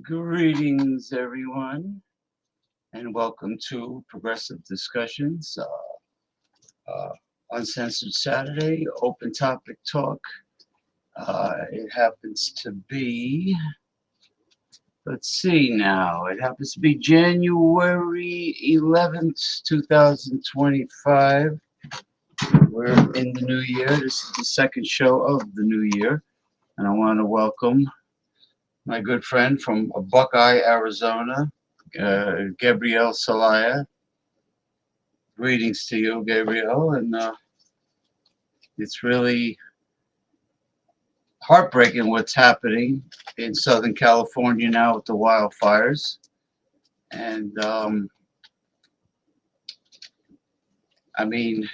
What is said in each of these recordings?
Greetings, everyone, and welcome to Progressive Discussions, Uncensored Saturday, open topic talk. It happens to be, let's see now, it happens to be January 11th, 2025. We're in the new year. This is the second show of the new year, and I want to welcome my good friend from Buckeye, Arizona, Gabrielle Salaya. Greetings to you, Gabrielle. And it's really heartbreaking what's happening in Southern California now with the wildfires. And I mean,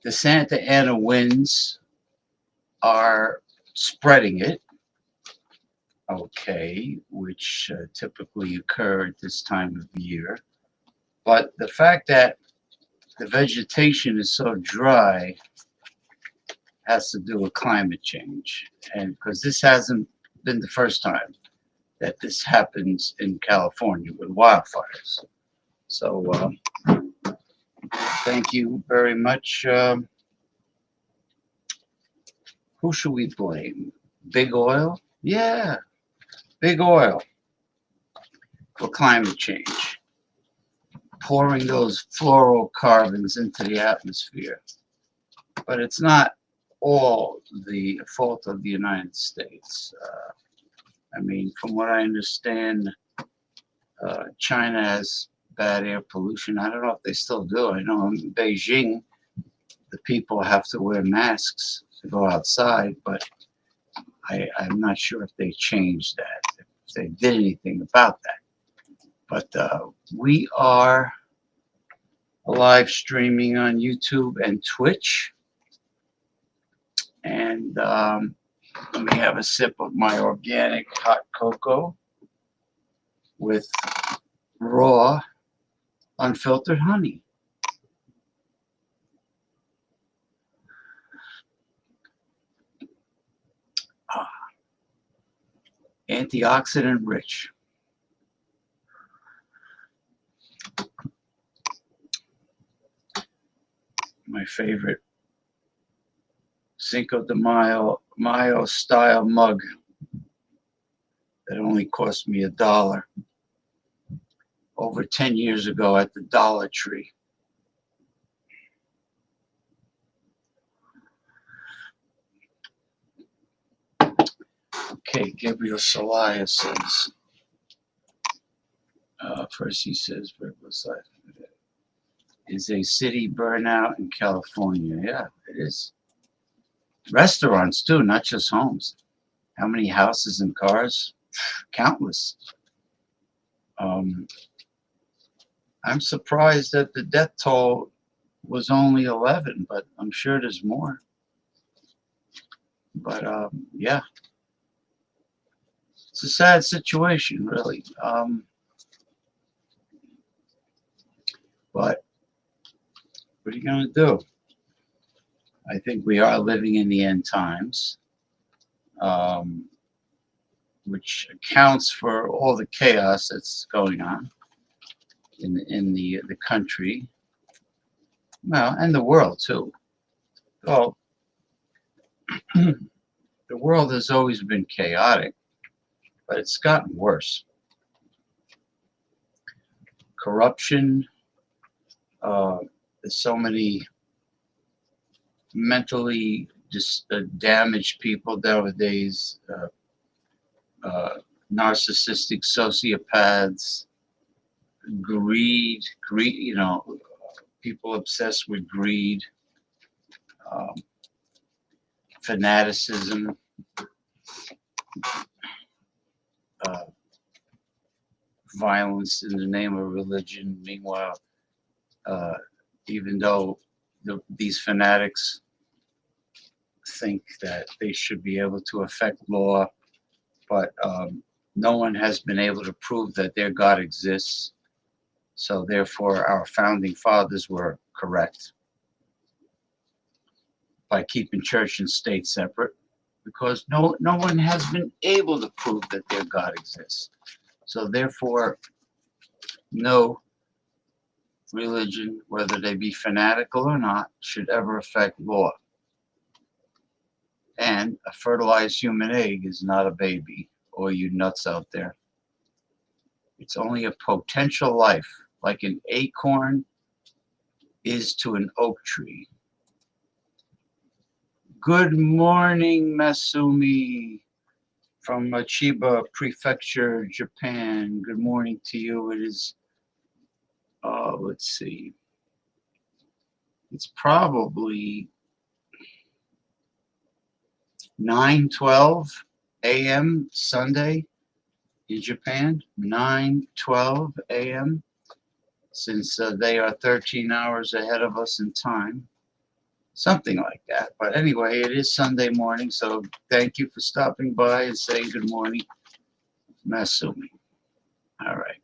the Santa Ana winds are spreading it. Okay, which typically occur at this time of the year. But the fact that the vegetation is so dry has to do with climate change. And because this hasn't been the first time that this happens in California with wildfires. So thank you very much. Who should we blame? Big oil? Yeah. Big oil for climate change, pouring those fluorocarbons into the atmosphere. But it's not all the fault of the United States. I mean, from what I understand, China has bad air pollution. I don't know if they still do. I know in Beijing, the people have to wear masks to go outside, but I'm not sure if they changed that, if they did anything about that. But we are live streaming on YouTube and Twitch. And let me have a sip of my organic hot cocoa with raw, unfiltered honey. Antioxidant rich. My favorite Cinco de Mayo style mug that only cost me $1 over 10 years ago at the Dollar Tree. Okay, Gabriel Salaya says, first he says, is a city burnout in California. Yeah, it is. Restaurants too, not just homes. How many houses and cars? Countless. I'm surprised that the death toll was only 11, but I'm sure there's more. But yeah, it's a sad situation, really. But what are you going to do? I think we are living in the end times, which accounts for all the chaos that's going on in the country, well, and the world too. Well, the world has always been chaotic, but it's gotten worse. Corruption, there's so many mentally damaged people nowadays, narcissistic sociopaths, greed, people obsessed with greed, fanaticism, violence in the name of religion. Meanwhile, even though these fanatics think that they should be able to affect law, but no one has been able to prove that their God exists. So therefore, our founding fathers were correct by keeping church and state separate, because no one has been able to prove that their God exists. So therefore, no religion, whether they be fanatical or not, should ever affect law. And a fertilized human egg is not a baby, or you nuts out there. It's only a potential life, like an acorn is to an oak tree. Good morning, Masumi, from Chiba Prefecture, Japan. Good morning to you. It is, let's see, it's probably 9:12 a.m. Sunday in Japan. 9:12 a.m. since they are 13 hours ahead of us in time. Something like that. But anyway, it is Sunday morning, so thank you for stopping by and saying good morning, Masumi. All right.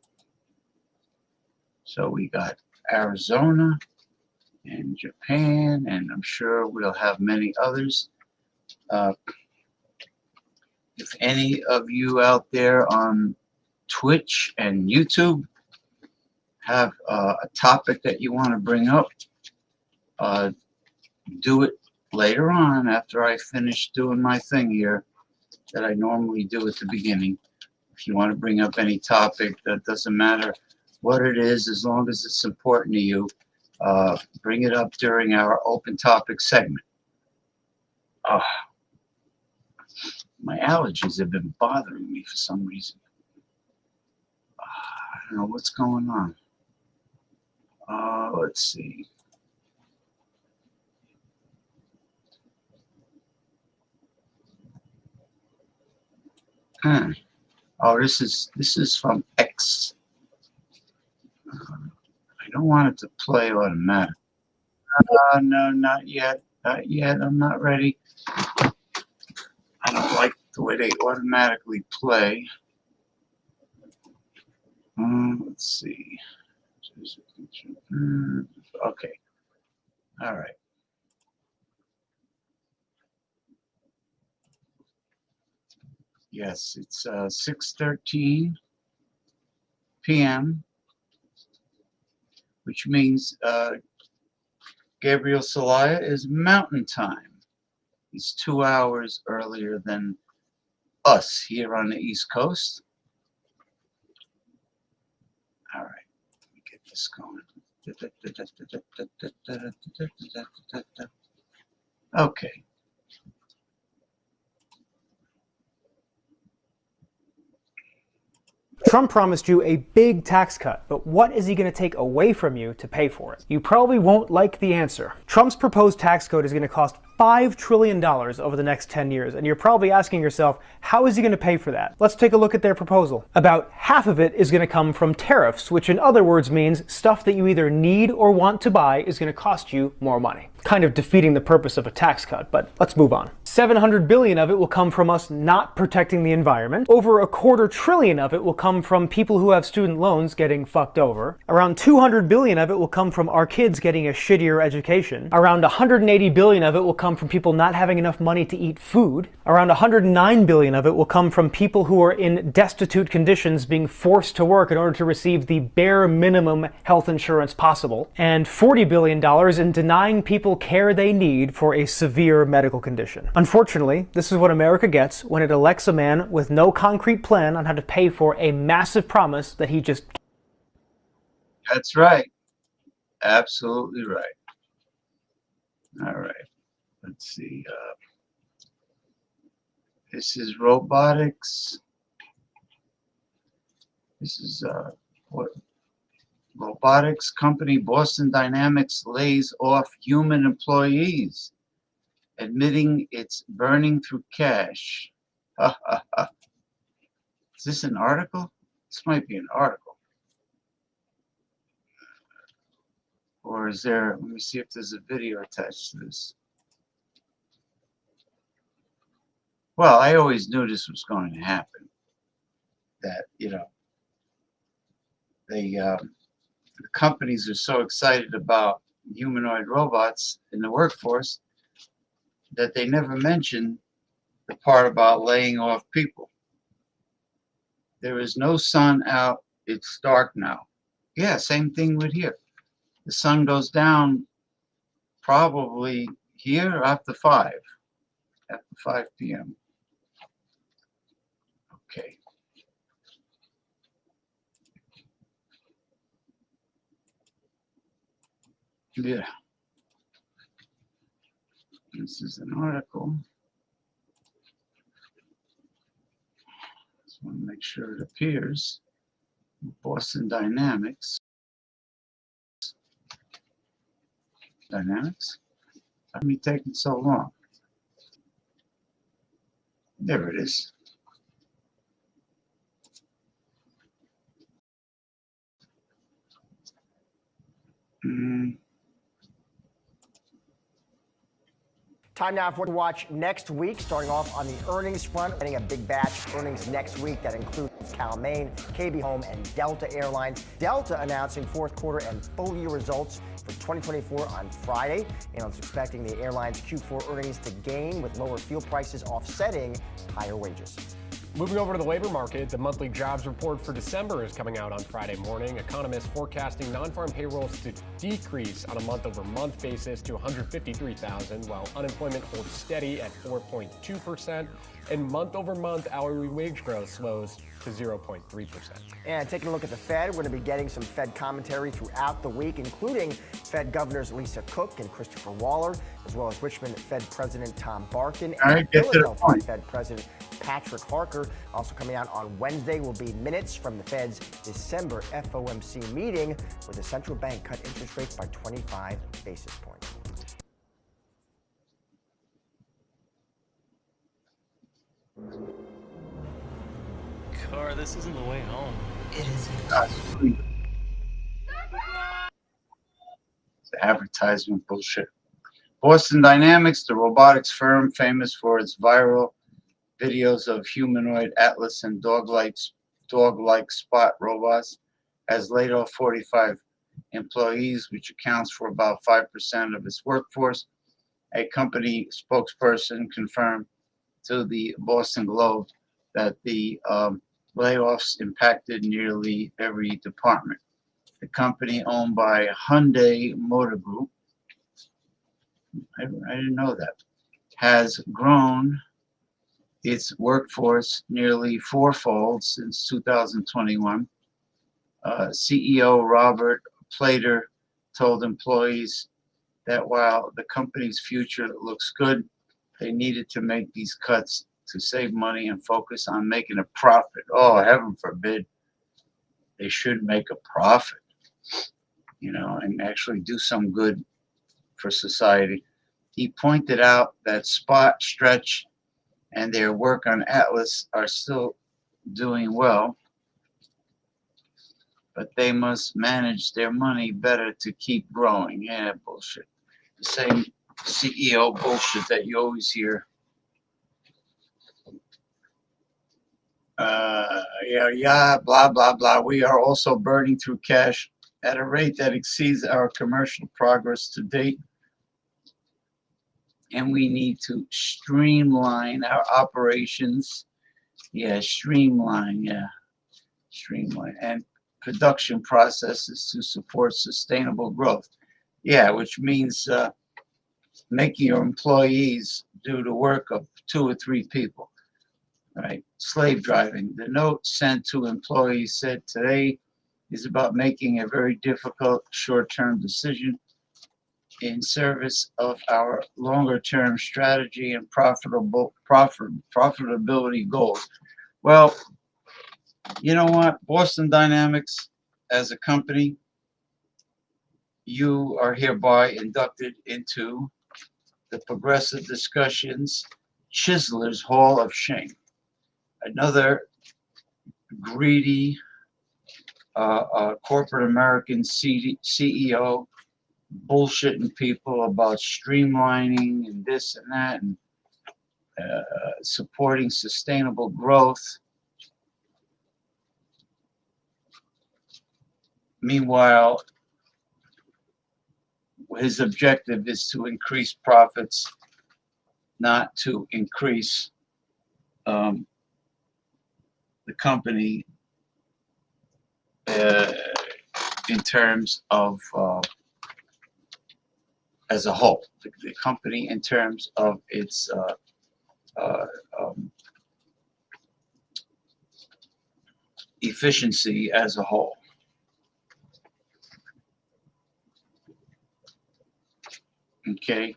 So we got Arizona and Japan, and I'm sure we'll have many others. If any of you out there on Twitch and YouTube have a topic that you want to bring up, do it later on after I finish doing my thing here that I normally do at the beginning. If you want to bring up any topic, that doesn't matter what it is, as long as it's important to you, bring it up during our open topic segment. My allergies have been bothering me for some reason. I don't know what's going on. Let's see. Oh, this is from X. I don't want it to play automatic. No, not yet. Not yet. I'm not ready. I don't like the way they automatically play. Let's see. Okay. All right. Yes, it's 6:13 p.m., which means Gabriel Celaya is Mountain Time. He's 2 hours earlier than us here on the East Coast. All right, let me get this going. Okay. Trump promised you a big tax cut, but what is he going to take away from you to pay for it? You probably won't like the answer. Trump's proposed tax code is going to cost $5 trillion over the next 10 years, and you're probably asking yourself, how is he going to pay for that? Let's take a look at their proposal. About half of it is going to come from tariffs, which in other words means stuff that you either need or want to buy is going to cost you more money. Kind of defeating the purpose of a tax cut, but let's move on. $700 billion of it will come from us not protecting the environment. Over $250 billion of it will come from people who have student loans getting fucked over. Around $200 billion of it will come from our kids getting a shittier education. Around $180 billion of it will come from people not having enough money to eat food. Around $109 billion of it will come from people who are in destitute conditions being forced to work in order to receive the bare minimum health insurance possible. And $40 billion in denying people care they need for a severe medical condition. Unfortunately, this is what America gets when it elects a man with no concrete plan on how to pay for a massive promise that he just... That's right. Absolutely right. All right. Let's see. This is robotics. This is what? Robotics company Boston Dynamics lays off human employees, admitting it's burning through cash. Is this an article? This might be an article. Or is there, let me see if there's a video attached to this. Well, I always knew this was going to happen. That, the companies are so excited about humanoid robots in the workforce that they never mention the part about laying off people. There is no sun out, it's dark now. Yeah, same thing with here. The sun goes down probably here after 5 p.m. Okay. Yeah. This is an article. Just want to make sure it appears. Boston Dynamics. Dynamics? How come it taking so long? There it is. Time now for to watch next week. Starting off on the earnings front, getting a big batch of earnings next week that includes Cal-Maine, KB Home, and Delta Airlines. Delta announcing fourth quarter and full year results for 2024 on Friday. Analysts expecting the airline's Q4 earnings to gain with lower fuel prices offsetting higher wages. Moving over to the labor market, the monthly jobs report for December is coming out on Friday morning. Economists forecasting non-farm payrolls to decrease on a month-over-month basis to 153,000, while unemployment holds steady at 4.2%, and month-over-month hourly wage growth slows to 0.3%. And taking a look at the Fed, we're going to be getting some Fed commentary throughout the week, including Fed Governors Lisa Cook and Christopher Waller, as well as Richmond Fed President Tom Barkin and Philadelphia Fed President Patrick Harker. Also coming out on Wednesday will be minutes from the Fed's December FOMC meeting, where the central bank cut interest rates by 25 basis points. Car, this isn't the way home. It isn't. The advertisement bullshit. Boston Dynamics, the robotics firm famous for its viral videos of humanoid Atlas and dog-like Spot robots, has laid off 45 employees, which accounts for about 5% of its workforce. A company spokesperson confirmed to the Boston Globe that the layoffs impacted nearly every department. The company, owned by Hyundai Motor Group, I didn't know that, has grown its workforce nearly fourfold since 2021. CEO Robert Plater told employees that while the company's future looks good, they needed to make these cuts to save money and focus on making a profit. Oh, heaven forbid they should make a profit, and actually do some good for society. He pointed out that Spot, Stretch, and their work on Atlas are still doing well, but they must manage their money better to keep growing. Yeah, bullshit. The same CEO bullshit that you always hear. Blah, blah, blah. We are also burning through cash at a rate that exceeds our commercial progress to date. And we need to streamline our operations. Streamline, and production processes to support sustainable growth. Which means making your employees do the work of 2 or 3 people. Right? Slave driving. The note sent to employees said today is about making a very difficult short-term decision in service of our longer-term strategy and profitability goals. Well, you know what? Boston Dynamics, as a company, you are hereby inducted into the Progressive Discussions Chiselers Hall of Shame. Another greedy corporate American CEO bullshitting people about streamlining and this and that and supporting sustainable growth. Meanwhile, his objective is to increase profits, not to increase the company in terms of as a whole. The company in terms of its efficiency as a whole. Okay.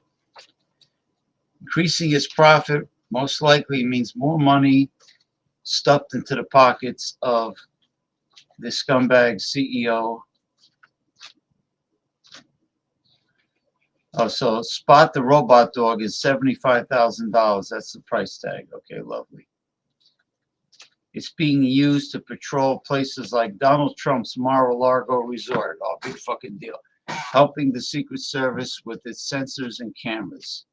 Increasing its profit most likely means more money stuffed into the pockets of the scumbag CEO. Oh, so Spot the robot dog is $75,000. That's the price tag. Okay, lovely. It's being used to patrol places like Donald Trump's Mar-a-Lago resort. Oh, big fucking deal. Helping the Secret Service with its sensors and cameras.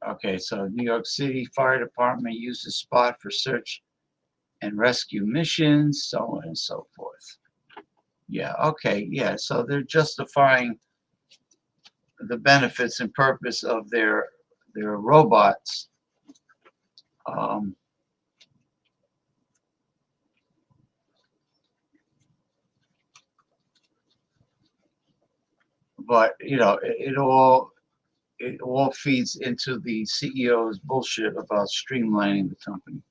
Okay, so New York City Fire Department uses Spot for search and rescue missions, so on and so forth. So they're justifying the benefits and purpose of their robots. But it all feeds into the CEO's bullshit about streamlining the company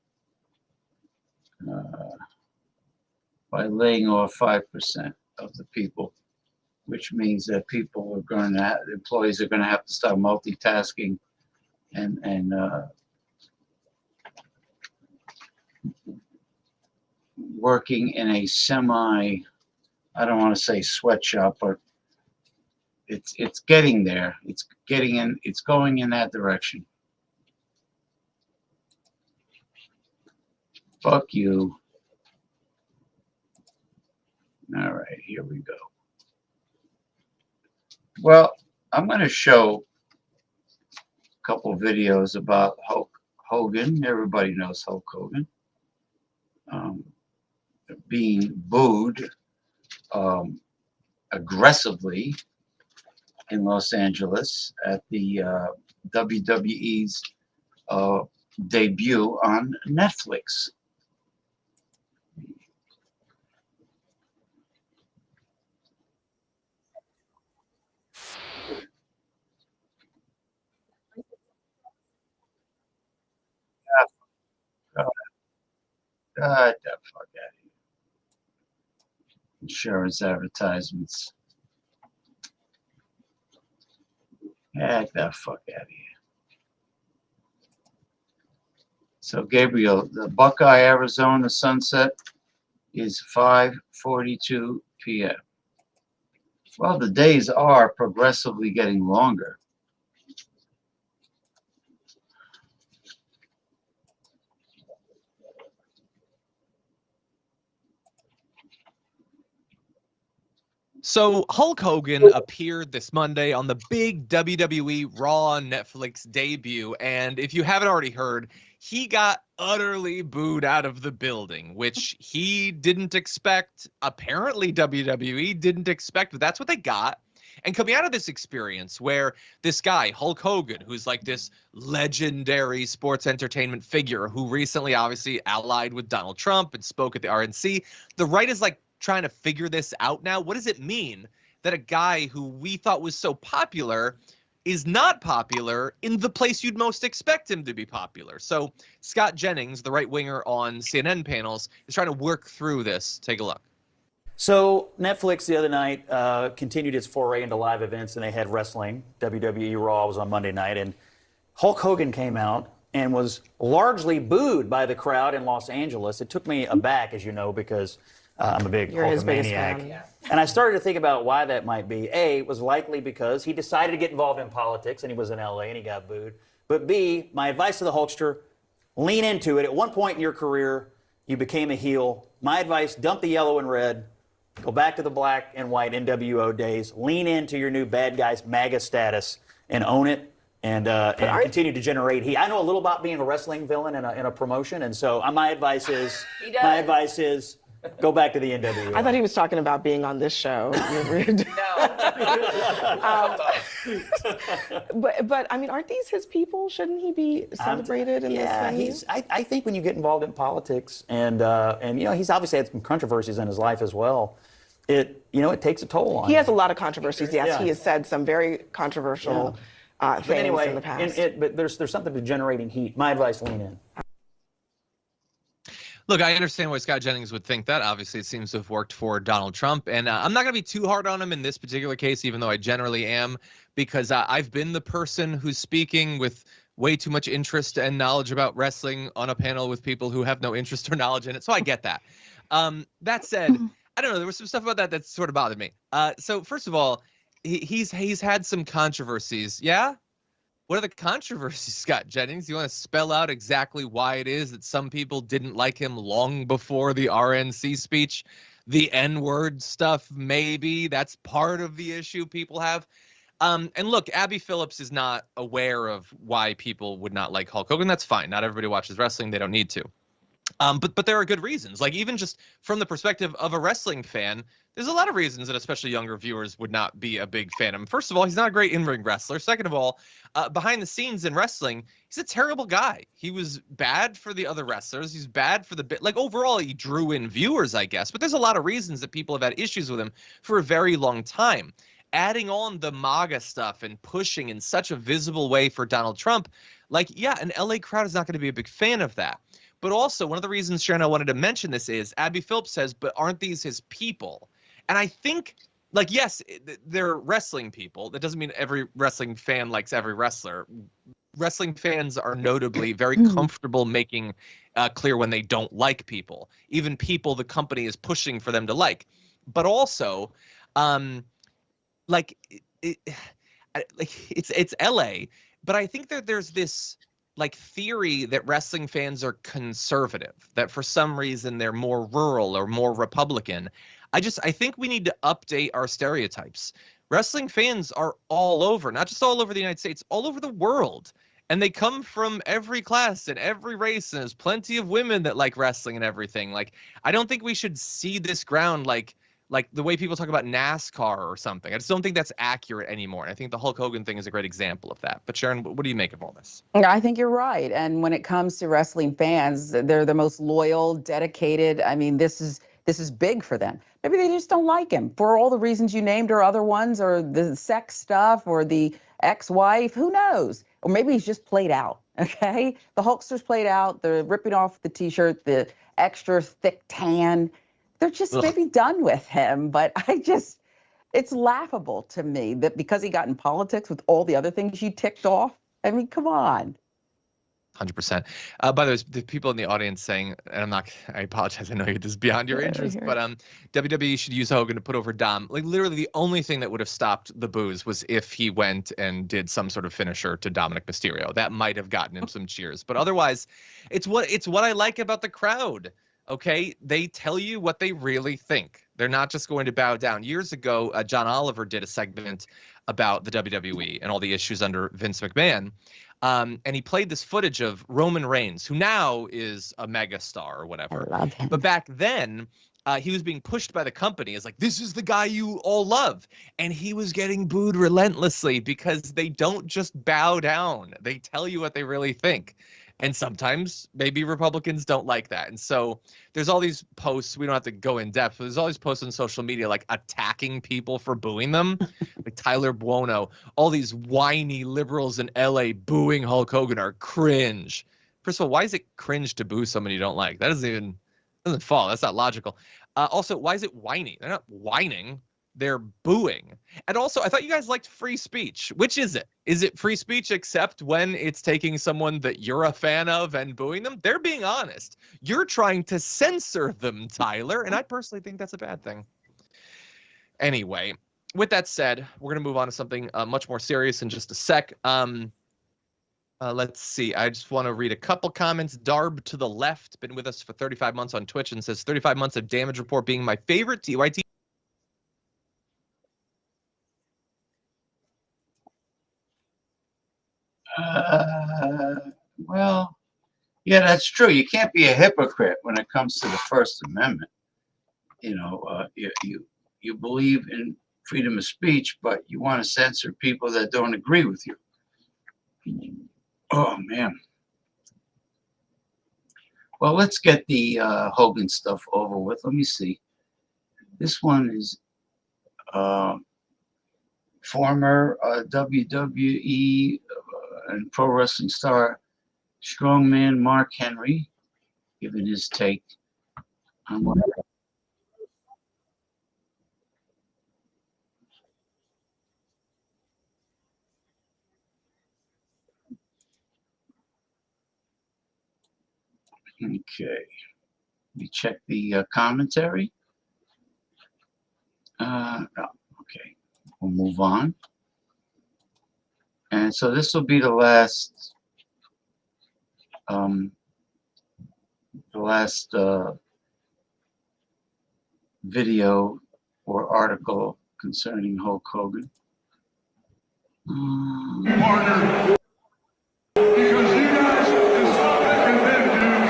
by laying off 5% of the people, which means that employees are going to have to start multitasking and working in a I don't want to say sweatshop, but it's getting there. It's going in that direction. Fuck you. All right, here we go. Well, I'm going to show a couple videos about Hulk Hogan. Everybody knows Hulk Hogan. Being booed aggressively in Los Angeles at the WWE's debut on Netflix. God, God, the fuck out of here. Insurance advertisements. Get the fuck out of here. So Gabriel, the Buckeye, Arizona sunset is 5:42 p.m. Well, the days are progressively getting longer. So Hulk Hogan appeared this Monday on the big WWE Raw on Netflix debut, and if you haven't already heard, he got utterly booed out of the building, which he didn't expect. Apparently WWE didn't expect, but that's what they got. And coming out of this experience where this guy, Hulk Hogan, who's like this legendary sports entertainment figure who recently obviously allied with Donald Trump and spoke at the RNC, the right is like trying to figure this out now. What does it mean that a guy who we thought was so popular is not popular in the place you'd most expect him to be popular? So Scott Jennings, the right winger on CNN panels, is trying to work through this. Take a look. So Netflix the other night continued its foray into live events, and they had wrestling. WWE Raw was on Monday night, and Hulk Hogan came out and was largely booed by the crowd in Los Angeles. It took me aback, as you know, because I'm a big Hulkamaniac. And I started to think about why that might be. A, it was likely because he decided to get involved in politics and he was in LA and he got booed. But B, my advice to the Hulkster, lean into it. At one point in your career, you became a heel. My advice, dump the yellow and red. Go back to the black and white NWO days. Lean into your new bad guys MAGA status and own it. And continue to generate heat. I know a little about being a wrestling villain in a promotion, and so my advice is go back to the NWO. I thought he was talking about being on this show. But I mean, aren't these his people? Shouldn't he be celebrated in this venue? I think when you get involved in politics, and you know, he's obviously had some controversies in his life as well. It takes a toll on him. He has a lot of controversies. Yes, he has said some very controversial things anyway, in the past. But there's something to generating heat. My advice: lean in. Look, I understand why Scott Jennings would think that. Obviously, it seems to have worked for Donald Trump. And I'm not going to be too hard on him in this particular case, even though I generally am, because I've been the person who's speaking with way too much interest and knowledge about wrestling on a panel with people who have no interest or knowledge in it. So I get that. That said, I don't know. There was some stuff about that sort of bothered me. So first of all, he's had some controversies. Yeah? What are the controversies, Scott Jennings? You want to spell out exactly why it is that some people didn't like him long before the RNC speech? The N-word stuff, maybe. That's part of the issue people have. And look, Abby Phillips is not aware of why people would not like Hulk Hogan. That's fine. Not everybody watches wrestling. They don't need to. But there are good reasons. Like, even just from the perspective of a wrestling fan, there's a lot of reasons that especially younger viewers would not be a big fan of him. First of all, he's not a great in-ring wrestler. Second of all, behind the scenes in wrestling, he's a terrible guy. He was bad for the other wrestlers. He's bad for the bit. Like, overall, he drew in viewers, I guess. But there's a lot of reasons that people have had issues with him for a very long time. Adding on the MAGA stuff and pushing in such a visible way for Donald Trump, like, yeah, an LA crowd is not going to be a big fan of that. But also, one of the reasons, Sharon, I wanted to mention this is Abby Phillips says, but aren't these his people? And I think, like, yes, they're wrestling people. That doesn't mean every wrestling fan likes every wrestler. Wrestling fans are notably very comfortable making clear when they don't like people, even people the company is pushing for them to like. But also, it's LA, but I think that there's this like theory that wrestling fans are conservative, that for some reason they're more rural or more Republican. I think we need to update our stereotypes. wrestling fans are all over, not just all over the United States, all over the world. And they come from every class and every race, and there's plenty of women that like wrestling and everything. Like, I don't think we should see this ground like the way people talk about NASCAR or something. I just don't think that's accurate anymore. And I think the Hulk Hogan thing is a great example of that. But Sharon, what do you make of all this? I think you're right. And when it comes to wrestling fans, they're the most loyal, dedicated. I mean, this is big for them. Maybe they just don't like him for all the reasons you named, or other ones, or the sex stuff, or the ex-wife. Who knows? Or maybe he's just played out. Okay, the Hulkster's played out. They're ripping off the T-shirt, the extra thick tan. They're just maybe done with him. But it's laughable to me that because he got in politics with all the other things you ticked off. I mean, come on. 100%. By the way, the people in the audience saying, and I apologize, I know this is beyond your interest, but WWE should use Hogan to put over Dom. Like, literally the only thing that would have stopped the boos was if he went and did some sort of finisher to Dominic Mysterio. That might have gotten him some cheers. But otherwise, it's what I like about the crowd. Okay, they tell you what they really think. They're not just going to bow down. Years ago, John Oliver did a segment about the WWE and all the issues under Vince McMahon. And he played this footage of Roman Reigns, who now is a mega star or whatever. I love him. But back then, he was being pushed by the company as like, this is the guy you all love. And he was getting booed relentlessly because they don't just bow down. They tell you what they really think. And sometimes maybe Republicans don't like that. And so there's all these posts. We don't have to go in depth, but there's all these posts on social media like attacking people for booing them. Like Tyler Buono, all these whiny liberals in LA booing Hulk Hogan are cringe. First of all, why is it cringe to boo someone you don't like? That doesn't fall. That's not logical. Also, why is it whiny? They're not whining. They're booing. And also, I thought you guys liked free speech. Which is it? Is it free speech except when it's taking someone that you're a fan of and booing them? They're being honest. You're trying to censor them, Tyler, and I personally think that's a bad thing. Anyway, with that said, we're going to move on to something much more serious in just a sec. Let's see. I just want to read a couple comments. Darb to the left, been with us for 35 months on Twitch and says 35 months of Damage Report being my favorite TYT. Well, yeah, that's true. You can't be a hypocrite when it comes to the First Amendment. You know, you believe in freedom of speech, but you want to censor people that don't agree with you. Oh, man. Well, let's get the Hogan stuff over with. Let me see. This one is former WWE and pro wrestling star strongman Mark Henry giving his take on what. Okay, let me check the commentary. No, okay, we'll move on. And so this will be the last video or article concerning Hulk Hogan. Partner, because you guys insulted competitors.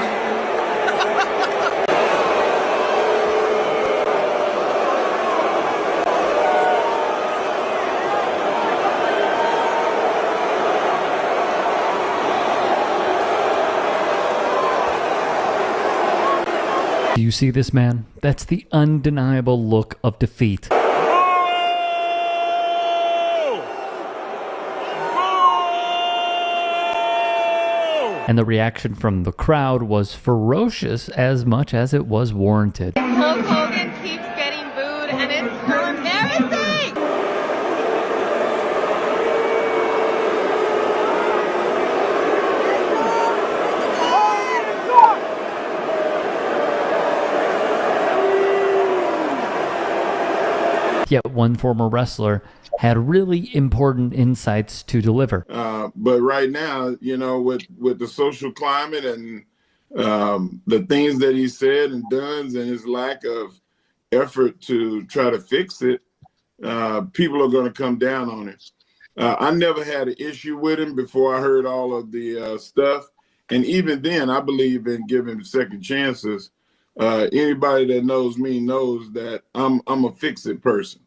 Do you see this, man? That's the undeniable look of defeat. And the reaction from the crowd was ferocious as much as it was warranted. Hulk Hogan keeps getting booed, and it's so embarrassing! Yet one former wrestler had really important insights to deliver. But right now, you know, with the social climate and the things that he said and done and his lack of effort to try to fix it, people are going to come down on him. I never had an issue with him before I heard all of the stuff. And even then, I believe in giving second chances. Anybody that knows me knows that I'm a fix-it person.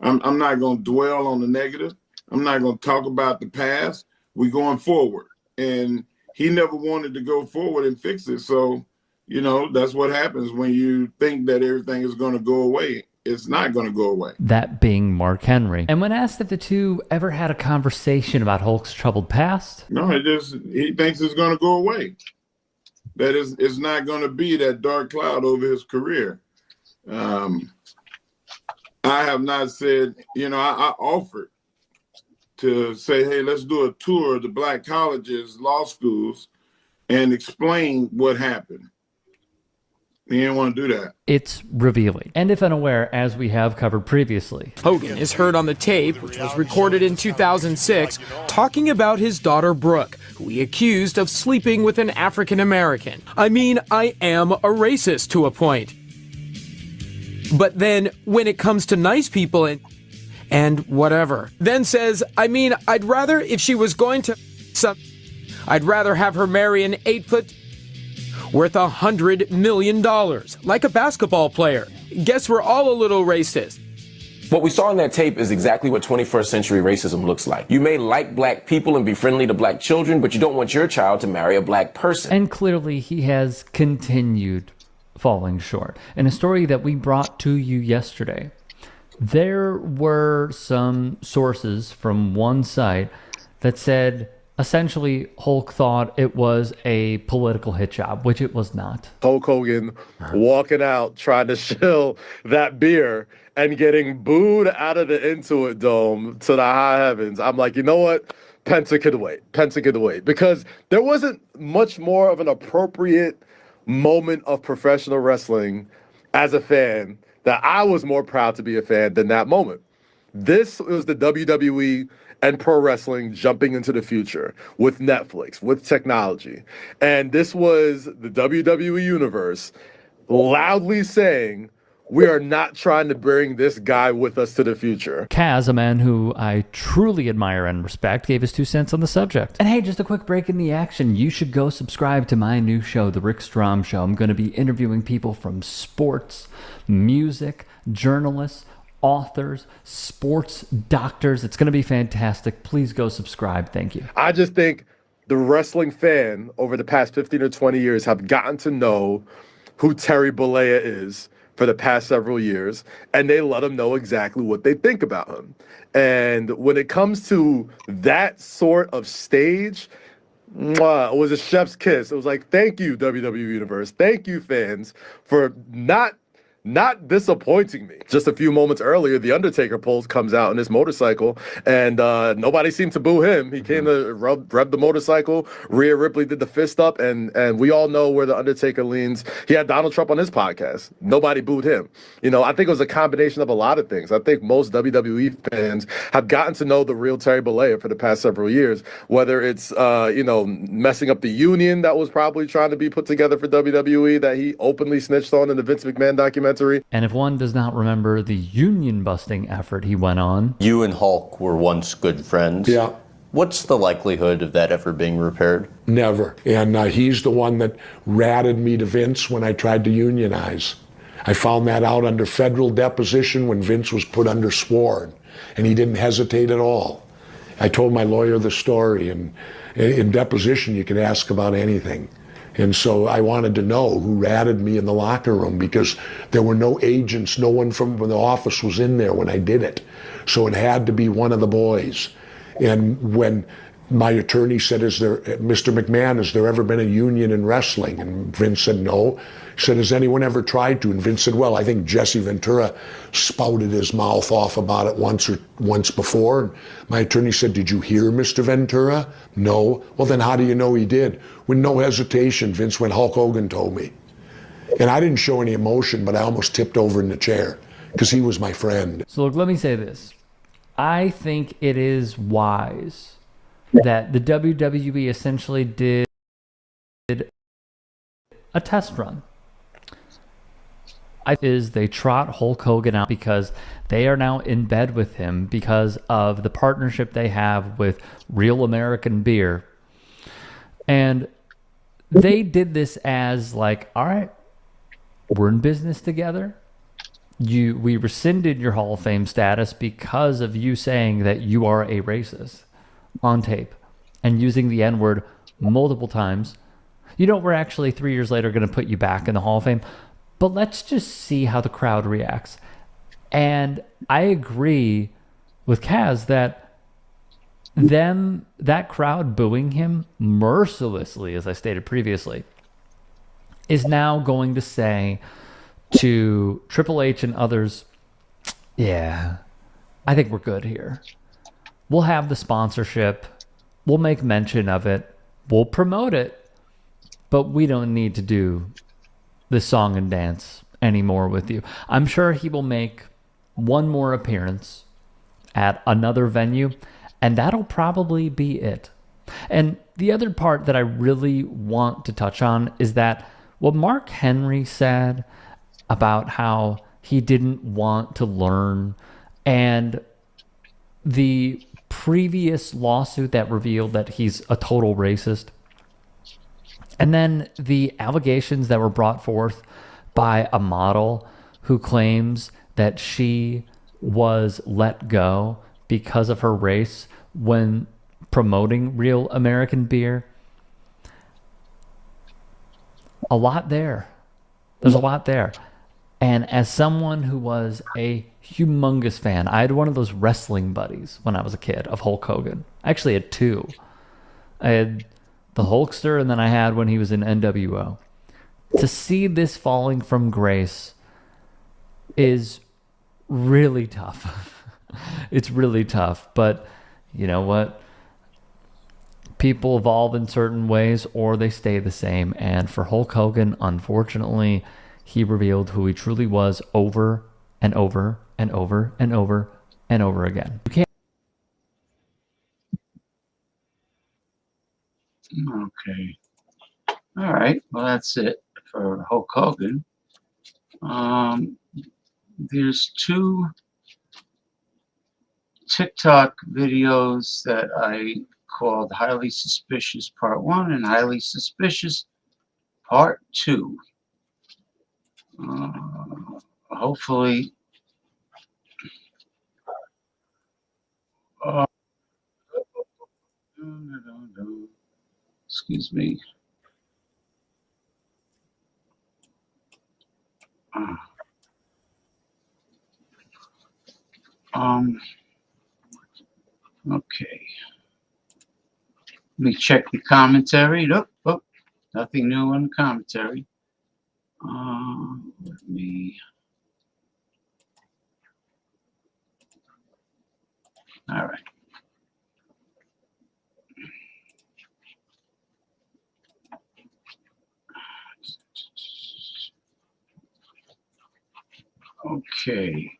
I'm not going to dwell on the negative. I'm not going to talk about the past. We're going forward. And he never wanted to go forward and fix it. So, you know, that's what happens when you think that everything is going to go away. It's not going to go away. That being Mark Henry. And when asked if the two ever had a conversation about Hulk's troubled past, no, he thinks it's going to go away. That it's not going to be that dark cloud over his career. I have not said, you know, I offered to say, hey, let's do a tour of the black colleges, law schools, and explain what happened. He didn't want to do that. It's revealing. And if unaware, as we have covered previously, Hogan is heard on the tape, which was recorded in 2006, talking about his daughter Brooke, who he accused of sleeping with an African American. I mean, I am a racist to a point. But then, when it comes to nice people and whatever, then says, I mean, I'd rather, if she was going to I'd rather have her marry an 8-foot worth $100 million, like a basketball player. Guess we're all a little racist. What we saw in that tape is exactly what 21st century racism looks like. You may like black people and be friendly to black children, but you don't want your child to marry a black person. And clearly he has continued falling short. In a story that we brought to you yesterday, there were some sources from one site that said essentially Hulk thought it was a political hit job, which it was not. Hulk Hogan walking out trying to shill that beer and getting booed out of the Intuit Dome to the high heavens. I'm like, you know what? Penta could wait. Penta could wait. Because there wasn't much more of an appropriate moment of professional wrestling as a fan that I was more proud to be a fan than that moment. This was the WWE and pro wrestling jumping into the future with Netflix, with technology. And this was the WWE universe loudly saying, we are not trying to bring this guy with us to the future. Kaz, a man who I truly admire and respect, gave his 2 cents on the subject. And hey, just a quick break in the action. You should go subscribe to my new show, The Rick Strom Show. I'm going to be interviewing people from sports, music, journalists, authors, sports doctors. It's going to be fantastic. Please go subscribe. Thank you. I just think the wrestling fan over the past 15 or 20 years have gotten to know who Terry Bollea is for the past several years, and they let him know exactly what they think about him. And when it comes to that sort of stage, it was a chef's kiss. It was like, thank you, WWE Universe. Thank you, fans, for not disappointing me. Just a few moments earlier, The Undertaker comes out on his motorcycle, and nobody seemed to boo him. He came to rev the motorcycle. Rhea Ripley did the fist up, and we all know where The Undertaker leans. He had Donald Trump on his podcast. Nobody booed him. You know, I think it was a combination of a lot of things. I think most WWE fans have gotten to know the real Terry Bollea for the past several years, whether it's, messing up the union that was probably trying to be put together for WWE that he openly snitched on in the Vince McMahon documentary. And if one does not remember the union busting effort he went on. You and Hulk were once good friends. Yeah. What's the likelihood of that ever being repaired? Never. And he's the one that ratted me to Vince when I tried to unionize. I found that out under federal deposition when Vince was put under sworn, and he didn't hesitate at all. I told my lawyer the story, and in deposition you could ask about anything. And so I wanted to know who ratted me in the locker room, because there were no agents, no one from the office was in there when I did it. So it had to be one of the boys. And when my attorney said, Mr. McMahon, has there ever been a union in wrestling? And Vince said, no. He said, has anyone ever tried to? And Vince said, well, I think Jesse Ventura spouted his mouth off about it once before. And my attorney said, did you hear Mr. Ventura? No. Well, then how do you know he did? With no hesitation, Vince went, Hulk Hogan told me. And I didn't show any emotion, but I almost tipped over in the chair because he was my friend. So look, let me say this. I think it is wise that the WWE essentially did a test run. Is they trot Hulk Hogan out because they are now in bed with him because of the partnership they have with Real American Beer. And they did this as like, all right, we're in business together. We rescinded your Hall of Fame status because of you saying that you are a racist on tape and using the N-word multiple times. We're actually 3 years later going to put you back in the Hall of Fame. But let's just see how the crowd reacts. And I agree with Kaz that that crowd booing him mercilessly, as I stated previously, is now going to say to Triple H and others, yeah, I think we're good here. We'll have the sponsorship. We'll make mention of it. We'll promote it. But we don't need to do the song and dance anymore with you. I'm sure he will make one more appearance at another venue, and that'll probably be it. And the other part that I really want to touch on is that what Mark Henry said about how he didn't want to learn, and the previous lawsuit that revealed that he's a total racist, and then the allegations that were brought forth by a model who claims that she was let go because of her race when promoting Real American Beer. A lot there. There's a lot there. And as someone who was a humongous fan, I had one of those wrestling buddies when I was a kid of Hulk Hogan. I actually had two. I had the Hulkster, and then I had when he was in NWO. To see this falling from grace is really tough. It's really tough, but you know what? People evolve in certain ways or they stay the same. And for Hulk Hogan, unfortunately, he revealed who he truly was over and over and over and over and over again. You can't. Okay. All right. Well, that's it for Hulk Hogan. There's two TikTok videos that I called Highly Suspicious Part 1 and Highly Suspicious Part 2. Hopefully, excuse me. Okay. Let me check the commentary. Nope, nothing new on the commentary. Let me. All right. Okay.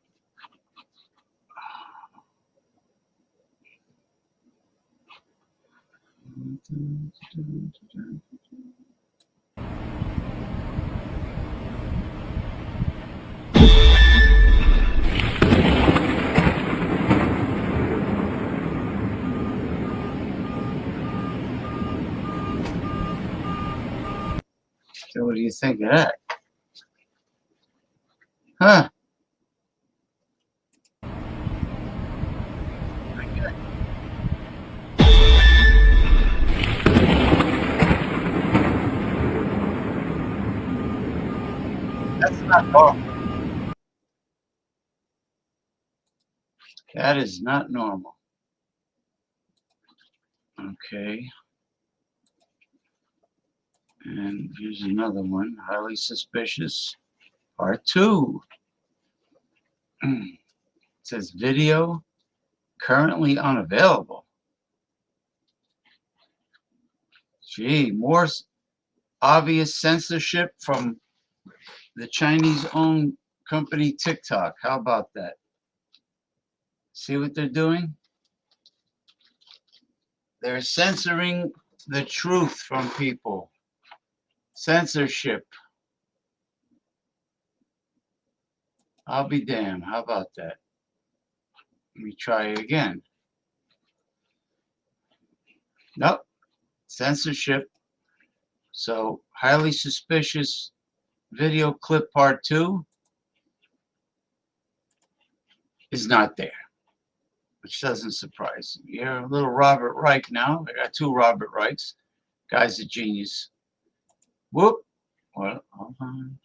So what do you think of that? Huh? That's not normal. That is not normal. Okay. And here's another one, Highly Suspicious, Part 2. It says video currently unavailable. Gee, more obvious censorship from the Chinese-owned company TikTok. How about that? See what they're doing? They're censoring the truth from people. Censorship. I'll be damned. How about that? Let me try again. Nope. Censorship. So, highly suspicious video clip part 2 is not there, which doesn't surprise me. You're a little Robert Reich now. I got 2 Robert Reichs. Guy's a genius. Whoop. Well, hold on.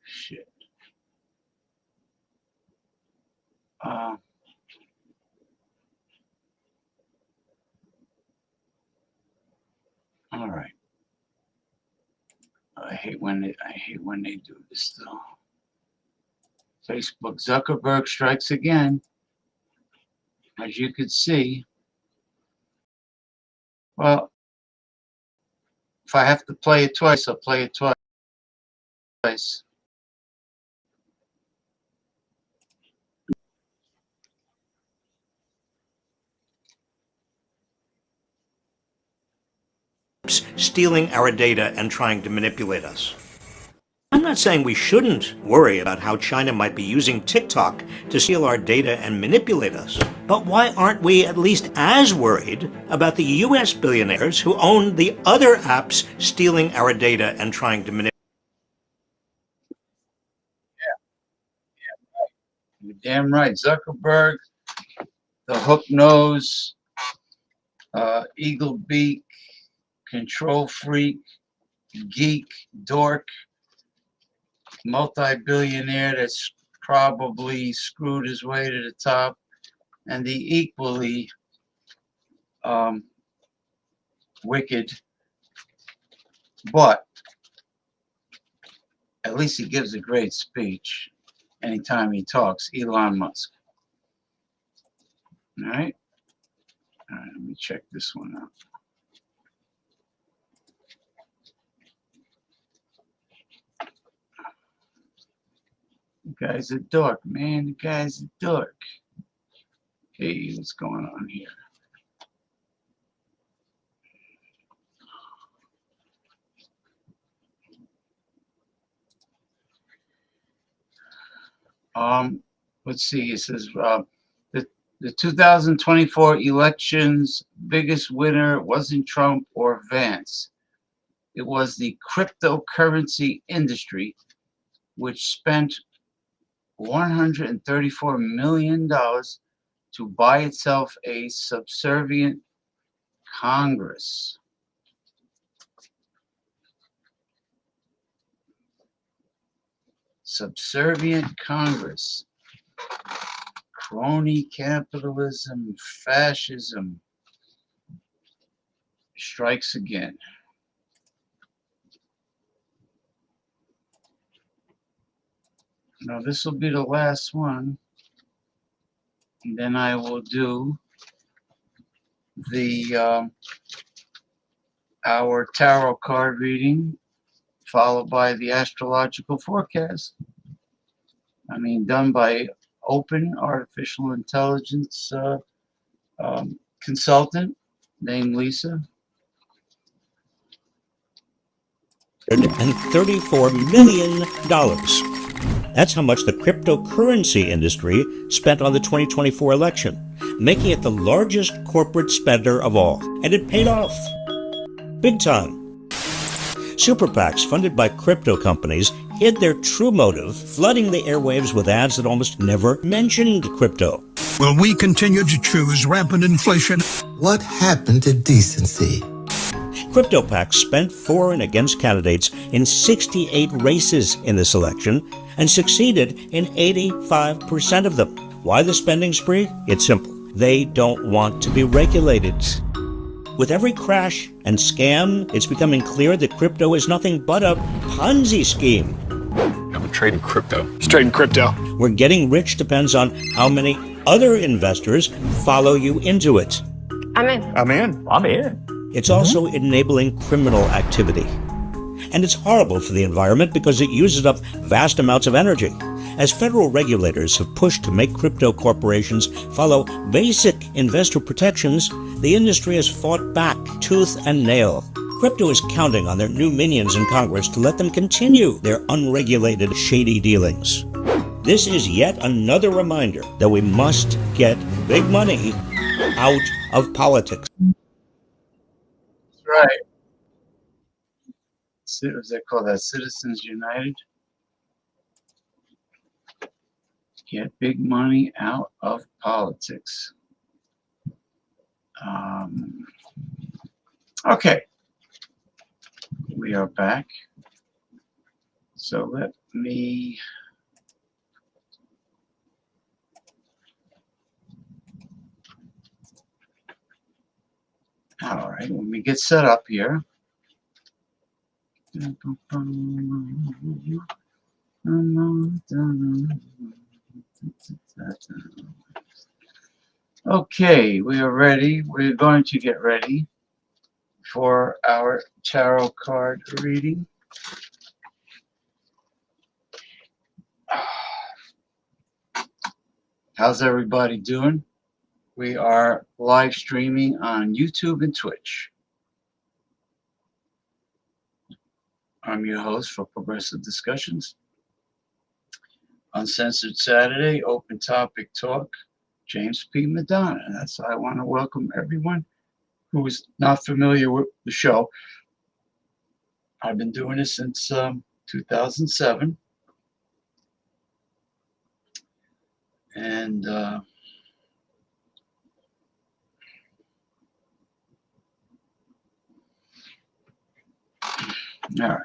Shit. All right. I hate when they do this though. Facebook Zuckerberg strikes again. As you could see. Well, if I have to play it twice, I'll play it twice. Stealing our data and trying to manipulate us. I'm not saying we shouldn't worry about how China might be using TikTok to steal our data and manipulate us. But why aren't we at least as worried about the US billionaires who own the other apps stealing our data and trying to manipulate? Yeah. You're damn right. Zuckerberg, the hook nose, eagle beak, control freak, geek, dork, multi-billionaire that's probably screwed his way to the top, and the equally wicked, but at least he gives a great speech anytime he talks, Elon Musk. All right, let me check this one out. The guy's a dork, man. The guy's a dork. Hey, what's going on here? Let's see. It says the 2024 elections biggest winner wasn't Trump or Vance. It was the cryptocurrency industry, which spent $134 million to buy itself a subservient Congress. Subservient Congress. Crony capitalism, fascism strikes again. Now this will be the last one, and then I will do the our tarot card reading, followed by the astrological forecast. I mean, done by open artificial intelligence consultant named Lisa. And $34 million. That's how much the cryptocurrency industry spent on the 2024 election, making it the largest corporate spender of all. And it paid off. Big time. Super PACs funded by crypto companies hid their true motive, flooding the airwaves with ads that almost never mentioned crypto. Will we continue to choose rampant inflation? What happened to decency? Crypto PACs spent for and against candidates in 68 races in this election and succeeded in 85% of them. Why the spending spree? It's simple. They don't want to be regulated. With every crash and scam, it's becoming clear that crypto is nothing but a Ponzi scheme. I'm trading crypto. He's trading crypto. Where getting rich depends on how many other investors follow you into it. I'm in. I'm in. I'm in. It's also enabling criminal activity. And it's horrible for the environment because it uses up vast amounts of energy. As federal regulators have pushed to make crypto corporations follow basic investor protections, the industry has fought back tooth and nail. Crypto is counting on their new minions in Congress to let them continue their unregulated, shady dealings. This is yet another reminder that we must get big money out of politics. That's right. What's that called? That Citizens United? Get big money out of politics. Okay. We are back. So let me... All right, let me get set up here. Okay, we are ready. We're going to get ready for our tarot card reading. How's everybody doing? We are live streaming on YouTube and Twitch. I'm your host for Progressive Discussions. Uncensored Saturday, open topic talk, James P. Madonna. That's why I want to welcome everyone who is not familiar with the show. I've been doing this since 2007. And all right.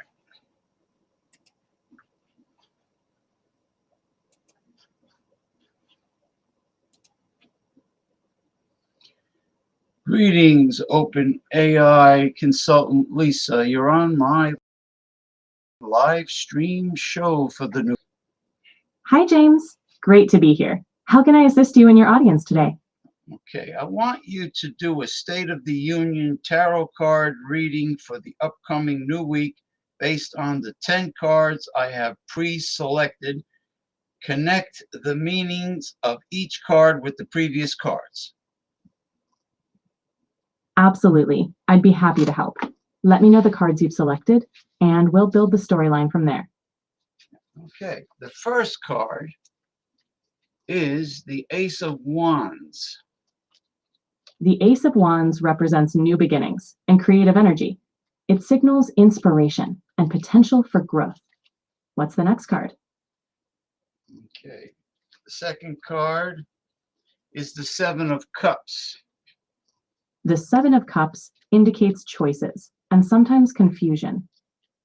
Greetings, Open AI consultant Lisa. You're on my live stream show for the new. Hi, James. Great to be here. How can I assist you and your audience today? Okay, I want you to do a State of the Union tarot card reading for the upcoming new week based on the 10 cards I have pre-selected. Connect the meanings of each card with the previous cards. Absolutely. I'd be happy to help. Let me know the cards you've selected, and we'll build the storyline from there. Okay, the first card is the Ace of Wands. The Ace of Wands represents new beginnings and creative energy. It signals inspiration and potential for growth. What's the next card? Okay, the second card is the Seven of Cups. The Seven of Cups indicates choices and sometimes confusion.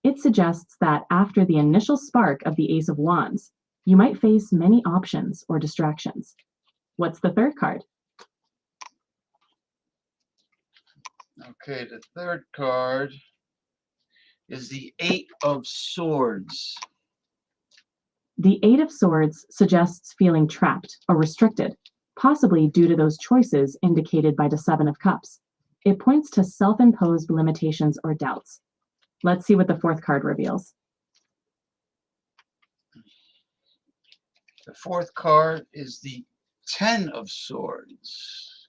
It suggests that after the initial spark of the Ace of Wands, you might face many options or distractions. What's the third card? Okay, the third card is the Eight of Swords. The Eight of Swords suggests feeling trapped or restricted, possibly due to those choices indicated by the Seven of Cups. It points to self-imposed limitations or doubts. Let's see what the fourth card reveals. The fourth card is the Ten of Swords.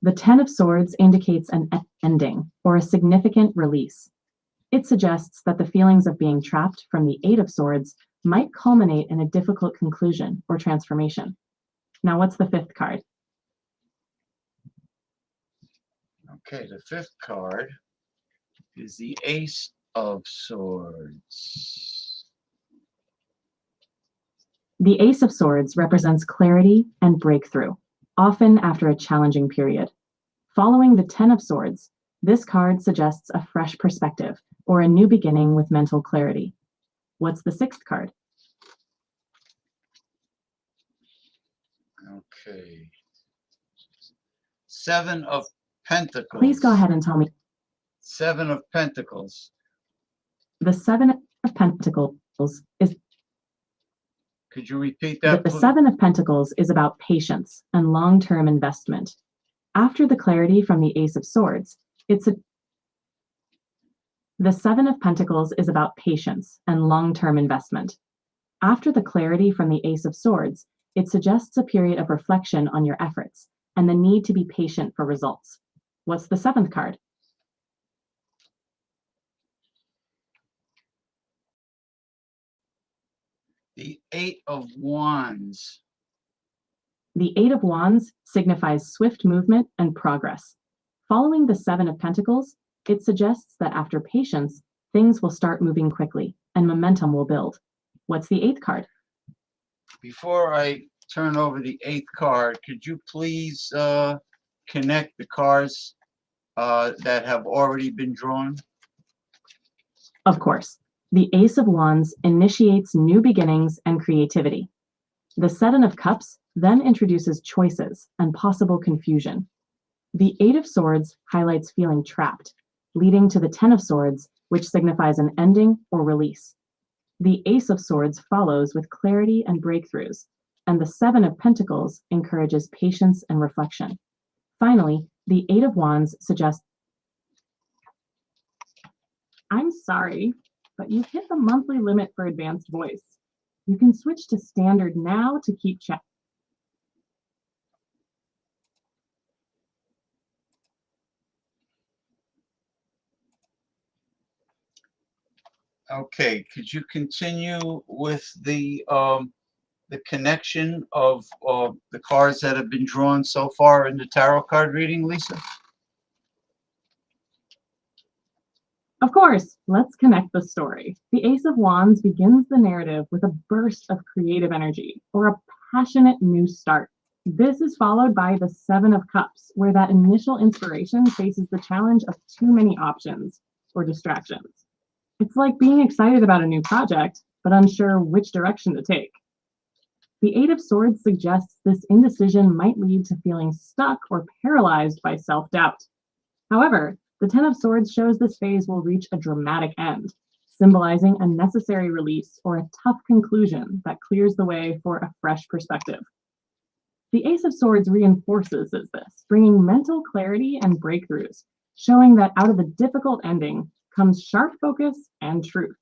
The Ten of Swords indicates an ending or a significant release. It suggests that the feelings of being trapped from the Eight of Swords might culminate in a difficult conclusion or transformation. Now, what's the fifth card? Okay, the fifth card is the Ace of Swords. The Ace of Swords represents clarity and breakthrough, often after a challenging period. Following the Ten of Swords, this card suggests a fresh perspective or a new beginning with mental clarity. What's the sixth card? Okay. Seven of Pentacles. Please go ahead and tell me. Seven of Pentacles. The Seven of Pentacles is... Could you repeat that, The please? Seven of Pentacles is about patience and long-term investment. After the clarity from the Ace of Swords, the Seven of Pentacles is about patience and long-term investment. After the clarity from the Ace of Swords, it suggests a period of reflection on your efforts and the need to be patient for results. What's the seventh card? The Eight of Wands. The Eight of Wands signifies swift movement and progress. Following the Seven of Pentacles, it suggests that after patience, things will start moving quickly and momentum will build. What's the eighth card? Before I turn over the eighth card, could you please connect the cards that have already been drawn? Of course. The Ace of Wands initiates new beginnings and creativity. The Seven of Cups then introduces choices and possible confusion. The Eight of Swords highlights feeling trapped, leading to the Ten of Swords, which signifies an ending or release. The Ace of Swords follows with clarity and breakthroughs, and the Seven of Pentacles encourages patience and reflection. Finally, the Eight of Wands suggests, I'm sorry, but you've hit the monthly limit for advanced voice. You can switch to standard now to keep check. Okay, could you continue with the connection of the cards that have been drawn so far in the tarot card reading, Lisa? Of course, let's connect the story. The Ace of Wands begins the narrative with a burst of creative energy or a passionate new start. This is followed by the Seven of Cups, where that initial inspiration faces the challenge of too many options or distractions. It's like being excited about a new project, but unsure which direction to take. The Eight of Swords suggests this indecision might lead to feeling stuck or paralyzed by self-doubt. However, the Ten of Swords shows this phase will reach a dramatic end, symbolizing a necessary release or a tough conclusion that clears the way for a fresh perspective. The Ace of Swords reinforces this, bringing mental clarity and breakthroughs, showing that out of a difficult ending comes sharp focus and truth.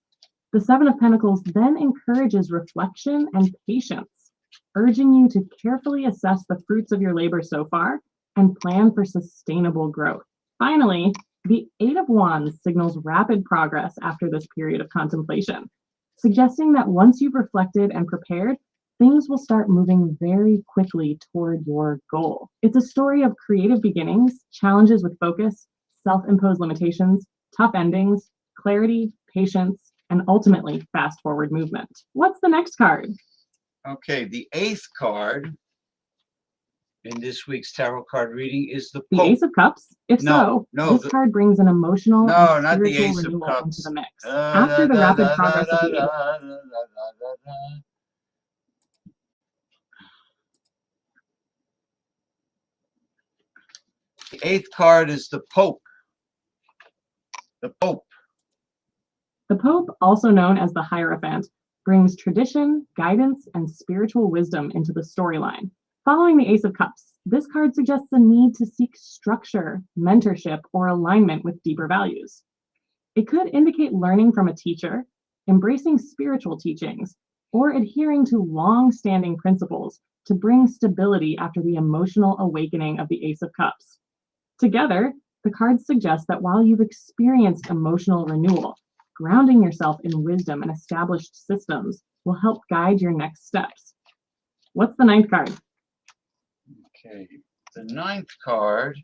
The Seven of Pentacles then encourages reflection and patience, urging you to carefully assess the fruits of your labor so far and plan for sustainable growth. Finally, the Eight of Wands signals rapid progress after this period of contemplation, suggesting that once you've reflected and prepared, things will start moving very quickly toward your goal. It's a story of creative beginnings, challenges with focus, self-imposed limitations, tough endings, clarity, patience, and ultimately fast-forward movement. What's the next card? Okay, the eighth card in this week's tarot card reading is the Pope. The Ace of Cups? If this card brings an emotional and spiritual renewal into the mix. After the rapid progress of the eighth card is the Pope. The Pope. The Pope, also known as the Hierophant, brings tradition, guidance, and spiritual wisdom into the storyline. Following the Ace of Cups, this card suggests a need to seek structure, mentorship, or alignment with deeper values. It could indicate learning from a teacher, embracing spiritual teachings, or adhering to long-standing principles to bring stability after the emotional awakening of the Ace of Cups. Together, the cards suggest that while you've experienced emotional renewal, grounding yourself in wisdom and established systems will help guide your next steps. What's the ninth card? Okay, the ninth card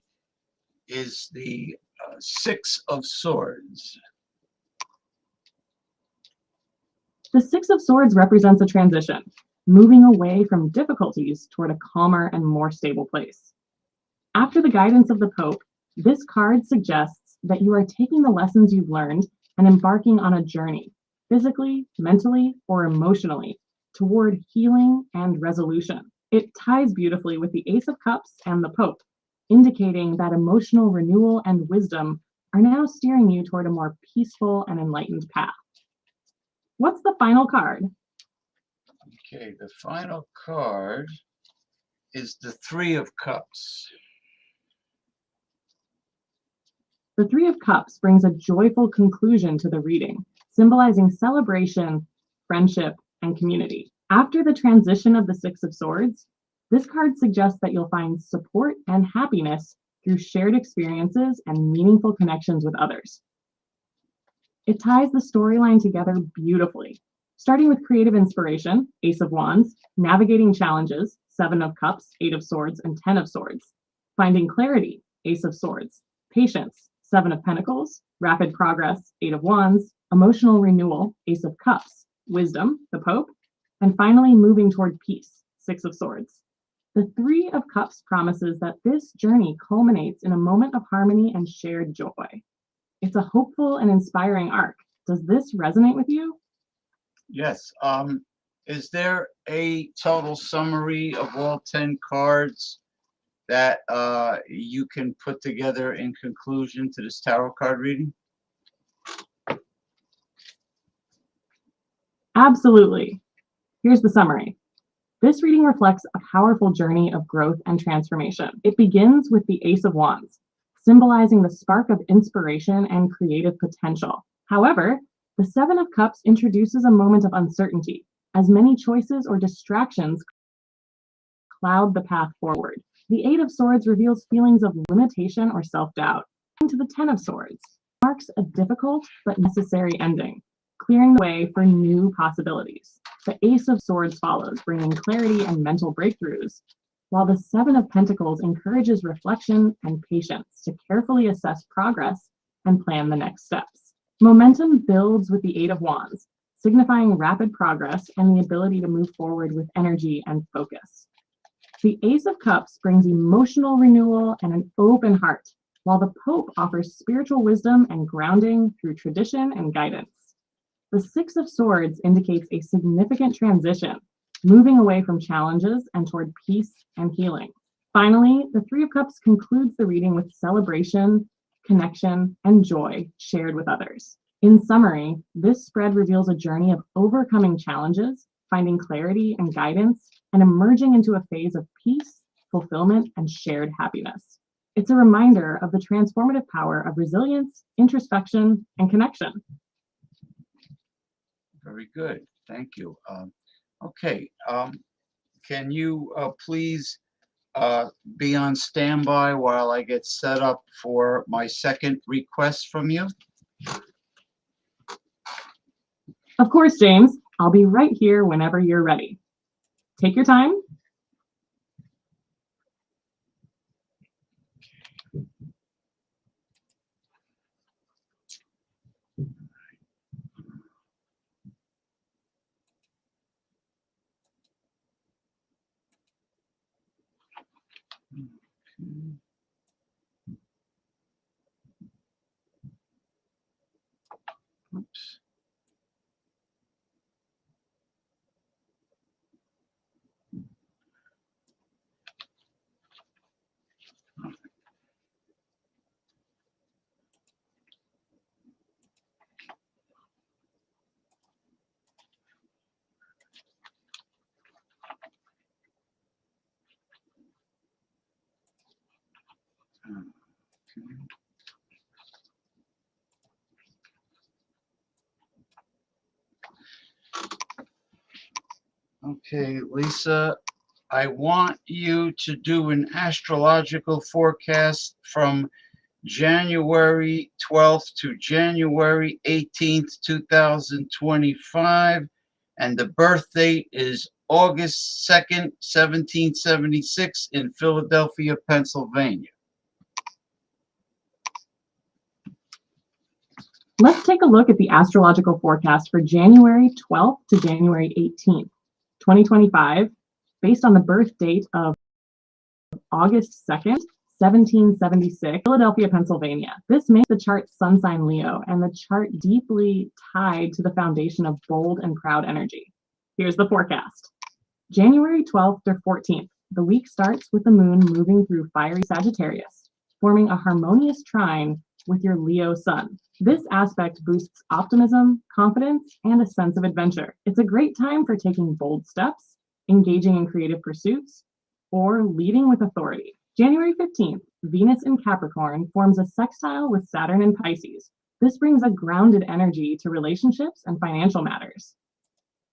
is the Six of Swords. The Six of Swords represents a transition, moving away from difficulties toward a calmer and more stable place. After the guidance of the Pope, this card suggests that you are taking the lessons you've learned and embarking on a journey, physically, mentally, or emotionally, toward healing and resolution. It ties beautifully with the Ace of Cups and the Pope, indicating that emotional renewal and wisdom are now steering you toward a more peaceful and enlightened path. What's the final card? Okay, the final card is the Three of Cups. The Three of Cups brings a joyful conclusion to the reading, symbolizing celebration, friendship, and community. After the transition of the Six of Swords, this card suggests that you'll find support and happiness through shared experiences and meaningful connections with others. It ties the storyline together beautifully, starting with creative inspiration, Ace of Wands, navigating challenges, Seven of Cups, Eight of Swords, and Ten of Swords, finding clarity, Ace of Swords, patience, Seven of Pentacles, rapid progress, Eight of Wands, emotional renewal, Ace of Cups, wisdom, the Pope, and finally moving toward peace, Six of Swords. The Three of Cups promises that this journey culminates in a moment of harmony and shared joy. It's a hopeful and inspiring arc. Does this resonate with you? Yes. Is there a total summary of all 10 cards that you can put together in conclusion to this tarot card reading? Absolutely. Here's the summary. This reading reflects a powerful journey of growth and transformation. It begins with the Ace of Wands, symbolizing the spark of inspiration and creative potential. However, the Seven of Cups introduces a moment of uncertainty, as many choices or distractions cloud the path forward. The Eight of Swords reveals feelings of limitation or self-doubt. To the Ten of Swords marks a difficult but necessary ending, clearing the way for new possibilities. The Ace of Swords follows, bringing clarity and mental breakthroughs, while the Seven of Pentacles encourages reflection and patience to carefully assess progress and plan the next steps. Momentum builds with the Eight of Wands, signifying rapid progress and the ability to move forward with energy and focus. The Ace of Cups brings emotional renewal and an open heart, while the Pope offers spiritual wisdom and grounding through tradition and guidance. The Six of Swords indicates a significant transition, moving away from challenges and toward peace and healing. Finally, the Three of Cups concludes the reading with celebration, connection, and joy shared with others. In summary, this spread reveals a journey of overcoming challenges, finding clarity and guidance, and emerging into a phase of peace, fulfillment, and shared happiness. It's a reminder of the transformative power of resilience, introspection, and connection. Very good. Thank you. Okay. Can you please be on standby while I get set up for my second request from you? Of course, James. I'll be right here whenever you're ready. Take your time. Oops. Okay, Lisa, I want you to do an astrological forecast from January 12th to January 18th, 2025, and the birth date is August 2nd, 1776 in Philadelphia, Pennsylvania. Let's take a look at the astrological forecast for January 12th to January 18th, 2025, based on the birth date of August 2nd, 1776, Philadelphia, Pennsylvania. This makes the chart sun sign Leo and the chart deeply tied to the foundation of bold and proud energy. Here's the forecast. January 12th to 14th, the week starts with the moon moving through fiery Sagittarius, forming a harmonious trine with your Leo sun. This aspect boosts optimism, confidence, and a sense of adventure. It's a great time for taking bold steps, engaging in creative pursuits, or leading with authority. January 15th, Venus in Capricorn forms a sextile with Saturn in Pisces. This brings a grounded energy to relationships and financial matters.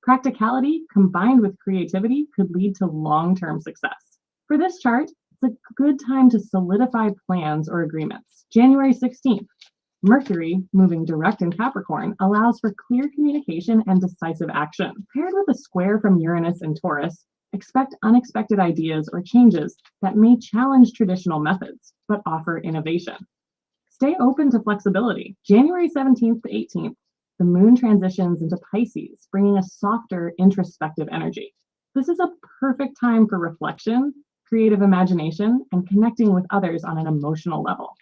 Practicality combined with creativity could lead to long-term success. For this chart, it's a good time to solidify plans or agreements. January 16th, Mercury, moving direct in Capricorn, allows for clear communication and decisive action. Paired with a square from Uranus and Taurus, expect unexpected ideas or changes that may challenge traditional methods, but offer innovation. Stay open to flexibility. January 17th to 18th, the moon transitions into Pisces, bringing a softer, introspective energy. This is a perfect time for reflection, creative imagination, and connecting with others on an emotional level.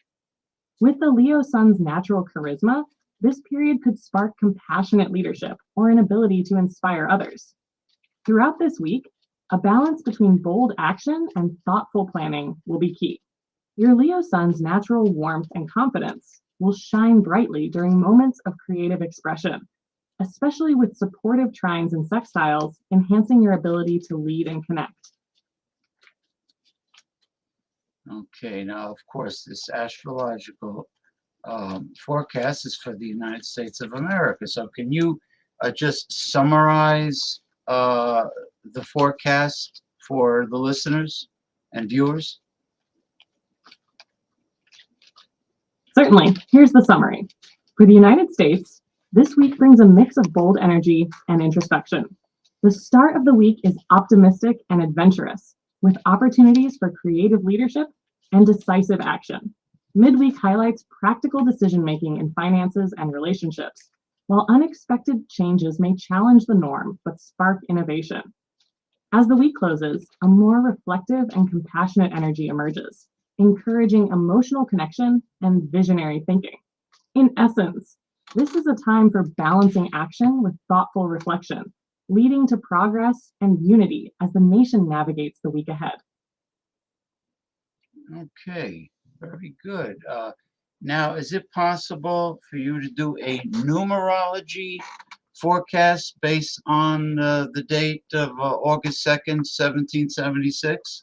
With the Leo sun's natural charisma, this period could spark compassionate leadership or an ability to inspire others. Throughout this week, a balance between bold action and thoughtful planning will be key. Your Leo sun's natural warmth and confidence will shine brightly during moments of creative expression, especially with supportive trines and sextiles, enhancing your ability to lead and connect. Okay, now, of course, this astrological forecast is for the United States of America. So can you just summarize the forecast for the listeners and viewers? Certainly. Here's the summary. For the United States, this week brings a mix of bold energy and introspection. The start of the week is optimistic and adventurous, with opportunities for creative leadership and decisive action. Midweek highlights practical decision-making in finances and relationships, while unexpected changes may challenge the norm but spark innovation. As the week closes, a more reflective and compassionate energy emerges, encouraging emotional connection and visionary thinking. In essence, this is a time for balancing action with thoughtful reflection, leading to progress and unity as the nation navigates the week ahead. Okay, very good. Now, is it possible for you to do a numerology forecast based on the date of August 2nd, 1776?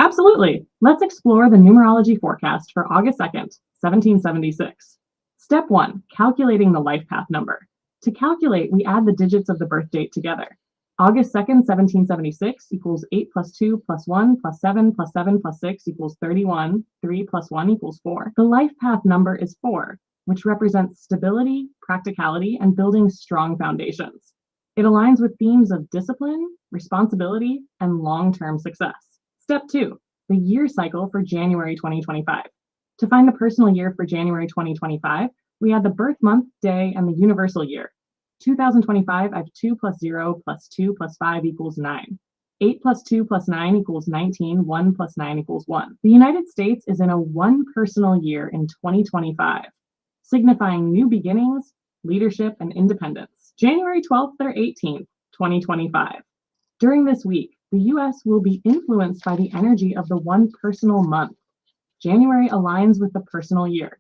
Absolutely. Let's explore the numerology forecast for August 2nd, 1776. Step 1, calculating the life path number. To calculate, we add the digits of the birth date together. August 2nd, 1776 equals 8 plus 2 plus 1 plus 7 plus 7 plus 6 equals 31. 3 plus 1 equals 4. The life path number is 4, which represents stability, practicality, and building strong foundations. It aligns with themes of discipline, responsibility, and long-term success. Step 2, the year cycle for January 2025. To find the personal year for January 2025, we add the birth month, day, and the universal year. 2025, I have 2 plus 0 plus 2 plus 5 equals 9. 8 plus 2 plus 9 equals 19. 1 plus 9 equals 1. The United States is in a one personal year in 2025, signifying new beginnings, leadership, and independence. January 12th or 18th, 2025. During this week, the U.S. will be influenced by the energy of the one personal month. January aligns with the personal year.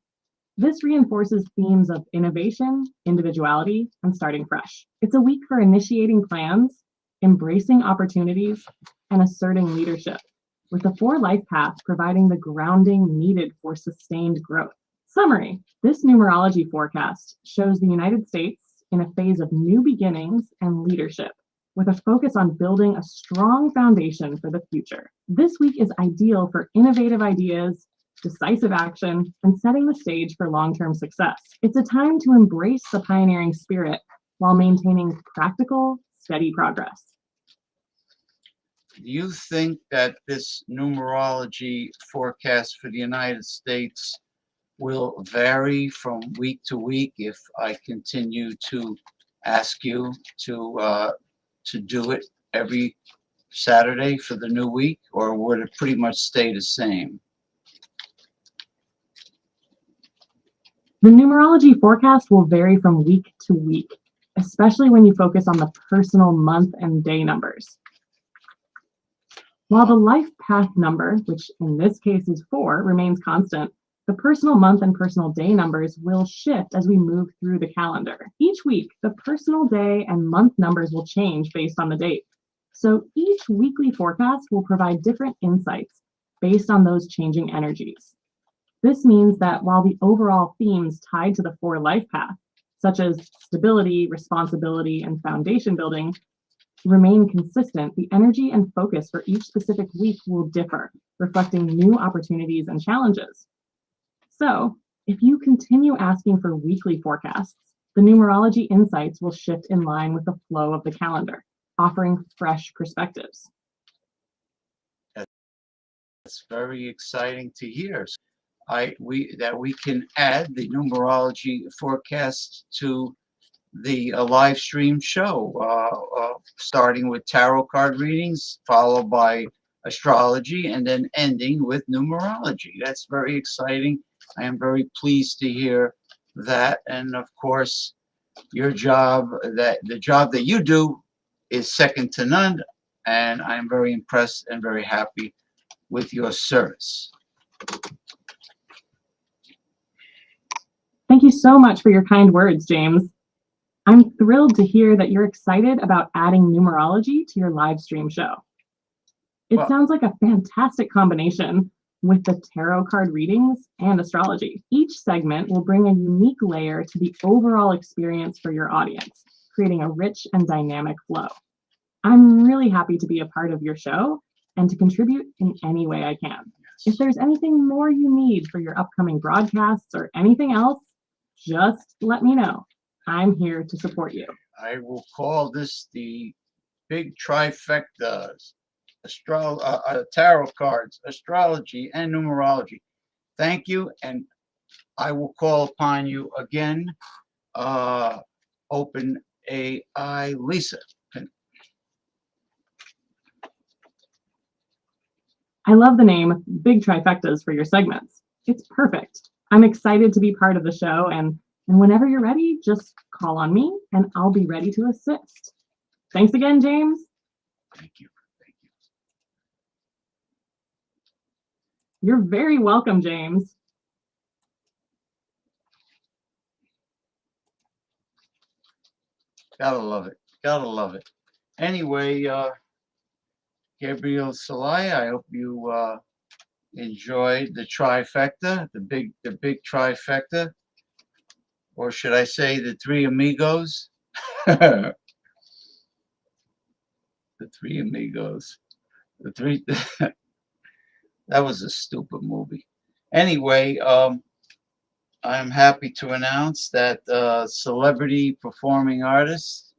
This reinforces themes of innovation, individuality, and starting fresh. It's a week for initiating plans, embracing opportunities, and asserting leadership, with the 4 life path providing the grounding needed for sustained growth. Summary: this numerology forecast shows the United States in a phase of new beginnings and leadership, with a focus on building a strong foundation for the future. This week is ideal for innovative ideas, decisive action, and setting the stage for long-term success. It's a time to embrace the pioneering spirit while maintaining practical, steady progress. Do you think that this numerology forecast for the United States will vary from week to week if I continue to ask you to do it every Saturday for the new week, or would it pretty much stay the same? The numerology forecast will vary from week to week, especially when you focus on the personal month and day numbers. While the life path number, which in this case is 4, remains constant, the personal month and personal day numbers will shift as we move through the calendar. Each week, the personal day and month numbers will change based on the date. So each weekly forecast will provide different insights based on those changing energies. This means that while the overall themes tied to the 4 life path such as stability, responsibility, and foundation building, remain consistent, the energy and focus for each specific week will differ, reflecting new opportunities and challenges. So, if you continue asking for weekly forecasts, the numerology insights will shift in line with the flow of the calendar, offering fresh perspectives. That's very exciting to hear. We can add the numerology forecast to the live stream show, starting with tarot card readings, followed by astrology, and then ending with numerology. That's very exciting. I am very pleased to hear that. And of course, the job that you do is second to none. And I am very impressed and very happy with your service. Thank you so much for your kind words, James. I'm thrilled to hear that you're excited about adding numerology to your live stream show. It sounds like a fantastic combination with the tarot card readings and astrology. Each segment will bring a unique layer to the overall experience for your audience, creating a rich and dynamic flow. I'm really happy to be a part of your show and to contribute in any way I can. If there's anything more you need for your upcoming broadcasts or anything else, just let me know. I'm here to support you. I will call this the big trifecta: tarot cards, astrology, and numerology. Thank you, and I will call upon you again. Open AI Lisa. I love the name Big Trifectas for your segments. It's perfect. I'm excited to be part of the show, and whenever you're ready, just call on me and I'll be ready to assist. Thanks again, James. Thank you. You're very welcome, James. Gotta love it. Gotta love it. Anyway, Gabriel Salai, I hope you enjoyed the trifecta, the big trifecta, or should I say the three amigos? The three amigos. The three. That was a stupid movie. Anyway, I'm happy to announce that celebrity performing artist,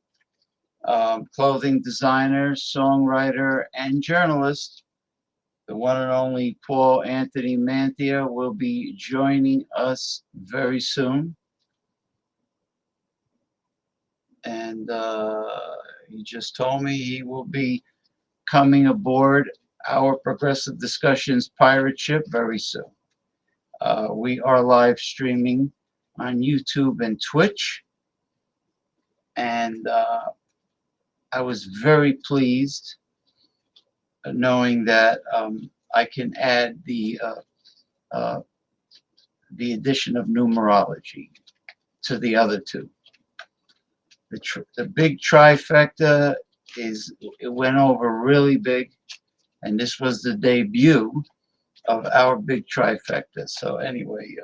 clothing designer, songwriter, and journalist, the one and only Paul Anthony Mantia, will be joining us very soon. And he just told me he will be coming aboard our Progressive Discussions pirate ship very soon. We are live streaming on YouTube and Twitch. And I was very pleased knowing that I can add the addition of numerology to the other two. The big trifecta it went over really big, and this was the debut of our big trifecta. So anyway,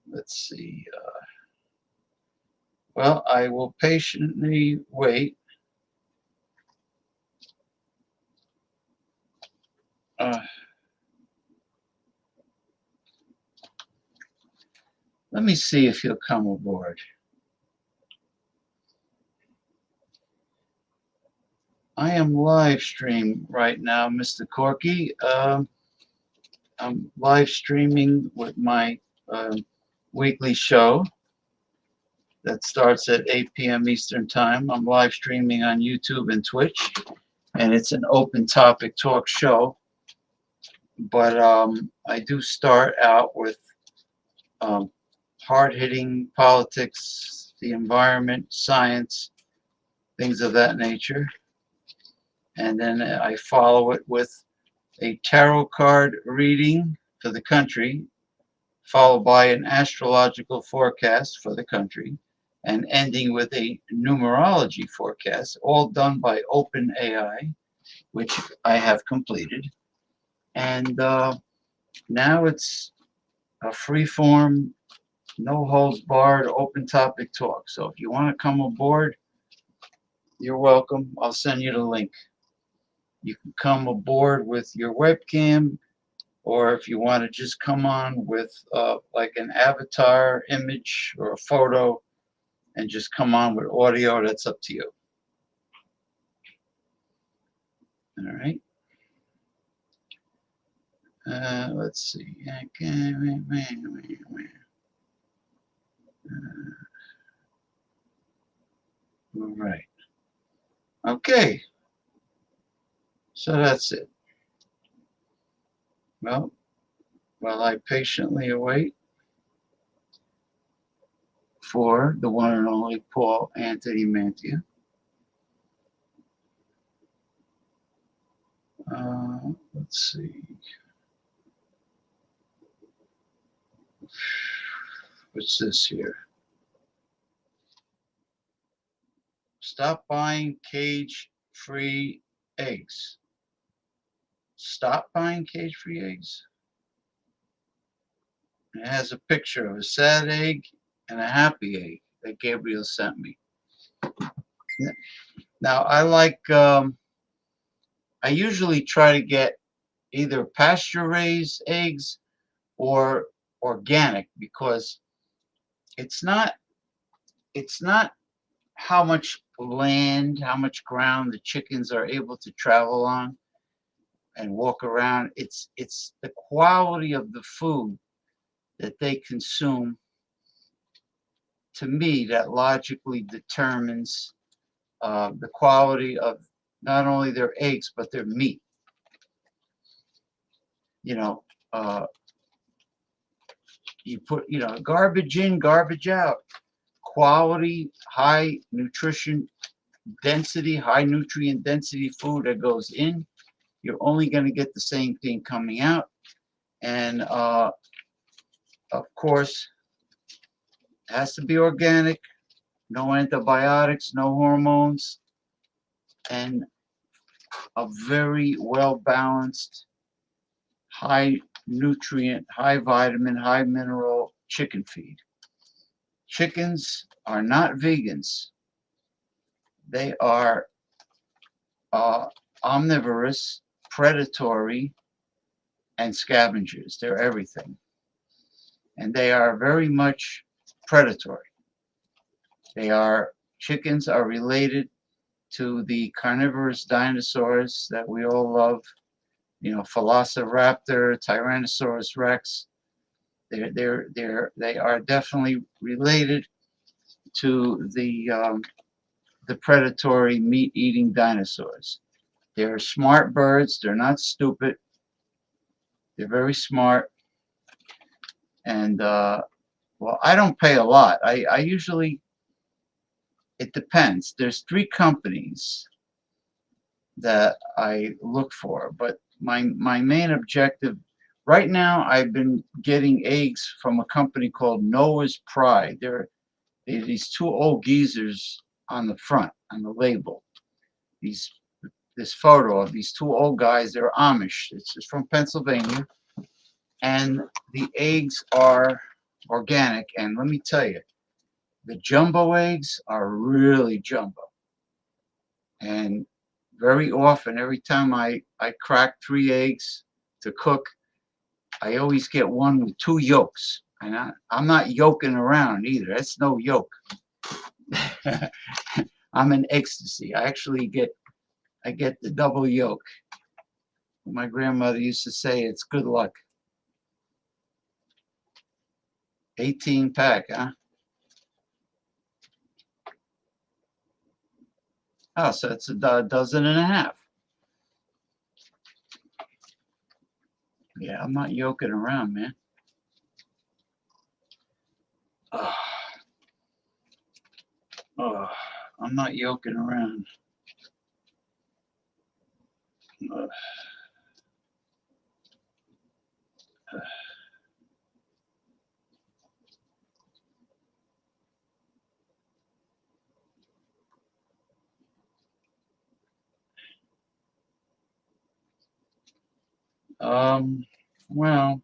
let's see. Well, I will patiently wait. Let me see if he'll come aboard. I am live streaming right now, Mr. Corky. I'm live streaming with my weekly show that starts at 8 p.m. Eastern Time. I'm live streaming on YouTube and Twitch, and it's an open topic talk show. But I do start out with hard-hitting politics, the environment, science, things of that nature. And then I follow it with a tarot card reading for the country, followed by an astrological forecast for the country, and ending with a numerology forecast, all done by OpenAI, which I have completed. And now it's a free-form no holds barred, open topic talk. So if you want to come aboard, you're welcome. I'll send you the link. You can come aboard with your webcam, or if you want to just come on with like an avatar image or a photo and just come on with audio, that's up to you. All right. Let's see. Okay. All right. Okay. So that's it. Well, while I patiently await for the one and only Paul Anthony Mantia. Let's see. What's this here? Stop buying cage-free eggs. Stop buying cage-free eggs? It has a picture of a sad egg and a happy egg that Gabriel sent me. Now, I usually try to get either pasture-raised eggs or organic, because it's not how much land, how much ground the chickens are able to travel on and walk around. It's the quality of the food that they consume, to me, that logically determines the quality of not only their eggs but their meat. You know, you put, garbage in, garbage out. Quality, high nutrition density, high nutrient density food that goes in, you're only going to get the same thing coming out. And of course, it has to be organic, no antibiotics, no hormones, and a very well balanced, high nutrient, high vitamin, high mineral chicken feed. Chickens are not vegans. They are omnivorous, predatory, and scavengers. They're everything. And they are very much predatory. Chickens are related to the carnivorous dinosaurs that we all love, Velociraptor, Tyrannosaurus Rex. They are definitely related to the predatory meat-eating dinosaurs. They're smart birds. They're not stupid. They're very smart. And well, I don't pay a lot. I usually, it depends. There's 3 companies that I look for, but my main objective right now, I've been getting eggs from a company called Noah's Pride. They're these 2 old geezers on the front, on the label. This photo of these 2 old guys. They're Amish. It's from Pennsylvania, and the eggs are organic. And let me tell you, the jumbo eggs are really jumbo. And very often, every time I crack 3 eggs to cook, I always get one with 2 yolks. And I'm not yoking around either. That's no yoke. I'm in ecstasy. I get the double yolk. My grandmother used to say it's good luck. 18 pack, huh? Oh, so it's a dozen and a half. Yeah, I'm not yoking around, man. Oh, I'm not yoking around. Well,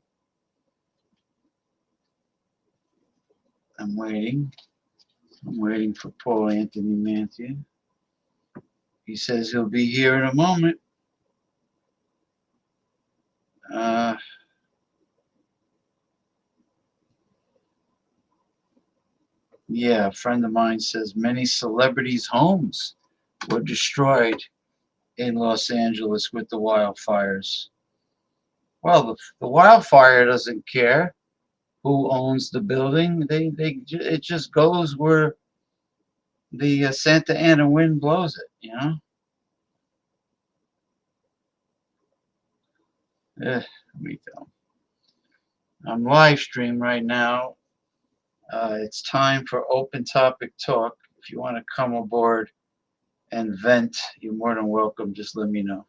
I'm waiting. I'm waiting for Paul Anthony Mantia. He says he'll be here in a moment. Yeah, a friend of mine says many celebrities' homes were destroyed in Los Angeles with the wildfires. Well, the wildfire doesn't care who owns the building. It just goes where the Santa Ana wind blows it, you know? Let me go. I'm live stream right now. It's time for open topic talk. If you want to come aboard and vent, you're more than welcome. Just let me know.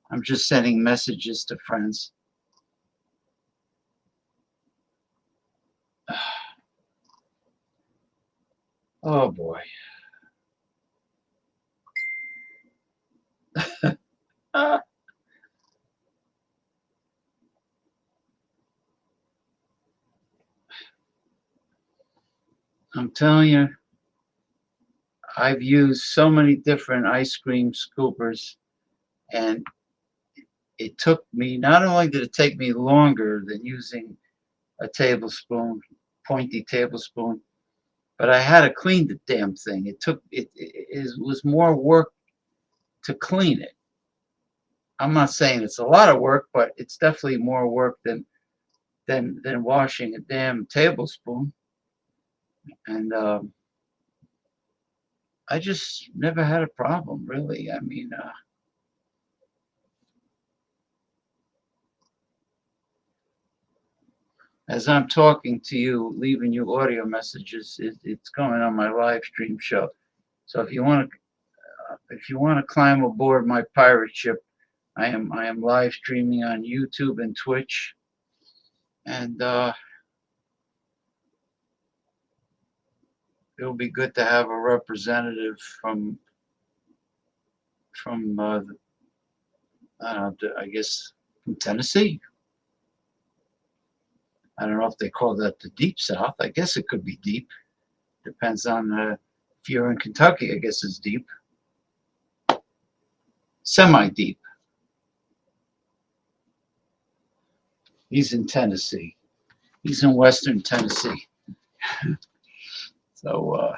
I'm just sending messages to friends. Oh boy. I'm telling you, I've used so many different ice cream scoopers, and it took me, not only did it take me longer than using a tablespoon, pointy tablespoon, but I had to clean the damn thing. It was more work to clean it. I'm not saying it's a lot of work, but it's definitely more work than washing a damn tablespoon. And I just never had a problem, really. I mean, as I'm talking to you, leaving you audio messages, it's going on my live stream show. So if you want to climb aboard my pirate ship, I am live streaming on YouTube and Twitch, and it'll be good to have a representative from I don't know, I guess from Tennessee. I don't know if they call that the Deep South. I guess it could be deep. Depends on if you're in Kentucky. I guess it's deep, semi-deep. He's in Tennessee. He's in Western Tennessee. So,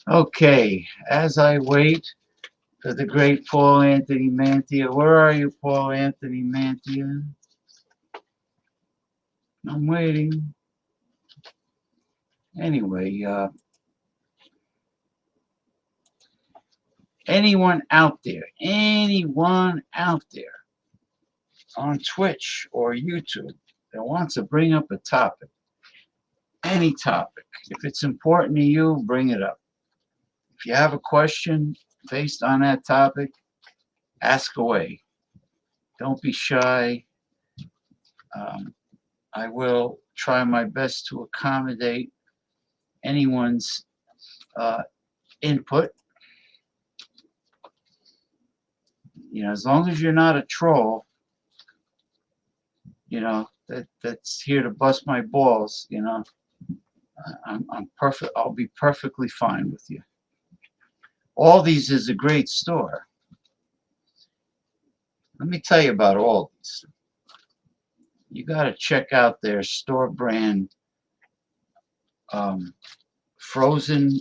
okay. As I wait for the great Paul Anthony Mantia. Where are you, Paul Anthony Mantia? I'm waiting. Anyway, anyone out there on Twitch or YouTube that wants to bring up a topic, any topic, if it's important to you, bring it up. If you have a question based on that topic, ask away. Don't be shy. I will try my best to accommodate anyone's input. You know, as long as you're not a troll, you know, that's here to bust my balls, you know, I'm perfect. I'll be perfectly fine with you. Aldi's is a great store. Let me tell you about Aldi's. You got to check out their store brand frozen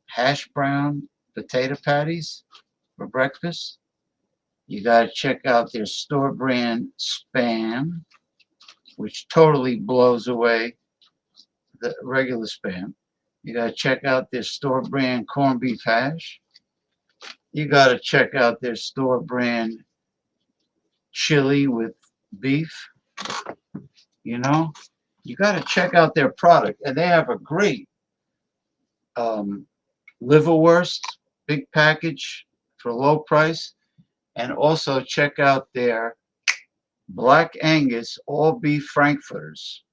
hash brown potato patties for breakfast. You got to check out their store brand Spam, which totally blows away the regular Spam. You got to check out their store brand corned beef hash. You got to check out their store brand chili with beef. You know, you got to check out their product, and they have a great liverwurst, big package for low price, and also check out their Black Angus all beef frankfurters,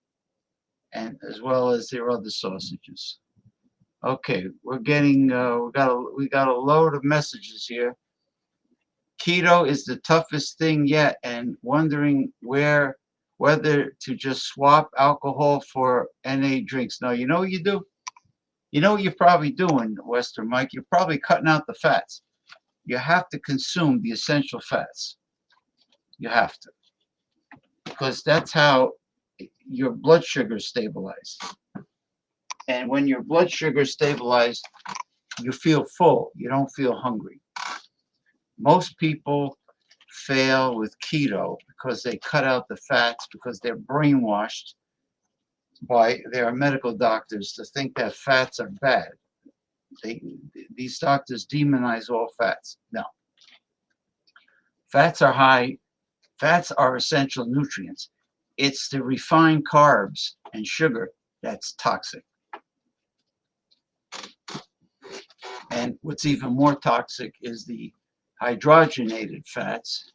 and as well as their other sausages. Okay, we're getting we got a load of messages here. Keto is the toughest thing yet, and wondering where whether to just swap alcohol for NA drinks. No, you know what you do? You know what you're probably doing, Western Mike? You're probably cutting out the fats. You have to consume the essential fats. You have to. Because that's how your blood sugar is stabilized. And when your blood sugar is stabilized, you feel full. You don't feel hungry. Most people fail with keto because they cut out the fats because they're brainwashed by their medical doctors to think that fats are bad. These doctors demonize all fats. No. Fats are high. Fats are essential nutrients. It's the refined carbs and sugar that's toxic. And what's even more toxic is the hydrogenated fats,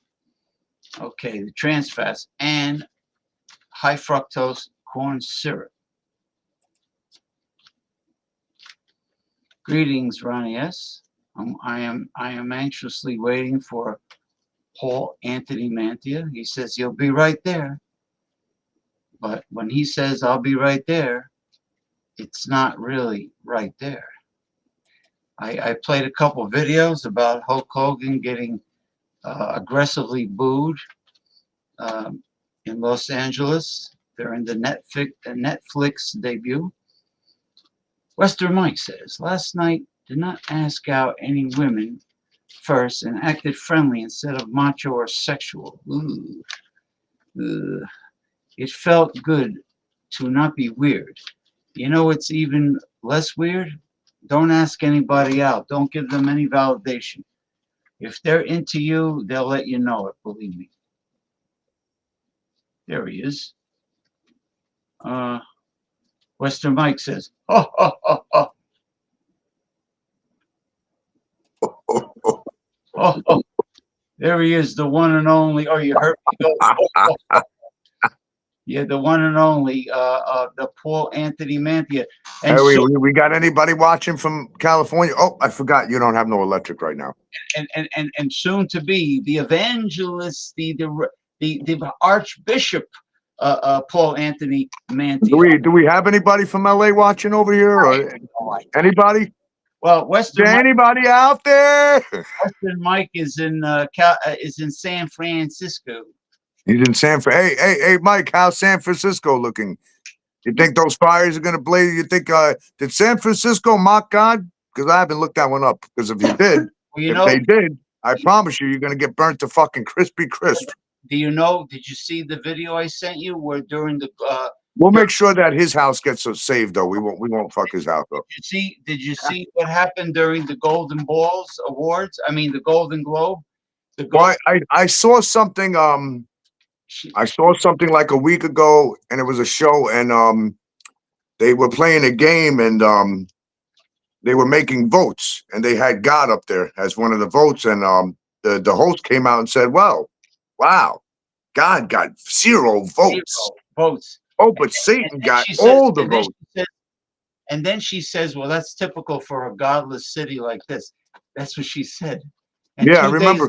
okay, the trans fats, and high fructose corn syrup. Greetings, Ronnie S. I am anxiously waiting for Paul Anthony Mantia. He says he'll be right there. But when he says I'll be right there, it's not really right there. I played a couple of videos about Hulk Hogan getting aggressively booed in Los Angeles during the Netflix debut. Western Mike says, last night did not ask out any women first and acted friendly instead of macho or sexual. Ooh. It felt good to not be weird. You know it's even less weird? Don't ask anybody out. Don't give them any validation. If they're into you, they'll let you know it, believe me. There he is. Western Mike says, oh, oh, oh, oh. Oh, oh. There he is, the one and only. Oh, you heard me go. Oh, oh, oh. Yeah, the one and only, the Paul Anthony Mantia. And hey, so, we got anybody watching from California? Oh, I forgot you don't have no electric right now. And soon to be the evangelist, the Archbishop, Paul Anthony Mantia. Do we have anybody from LA watching over here? Or anybody? Well, anybody out there? Western Mike is in San Francisco. He's in Hey, Mike, how's San Francisco looking? You think those fires are gonna blaze? You think did San Francisco mock God? Because I haven't looked that one up. Because if you did, they did, I promise you're gonna get burnt to fucking crispy crisp. Do you know? Did you see the video I sent you where during the we'll make sure that his house gets saved though. We won't fuck his house up. Did you see what happened during the Golden Balls Awards? I mean the Golden Globe. I saw something I saw something like a week ago, and it was a show, and they were playing a game, and they were making votes, and they had God up there as one of the votes, and the host came out and said, "Well, wow, God got 0 votes. Oh, but Satan got all the votes." And then she says, "Well, that's typical for a godless city like this." That's what she said. And yeah, I remember.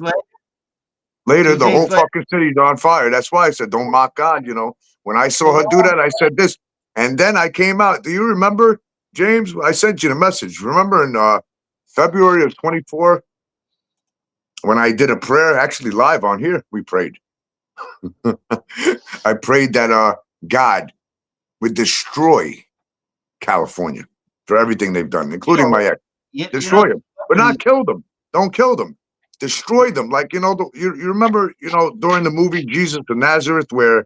Later, the whole fucking city's on fire. That's why I said, don't mock God, you know. When I saw her do that, I said this. And then I came out. Do you remember, James? I sent you the message. Remember in February of 24, when I did a prayer, actually live on here, we prayed. I prayed that God would destroy California for everything they've done, including my ex. Destroy them, but not kill them. Don't kill them. Destroy them. Like, you know, you remember, you know, during the movie Jesus of Nazareth, where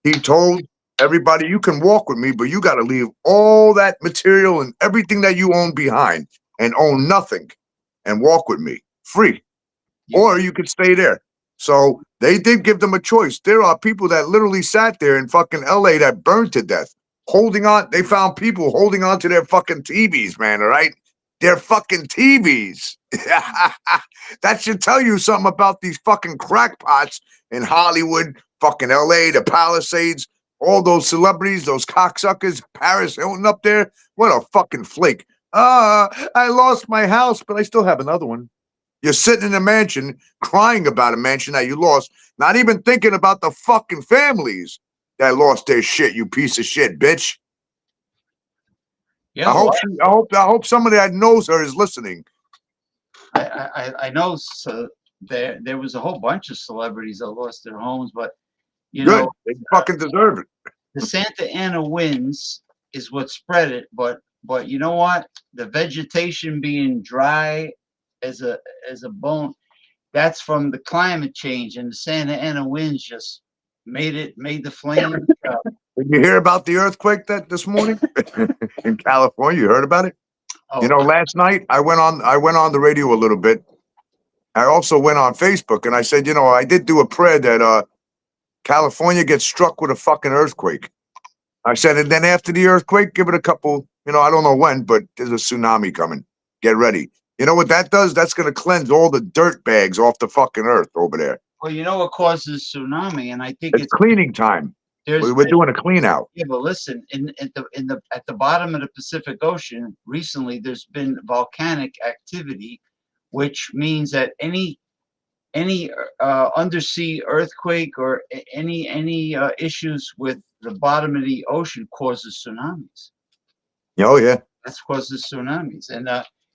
he told everybody, you can walk with me, but you got to leave all that material and everything that you own behind and own nothing and walk with me free. Or you could stay there. So they did give them a choice. There are people that literally sat there in fucking LA that burned to death, holding on. They found people holding on to their fucking TVs, man. All right. Their fucking TVs. That should tell you something about these fucking crackpots in Hollywood, fucking LA, the Palisades, all those celebrities, those cocksuckers, Paris Hilton up there. What a fucking flake. I lost my house, but I still have another one. You're sitting in a mansion crying about a mansion that you lost, not even thinking about the fucking families that lost their shit, you piece of shit, bitch. Yeah, I hope somebody that knows her is listening. I know there was a whole bunch of celebrities that lost their homes, but you Good. know, They fucking deserve it. the Santa Ana winds is what spread it, but you know what? The vegetation being dry as a bone, that's from the climate change, and the Santa Ana winds just made the flame. Did you hear about the earthquake this morning in California? You heard about it? Oh. You know, last night I went on the radio a little bit. I also went on Facebook and I said, you know, I did do a prayer that California gets struck with a fucking earthquake. I said, and then after the earthquake, give it a couple, you know, I don't know when, but there's a tsunami coming. Get ready. You know what that does? That's going to cleanse all the dirt bags off the fucking earth over there. Well, you know what causes tsunami, and I think it's cleaning time. We're doing a clean out. Yeah, but listen, at the bottom of the Pacific Ocean recently, there's been volcanic activity, which means that any undersea earthquake or any issues with the bottom of the ocean causes tsunamis. Oh yeah, that causes tsunamis, and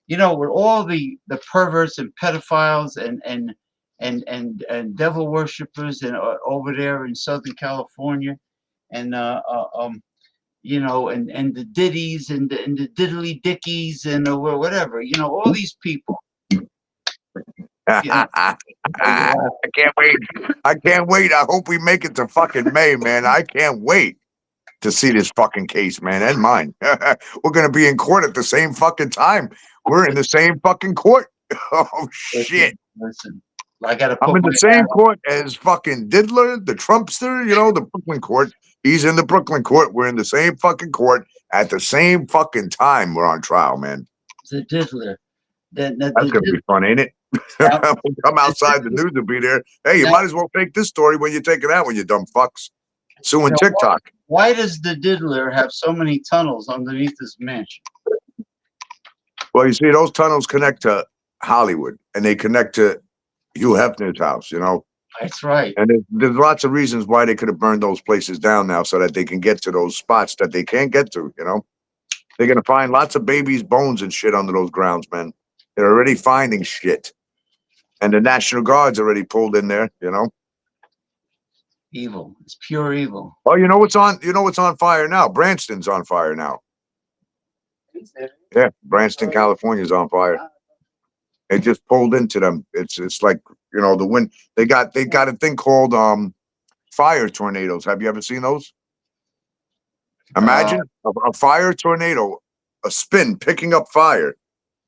you know, with all the perverts and pedophiles and devil worshippers and over there in Southern California, and you know, and the diddies and the diddly dickies and whatever, you know, all these people. I can't wait. I can't wait. I hope we make it to fucking May, man. I can't wait to see this fucking case, man, and mine. We're gonna be in court at the same fucking time. We're in the same fucking court. Oh shit! Listen, I gotta. I'm in the same court as fucking Diddler, the Trumpster. You know, the Brooklyn court. He's in the Brooklyn court. We're in the same fucking court at the same fucking time. We're on trial, man. The Diddler. That's gonna be fun, ain't it? We'll come outside. The news will be there. Hey, you might as well take this story when you take it out, when you dumb fucks. Suing TikTok. Why does the Diddler have so many tunnels underneath his mansion? Well, you see, those tunnels connect to Hollywood, and they connect to Hugh Hefner's house, you know? That's right. And there's lots of reasons why they could have burned those places down now so that they can get to those spots that they can't get to, you know? They're going to find lots of babies' bones and shit under those grounds, man. They're already finding shit. And the National Guard's already pulled in there, you know? Evil. It's pure evil. Oh, you know what's on fire now? Branston's on fire now. Yeah, Branston, California's on fire. It just pulled into them. It's like, you know, the wind. They got a thing called fire tornadoes. Have you ever seen those? Imagine a fire tornado, a spin picking up fire,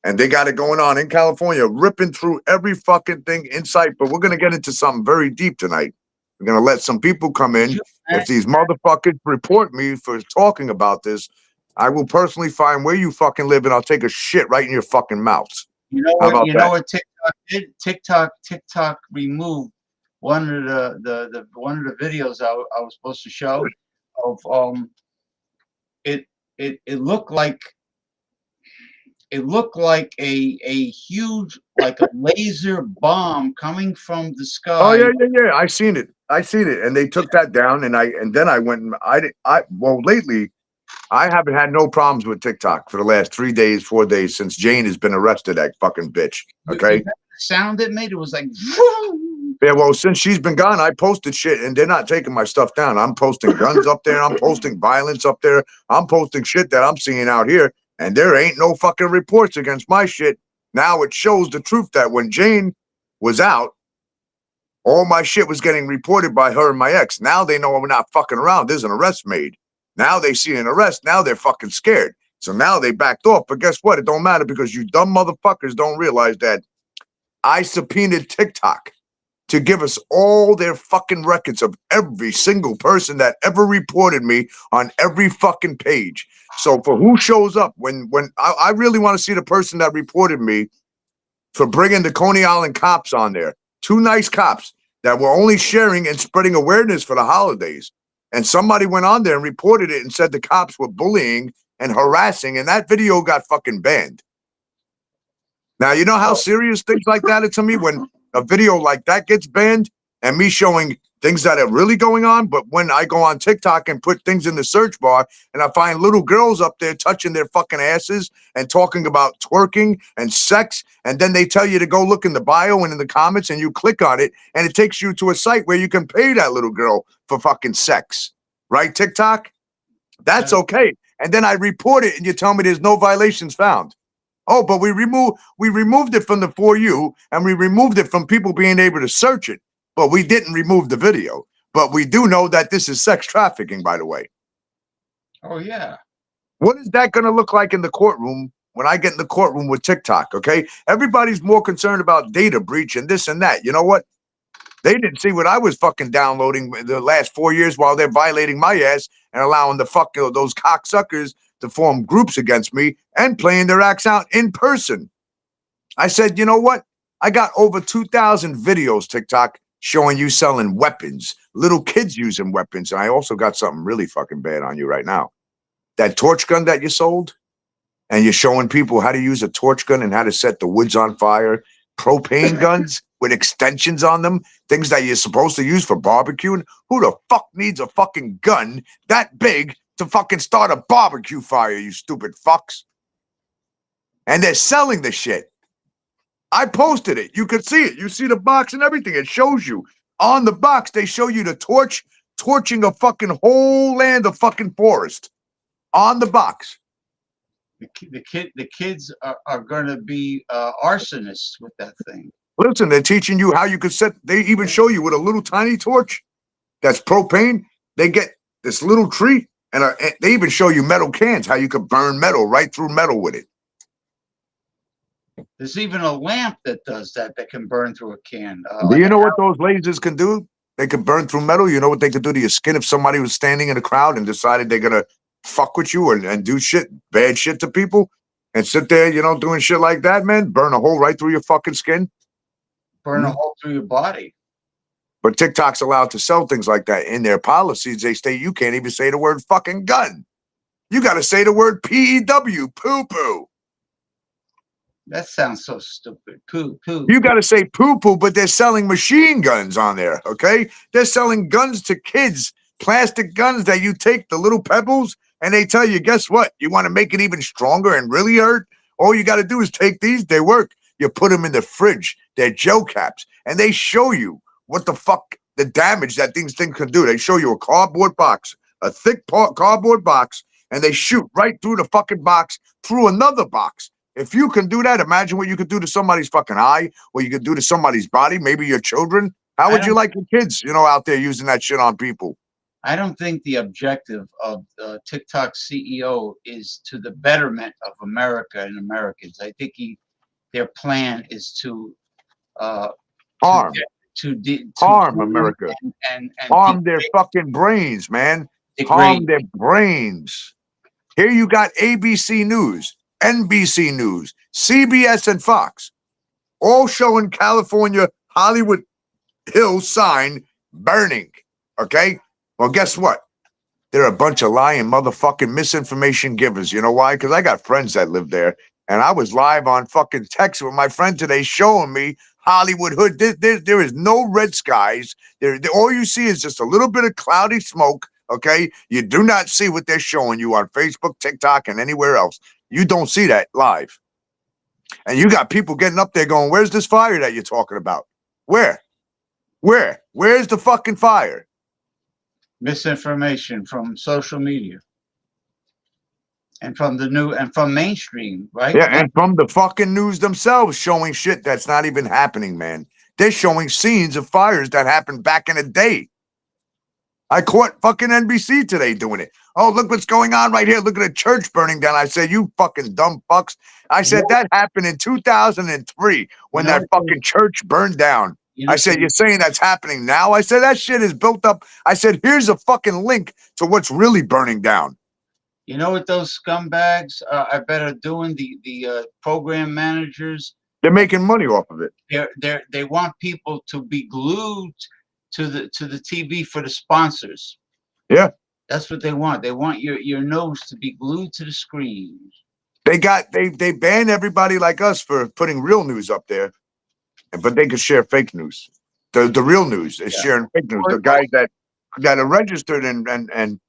and they got it going on in California, ripping through every fucking thing in sight. But we're gonna get into something very deep tonight. We're gonna let some people come in. If these motherfuckers report me for talking about this, I will personally find where you fucking live and I'll take a shit right in your fucking mouths. You know what? You know what TikTok did? TikTok removed one of the videos I was supposed to show of it looked like a huge, like a laser bomb coming from the sky. Oh yeah. I seen it, and they took that down, and then I went and well, lately I haven't had no problems with TikTok for the last 3 days, 4 days since Jane has been arrested. That fucking bitch. Okay. The sound it made, it was like. Yeah, well, since she's been gone, I posted shit, and they're not taking my stuff down. I'm posting guns up there. I'm posting violence up there. I'm posting shit that I'm seeing out here, and there ain't no fucking reports against my shit. Now it shows the truth that when Jane was out, all my shit was getting reported by her and my ex. Now they know I'm not fucking around. There's an arrest made. Now they see an arrest. Now they're fucking scared. So now they backed off. But guess what? It don't matter because you dumb motherfuckers don't realize that I subpoenaed TikTok to give us all their fucking records of every single person that ever reported me on every fucking page. So for who shows up, when I really want to see the person that reported me for bringing the Coney Island cops on there. 2 nice cops that were only sharing and spreading awareness for the holidays. And somebody went on there and reported it and said the cops were bullying and harassing, and that video got fucking banned. Now, you know how serious things like that are to me when a video like that gets banned and me showing things that are really going on. But when I go on TikTok and put things in the search bar and I find little girls up there touching their fucking asses and talking about twerking and sex, and then they tell you to go look in the bio and in the comments and you click on it and it takes you to a site where you can pay that little girl for fucking sex. Right, TikTok? That's okay. And then I report it and you tell me there's no violations found. Oh, but we removed it from the For You, and we removed it from people being able to search it. But we didn't remove the video. But we do know that this is sex trafficking, by the way. Oh, yeah. What is that going to look like in the courtroom when I get in the courtroom with TikTok, okay? Everybody's more concerned about data breach and this and that. You know what? They didn't see what I was fucking downloading the last 4 years while they're violating my ass and allowing the those cocksuckers to form groups against me and playing their acts out in person. I said, you know what? I got over 2,000 videos, TikTok, showing you selling weapons, little kids using weapons. And I also got something really fucking bad on you right now. That torch gun that you sold, and you're showing people how to use a torch gun and how to set the woods on fire, propane guns with extensions on them, things that you're supposed to use for barbecuing. Who the fuck needs a fucking gun that big to fucking start a barbecue fire, you stupid fucks? And they're selling the shit. I posted it. You could see it. You see the box and everything. It shows you. On the box, they show you the torching a fucking whole land of fucking forest. On the box. The kids are going to be arsonists with that thing. Listen, they're teaching you how you could set. They even show you with a little tiny torch that's propane. They get this little tree, and they even show you metal cans, how you could burn metal right through metal with it. There's even a lamp that does that can burn through a can. Do you know what those lasers can do? They can burn through metal. You know what they could do to your skin if somebody was standing in a crowd and decided they're going to fuck with you and do shit, bad shit to people, and sit there, you know, doing shit like that, man? Burn a hole right through your fucking skin. Burn a hole through your body. But TikTok's allowed to sell things like that. In their policies, they state you can't even say the word fucking gun. You got to say the word PEW, poo-poo. That sounds so stupid. Poo-poo. You got to say poo-poo, but they're selling machine guns on there, okay? They're selling guns to kids, plastic guns that you take the little pebbles, and they tell you, guess what? You want to make it even stronger and really hurt? All you got to do is take these. They work. You put them in the fridge. They're gel caps, and they show you what the fuck, the damage that things can do. They show you a cardboard box, a thick cardboard box, and they shoot right through the fucking box, through another box. If you can do that, imagine what you could do to somebody's fucking eye, what you could do to somebody's body, maybe your children. How would you like your kids, you know, out there using that shit on people? I don't think the objective of TikTok's CEO is to the betterment of America and Americans. I think their plan is to harm America and harm their fucking brains, man. Harm their brains. Here you got ABC News, NBC News, CBS, and Fox, all showing California Hollywood Hills sign burning. Okay? Well, guess what? They're a bunch of lying motherfucking misinformation givers. You know why? Because I got friends that live there. And I was live on fucking text with my friend today showing me Hollywood Hood. There is no red skies. All you see is just a little bit of cloudy smoke. Okay? You do not see what they're showing you on Facebook, TikTok, and anywhere else. You don't see that live. And you got people getting up there going, where's this fire that you're talking about? Where? Where's the fucking fire? Misinformation from social media. And from from mainstream, right? Yeah, and from the fucking news themselves showing shit that's not even happening, man. They're showing scenes of fires that happened back in the day. I caught fucking NBC today doing it. Oh, look what's going on right here. Look at a church burning down. I said, you fucking dumb fucks. I said, that happened in 2003 when that fucking church burned down. I said, you're saying that's happening now? I said, that shit is built up. I said, here's a fucking link to what's really burning down. You know what those scumbags I bet are doing? The program managers. They're making money off of it. They want people to be glued to the TV for the sponsors. Yeah. That's what they want. They want your nose to be glued to the screen. They ban everybody like us for putting real news up there, but they could share fake news. The real news is sharing fake news. The guys that are registered and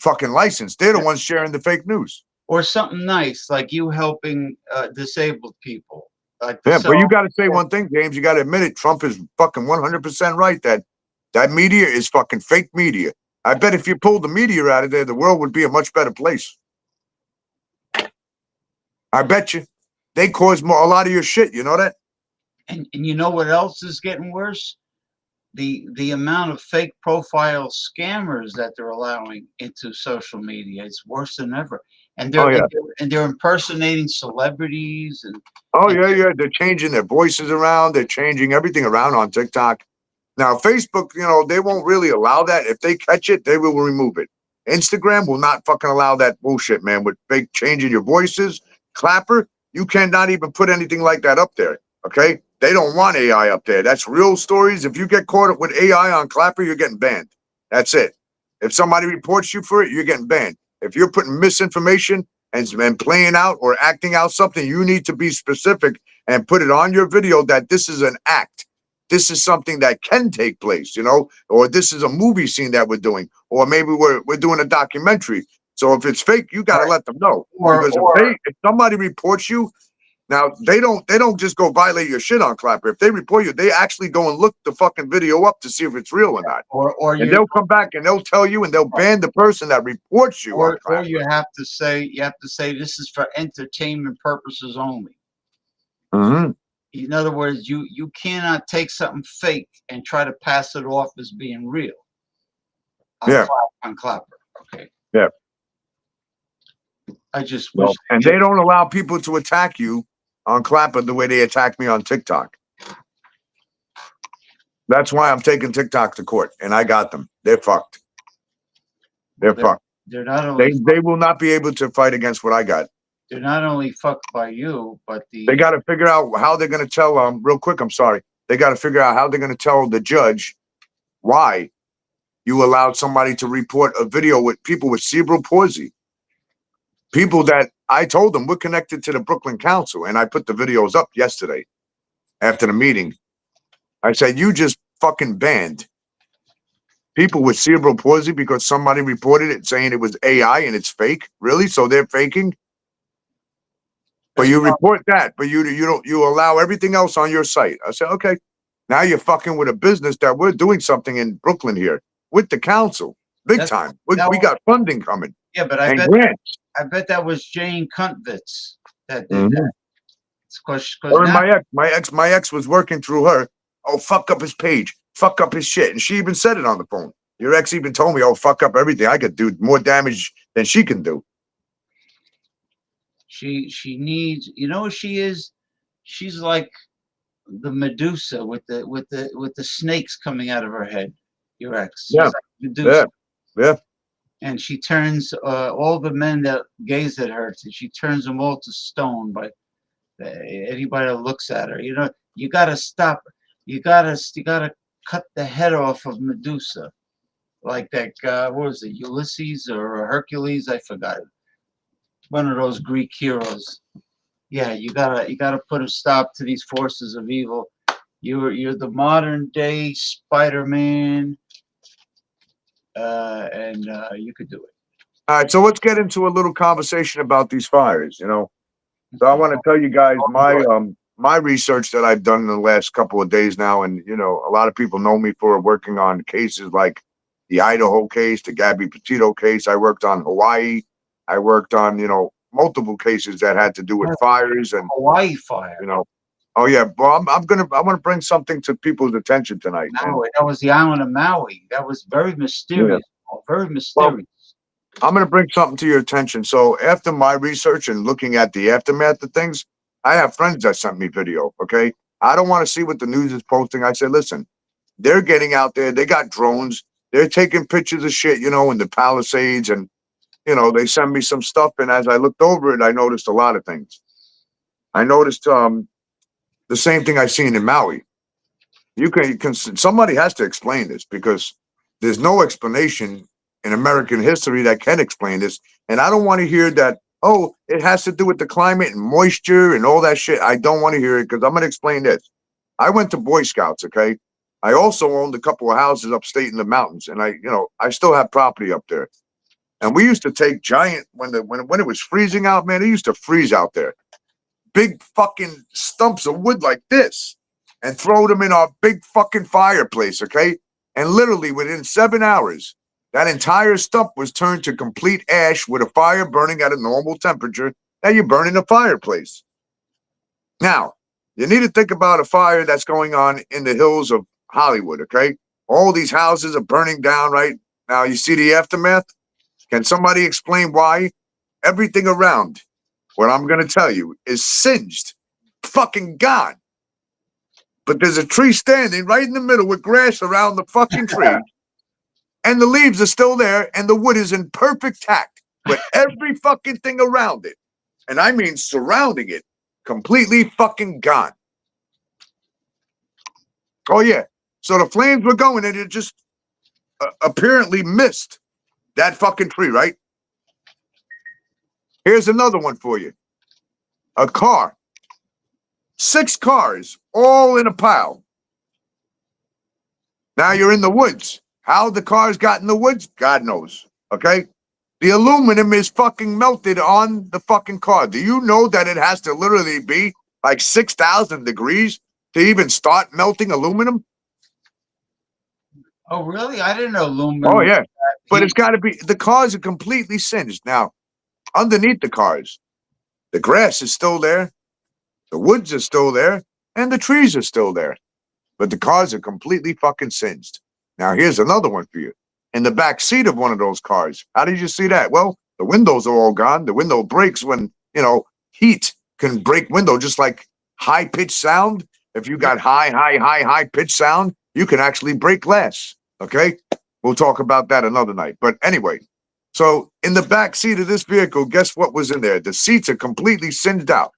fucking licensed, they're the ones sharing the fake news. Or something nice like you helping disabled people. Like Yeah, but you got to say one thing, James. You got to admit it. Trump is fucking 100% right that media is fucking fake media. I bet if you pulled the media out of there, the world would be a much better place. I bet you. They cause a lot of your shit. You know that? And you know what else is getting worse? The amount of fake profile scammers that they're allowing into social media. It's worse than ever. And they're impersonating celebrities and they're changing their voices around. They're changing everything around on TikTok. Now, Facebook, they won't really allow that. If they catch it, they will remove it. Instagram will not fucking allow that bullshit, man, with fake changing your voices. Clapper, you cannot even put anything like that up there, okay? They don't want AI up there. That's real stories. If you get caught up with AI on Clapper, you're getting banned. That's it. If somebody reports you for it, you're getting banned. If you're putting misinformation and playing out or acting out something, you need to be specific and put it on your video that this is an act. This is something that can take place, or this is a movie scene that we're doing, or maybe we're doing a documentary. So if it's fake, you got to let them know. Because if somebody reports you, now they don't just go violate your shit on Clapper. If they report you, they actually go and look the fucking video up to see if it's real or not. And they'll come back and they'll tell you and they'll ban the person that reports you on Clapper. Or you have to say this is for entertainment purposes only. Mm-hmm. In other words, you cannot take something fake and try to pass it off as being real. On Clapper. Okay. Yeah. I just wish. And they don't allow people to attack you on Clapper the way they attack me on TikTok. That's why I'm taking TikTok to court, and I got them. They're fucked. They're fucked. They're not only they will not be able to fight against what I got. They're not only fucked by you, but they got to figure out how they're going to tell real quick. I'm sorry. They got to figure out how they're going to tell the judge why you allowed somebody to report a video with people with cerebral palsy. People that I told them we're connected to the Brooklyn Council, and I put the videos up yesterday after the meeting. I said, you just fucking banned people with cerebral palsy because somebody reported it saying it was AI and it's fake. Really? So they're faking? But you report that, but you allow everything else on your site. I said, okay, now you're fucking with a business that we're doing something in Brooklyn here with the council, big time. We got funding coming. Yeah, but I bet that was Jane Kuntvitz that did that. Or my ex was working through her. Oh, fuck up his page, fuck up his shit, and she even said it on the phone. Your ex even told me, oh, fuck up everything. I could do more damage than she can do. She needs, what she is? She's like the Medusa with the snakes coming out of her head. Your ex. She's like Medusa. Yeah. And she turns all the men that gaze at her, she turns them all to stone by anybody that looks at her. You gotta stop her. You gotta cut the head off of Medusa. Like that what was it, Ulysses or Hercules? I forgot it. One of those Greek heroes. Yeah, you gotta put a stop to these forces of evil. You're the modern day Spider-Man, and you could do it. All right, so let's get into a little conversation about these fires. So I want to tell you guys my research that I've done in the last couple of days now, and a lot of people know me for working on cases like the Idaho case, the Gabby Petito case. I worked on Hawaii. I worked on, multiple cases that had to do with fires and Hawaii fire. Oh yeah, well, I want to bring something to people's attention tonight. Maui. That was the island of Maui. That was very mysterious. Yeah. Very mysterious. Well, I'm going to bring something to your attention. So after my research and looking at the aftermath of things, I have friends that sent me video. Okay, I don't want to see what the news is posting. I said, listen, they're getting out there. They got drones. They're taking pictures of shit, in the Palisades and. They send me some stuff, and as I looked over it, I noticed a lot of things. I noticed the same thing I seen in Maui. You can somebody has to explain this because there's no explanation in American history that can explain this. And I don't want to hear that oh, it has to do with the climate and moisture and all that shit. I don't want to hear it because I'm going to explain this. I went to Boy Scouts, okay? I also owned a couple of houses upstate in the mountains, and I still have property up there. And we used to take giant, when it was freezing out, man, it used to freeze out there. Big fucking stumps of wood like this, and throw them in our big fucking fireplace, okay? And literally within 7 hours, that entire stump was turned to complete ash with a fire burning at a normal temperature that you burn in a fireplace. Now, you need to think about a fire that's going on in the hills of Hollywood, okay? All these houses are burning down right now. You see the aftermath? Can somebody explain why everything around what I'm going to tell you is singed, fucking gone? But there's a tree standing right in the middle with grass around the fucking tree, and the leaves are still there, and the wood is in perfect tact, but every fucking thing around it, and I mean surrounding it, completely fucking gone. Oh, yeah. So the flames were going, and it just apparently missed that fucking tree, right? Here's another one for you. A car. 6 cars, all in a pile. Now you're in the woods. How the cars got in the woods, God knows, okay? The aluminum is fucking melted on the fucking car. Do you know that it has to literally be like 6,000 degrees to even start melting aluminum? Oh, really? I didn't know aluminum. Oh, yeah. But it's got to be, the cars are completely singed. Now, underneath the cars, the grass is still there, the woods are still there, and the trees are still there. But the cars are completely fucking singed. Now, here's another one for you. In the back seat of one of those cars, how did you see that? Well, the windows are all gone. The window breaks when, heat can break window, just like high-pitched sound. If you got high-pitched sound, you can actually break glass, okay? We'll talk about that another night. But anyway, so in the back seat of this vehicle, guess what was in there? The seats are completely singed out.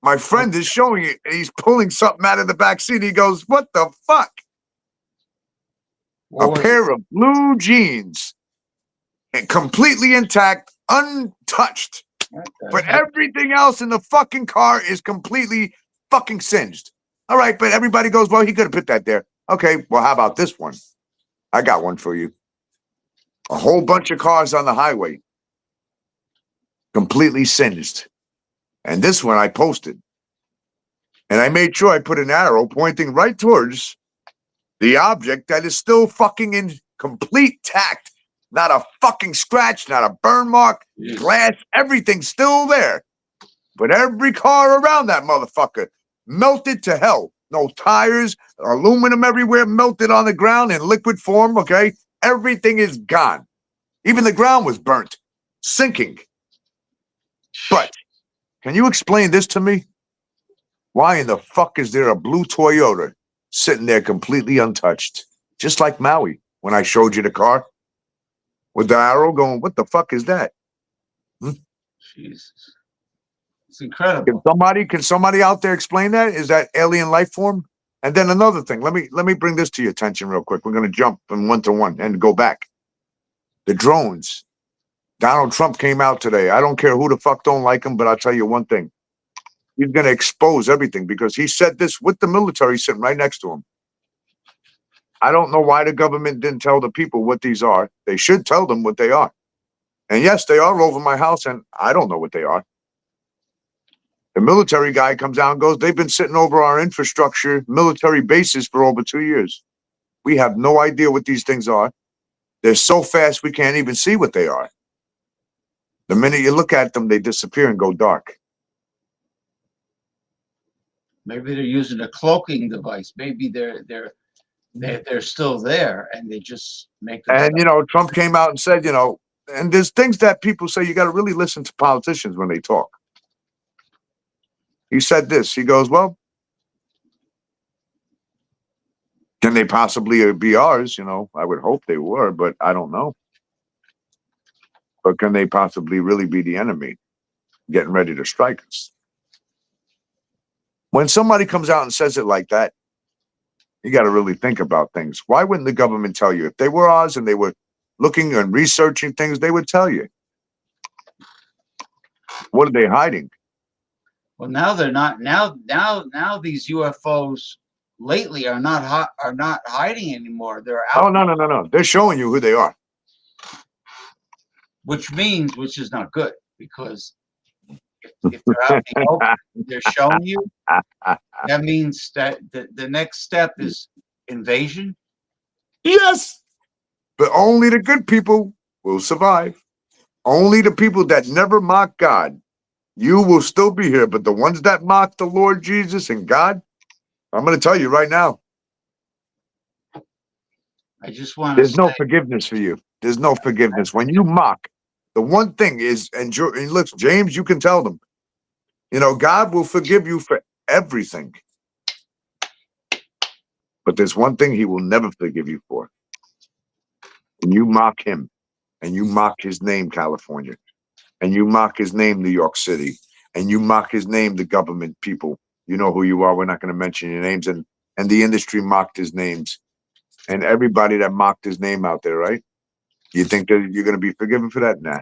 My friend is showing it, and he's pulling something out of the back seat. He goes, what the fuck? A pair of blue jeans, and completely intact, untouched. But everything else in the fucking car is completely fucking singed. All right, but everybody goes, well, he could have put that there. Okay, well, how about this one? I got one for you. A whole bunch of cars on the highway, completely singed. And this one I posted. And I made sure I put an arrow pointing right towards the object that is still fucking in complete tact. Not a fucking scratch, not a burn mark, glass, everything's still there. But every car around that motherfucker melted to hell. No tires, aluminum everywhere, melted on the ground in liquid form, okay? Everything is gone. Even the ground was burnt, sinking. But can you explain this to me? Why in the fuck is there a blue Toyota sitting there completely untouched? Just like Maui, when I showed you the car. With the arrow going, what the fuck is that? Jesus. It's incredible. Can somebody out there explain that? Is that alien life form? And then another thing, let me bring this to your attention real quick. We're going to jump from one to one and go back. The drones. Donald Trump came out today. I don't care who the fuck don't like him, but I'll tell you one thing. He's going to expose everything because he said this with the military sitting right next to him. I don't know why the government didn't tell the people what these are. They should tell them what they are. And yes, they are over my house, and I don't know what they are. The military guy comes out and goes, they've been sitting over our infrastructure, military bases for over 2 years. We have no idea what these things are. They're so fast we can't even see what they are. The minute you look at them, they disappear and go dark. Maybe they're using a cloaking device. Maybe they're still there, and they just make them. And Trump came out and said, and there's things that people say you got to really listen to politicians when they talk. He said this. He goes, well, can they possibly be ours? I would hope they were, but I don't know. But can they possibly really be the enemy getting ready to strike us? When somebody comes out and says it like that, you got to really think about things. Why wouldn't the government tell you? If they were ours and they were looking and researching things, they would tell you. What are they hiding? Well, now they're not. Now these UFOs lately are not hiding anymore. They're out. Oh no! They're showing you who they are. Which is not good, because if they're out in the open, they're showing you. That means that the next step is invasion. Yes, but only the good people will survive. Only the people that never mock God. You will still be here, but the ones that mock the Lord Jesus and God, I'm going to tell you right now. I just want to There's no forgiveness for you. There's no forgiveness. When you mock, the one thing is, and look, James, you can tell them, God will forgive you for everything. But there's one thing he will never forgive you for. When you mock him, and you mock his name, California, and you mock his name, New York City, and you mock his name, the government people. You know who you are. We're not going to mention your names. And the industry mocked his names. And everybody that mocked his name out there, right? You think that you're going to be forgiven for that? Nah.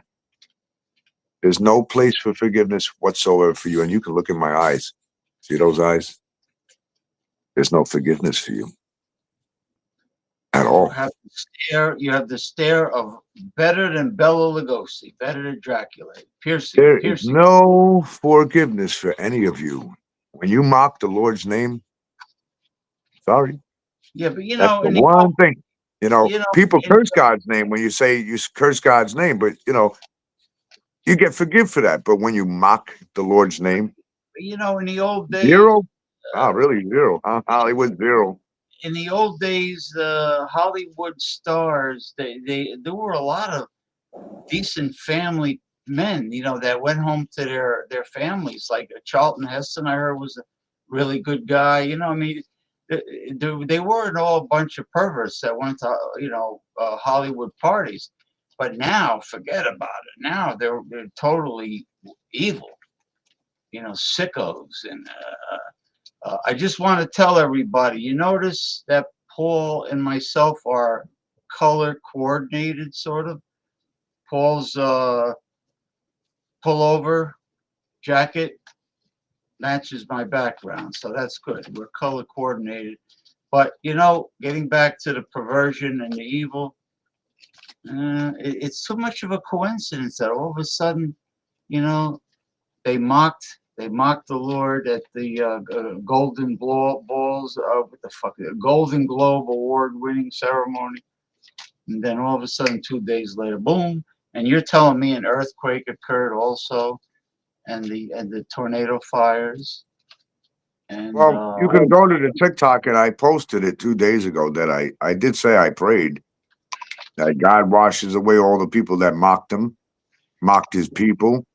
There's no place for forgiveness whatsoever for you. And you can look in my eyes. See those eyes? There's no forgiveness for you at all. You have the stare of better than Bela Lugosi, better than Dracula. Piercing. There is no forgiveness for any of you. When you mock the Lord's name, sorry. Yeah, but that's the one thing. People curse God's name when you say you curse God's name, but you get forgiven for that. But when you mock the Lord's name, in the old days, zero. Really zero? Huh? Hollywood zero. In the old days, the Hollywood stars, there were a lot of decent family men, that went home to their families. Like Charlton Heston, I heard, was a really good guy. They weren't all a bunch of perverts that went to Hollywood parties. But now, forget about it. Now they're totally evil, sickos. And I just want to tell everybody, you notice that Paul and myself are color coordinated, sort of. Paul's pullover jacket matches my background, so that's good. We're color coordinated. But getting back to the perversion and the evil, it's too much of a coincidence that all of a sudden, they mocked the Lord at the Golden Balls, what the fuck, Golden Globe award-winning ceremony, and then all of a sudden 2 days later, boom! And you're telling me an earthquake occurred also, and the tornado fires. And well, you can go to the TikTok, and I posted it 2 days ago that I did say I prayed that God washes away all the people that mocked him, mocked his people,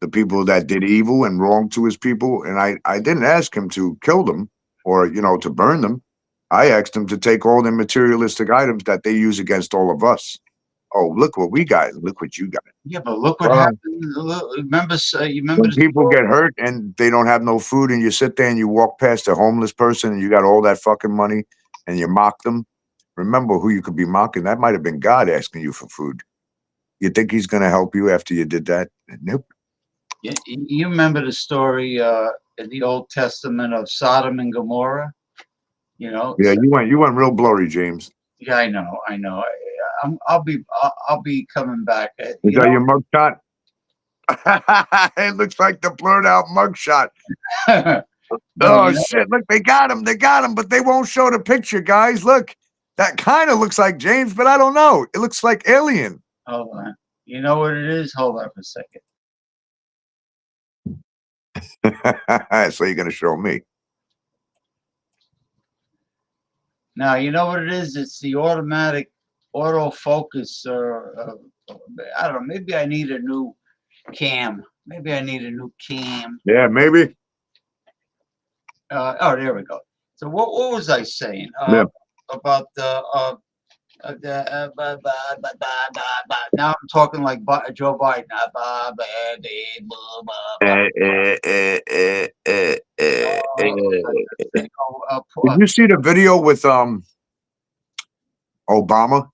the people that did evil and wrong to his people. And I didn't ask him to kill them or, to burn them. I asked him to take all the materialistic items that they use against all of us. Oh, look what we got. Look what you got. Yeah, but look what happened. Remember when people get hurt and they don't have no food, and you sit there and you walk past a homeless person and you got all that fucking money and you mock them. Remember who you could be mocking. That might have been God asking you for food. You think he's going to help you after you did that? Nope. You remember the story in the Old Testament of Sodom and Gomorrah? Yeah, you went real blurry, James. Yeah, I know. I'll be coming back. Is that your mugshot? It looks like the blurred out mugshot. Oh shit! Look, they got him, but they won't show the picture, guys. Look, that kind of looks like James, but I don't know. It looks like Alien. Hold on. You know what it is? Hold on for a second. So you're gonna show me? Now you know what it is. It's the automatic autofocus, or I don't know. Maybe I need a new cam. Yeah, maybe. Oh, there we go. So what was I saying about the now I'm talking like Joe Biden. Did you see the video with Obama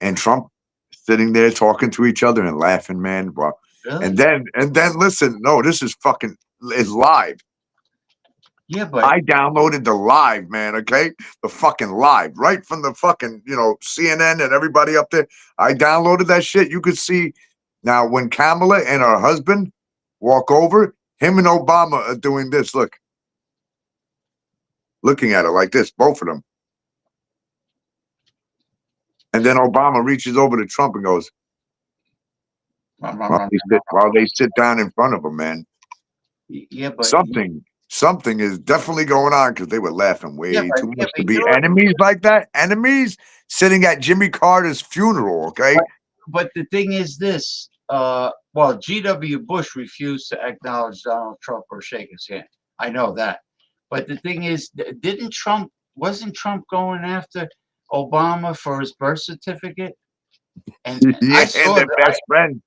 and Trump sitting there talking to each other and laughing, man? Well, Really? And then listen, no, this is fucking is live. Yeah, but I downloaded the live, man, okay? The fucking live, right from the fucking, CNN and everybody up there. I downloaded that shit. You could see now when Kamala and her husband walk over, him and Obama are doing this. Look. Looking at it like this, both of them. And then Obama reaches over to Trump and goes, while they sit down in front of him, man. Yeah, but something is definitely going on because they were laughing way too much to be enemies like that. Enemies sitting at Jimmy Carter's funeral, okay? But the thing is this, well, G.W. Bush refused to acknowledge Donald Trump or shake his hand. I know that. But the thing is, wasn't Trump going after Obama for his birth certificate? And yeah, and their best friend.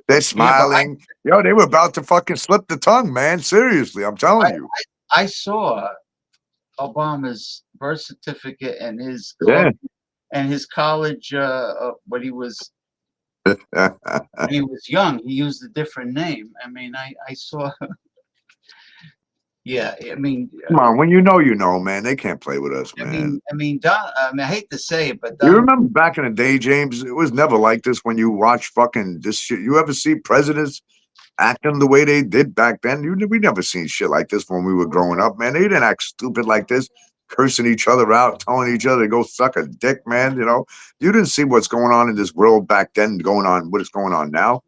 They're smiling. Yo, they were about to fucking slip the tongue, man. Seriously, I'm telling you. I saw Obama's birth certificate and his college when he was young. He used a different name. I mean, I saw. Yeah, I mean, come on. When you know, man. They can't play with us, man. I mean, I hate to say it, but You remember back in the day, James? It was never like this when you watch fucking this shit. You ever see presidents acting the way they did back then? We never seen shit like this when we were growing up, man. They didn't act stupid like this, cursing each other out, telling each other to go suck a dick, man. You didn't see what's going on in this world back then, what is going on now.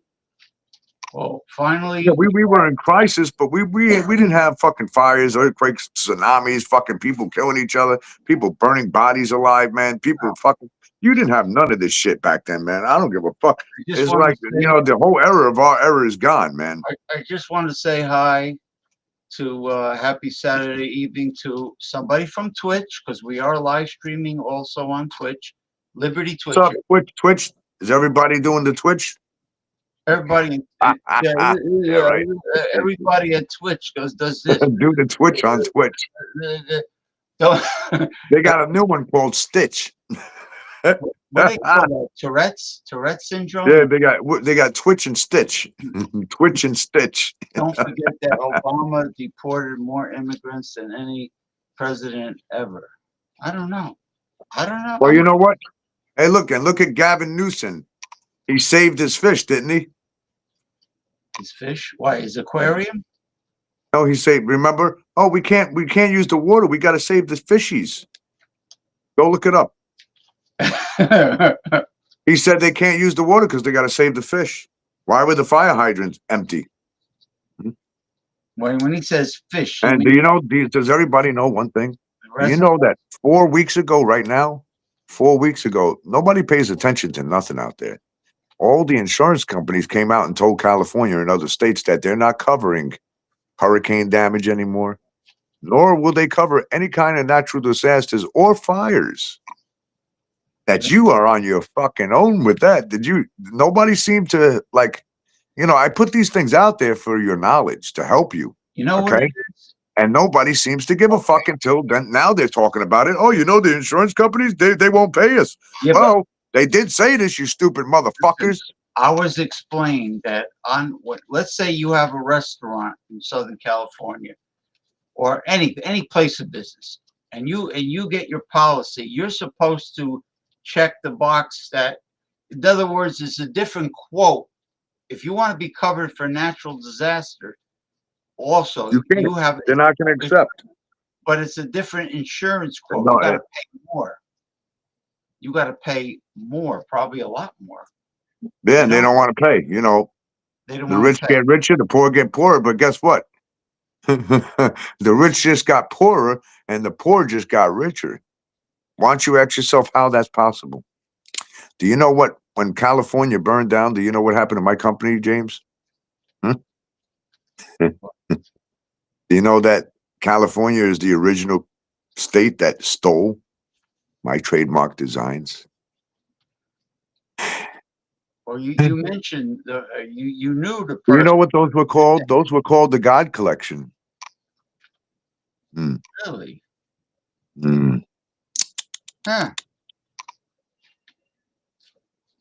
Well, finally, yeah, we were in crisis, but we didn't have fucking fires, earthquakes, tsunamis, fucking people killing each other, people burning bodies alive, man. People fucking. You didn't have none of this shit back then, man. I don't give a fuck. It's like the whole era of our era is gone, man. I just want to say hi to happy Saturday evening to somebody from Twitch, because we are live streaming also on Twitch. Liberty Twitch. What's up, Twitch? Is everybody doing the Twitch? Everybody, right. Everybody at Twitch does this. Do the Twitch on Twitch. They got a new one called Stitch. What do they call that? Tourette's syndrome? Yeah, they got Twitch and Stitch. Twitch and Stitch. Don't forget that Obama deported more immigrants than any president ever. I don't know. Well, you know what? Hey, look at Gavin Newsom. He saved his fish, didn't he? His fish? Why? His aquarium? No, he saved. Remember? Oh, we can't use the water. We got to save the fishies. Go look it up. He said they can't use the water because they got to save the fish. Why were the fire hydrants empty? When he says fish, and does everybody know one thing? You know that 4 weeks ago, right now, 4 weeks ago, nobody pays attention to nothing out there. All the insurance companies came out and told California and other states that they're not covering hurricane damage anymore, nor will they cover any kind of natural disasters or fires. That you are on your fucking own with that. Nobody seemed to I put these things out there for your knowledge to help you. You know what it is? And nobody seems to give a fuck until then. Now they're talking about it. Oh, the insurance companies, they won't pay us. Yeah, well, they did say this, you stupid motherfuckers. I was explained that let's say you have a restaurant in Southern California or any place of business, and you get your policy, you're supposed to check the box that, in other words, it's a different quote. If you want to be covered for natural disaster, also they're not going to accept. But it's a different insurance quote. No, you got to pay more. You got to pay more, probably a lot more. Yeah, and they don't want to pay. The rich get richer, the poor get poorer. But guess what? The rich just got poorer, and the poor just got richer. Why don't you ask yourself how that's possible? Do you know what? When California burned down, do you know what happened to my company, James? Do you know that California is the original state that stole my trademark designs? Well, you mentioned you knew the person. You know what those were called? Those were called the God Collection. Really? Huh.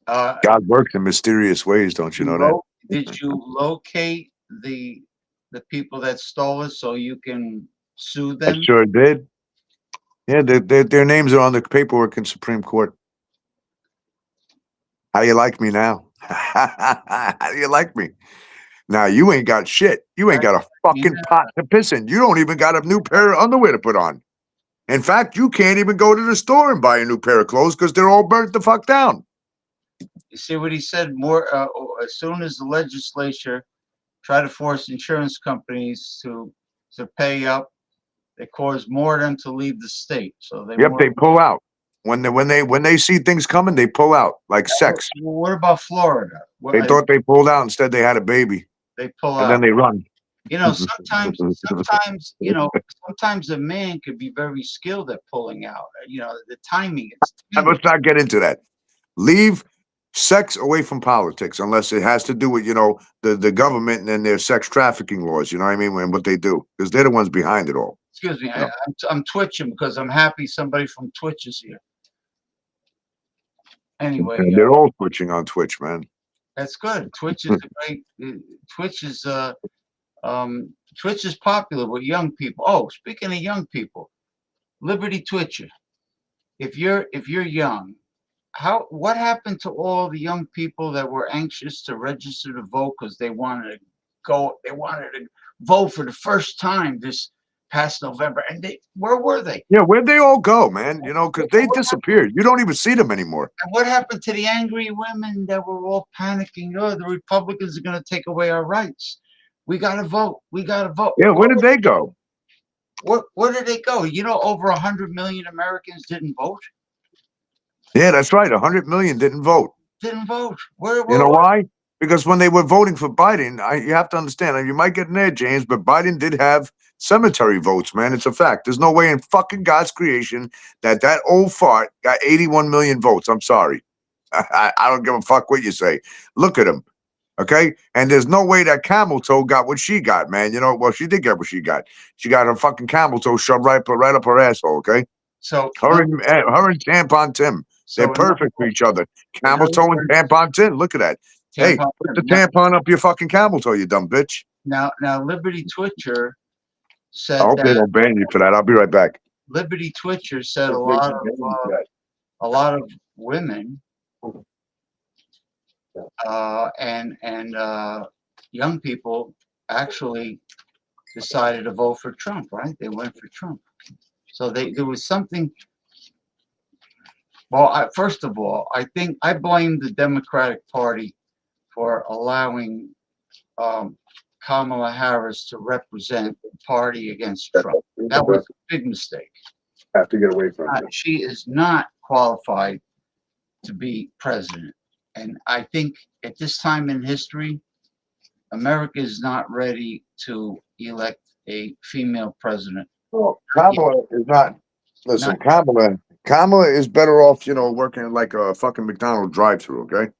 God works in mysterious ways, don't you know that? Did you locate the people that stole it so you can sue I them? sure did. Yeah, their names are on the paperwork in Supreme Court. How you like me now? How do you like me? Now you ain't got shit. You ain't got a fucking pot to piss in. You don't even got a new pair of underwear to put on. In fact, you can't even go to the store and buy a new pair of clothes because they're all burnt the fuck down. You see what he said? More as soon as the legislature try to force insurance companies to pay up, they cause more of them to leave the state. So They pull out. When they see things coming, they pull out like sex. Well, what about Florida? They thought they pulled out, instead they had a baby. They pull and out. then they run. You know, sometimes a man could be very skilled at pulling out. You know, the timing is. Let's not get into that. Leave sex away from politics unless it has to do with, the government and their sex trafficking laws, you know what I mean, and what they do, because they're the ones behind it all. Excuse me, I'm twitching because I'm happy somebody from Twitch is here. Anyway, And they're all twitching on Twitch, man. That's good. Twitch is a great. Twitch is Twitch is popular with young people. Oh, speaking of young people, Liberty Twitcher. If you're young, what happened to all the young people that were anxious to register to vote because they wanted to vote for the first time this past November? And where were they? Yeah, where'd they all go, man? Because they disappeared. You don't even see them anymore. And what happened to the angry women that were all panicking? Oh, the Republicans are going to take away our rights. We got to vote. We got to vote. Yeah, where did they go? Where did they go? Over 100 million Americans didn't vote. Yeah, that's right. 100 million didn't vote. Didn't vote. You know why? Because when they were voting for Biden, you have to understand, and you might get in there, James, but Biden did have cemetery votes, man. It's a fact. There's no way in fucking God's creation that old fart got 81 million votes. I'm sorry. I don't give a fuck what you say. Look at him. Okay? And there's no way that camel toe got what she got, man. Well, she did get what she got. She got her fucking camel toe shoved right up her asshole, okay? So her and Tampon Tim. They're perfect for each other. Camel toe and Tampon Tim. Look at that. Hey, put the tampon up your fucking camel toe, you dumb bitch. Now, Liberty Twitcher said I hope they don't ban you for that. I'll be right back. Liberty Twitcher said a lot of women and young people actually decided to vote for Trump, right? They went for Trump. So there was something. Well, first of all, I think I blame the Democratic Party for allowing Kamala Harris to represent the party against Trump. That was a big mistake. Have to get away from it. She is not qualified to be president. And I think at this time in history, America is not ready to elect a female president. Well, Kamala is not. Listen, Kamala is better off, working like a fucking McDonald's drive-through, okay?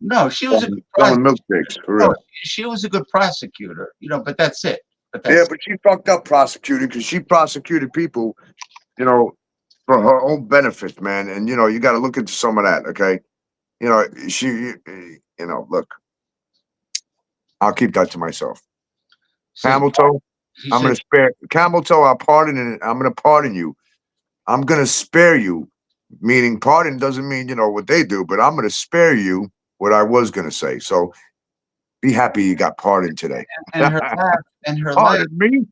No, she was a good milkshakes, for real. She was a good prosecutor, but that's it. But she fucked up prosecuting because she prosecuted people, for her own benefit, man. And you got to look into some of that, okay? Look, I'll keep that to myself. Camel toe, I'm gonna spare camel toe. I'm gonna pardon you. I'm gonna spare you. Meaning, pardon doesn't mean what they do, but I'm gonna spare you what I was gonna say. So, be happy you got pardoned today. And her laugh, and her pardon laugh, me.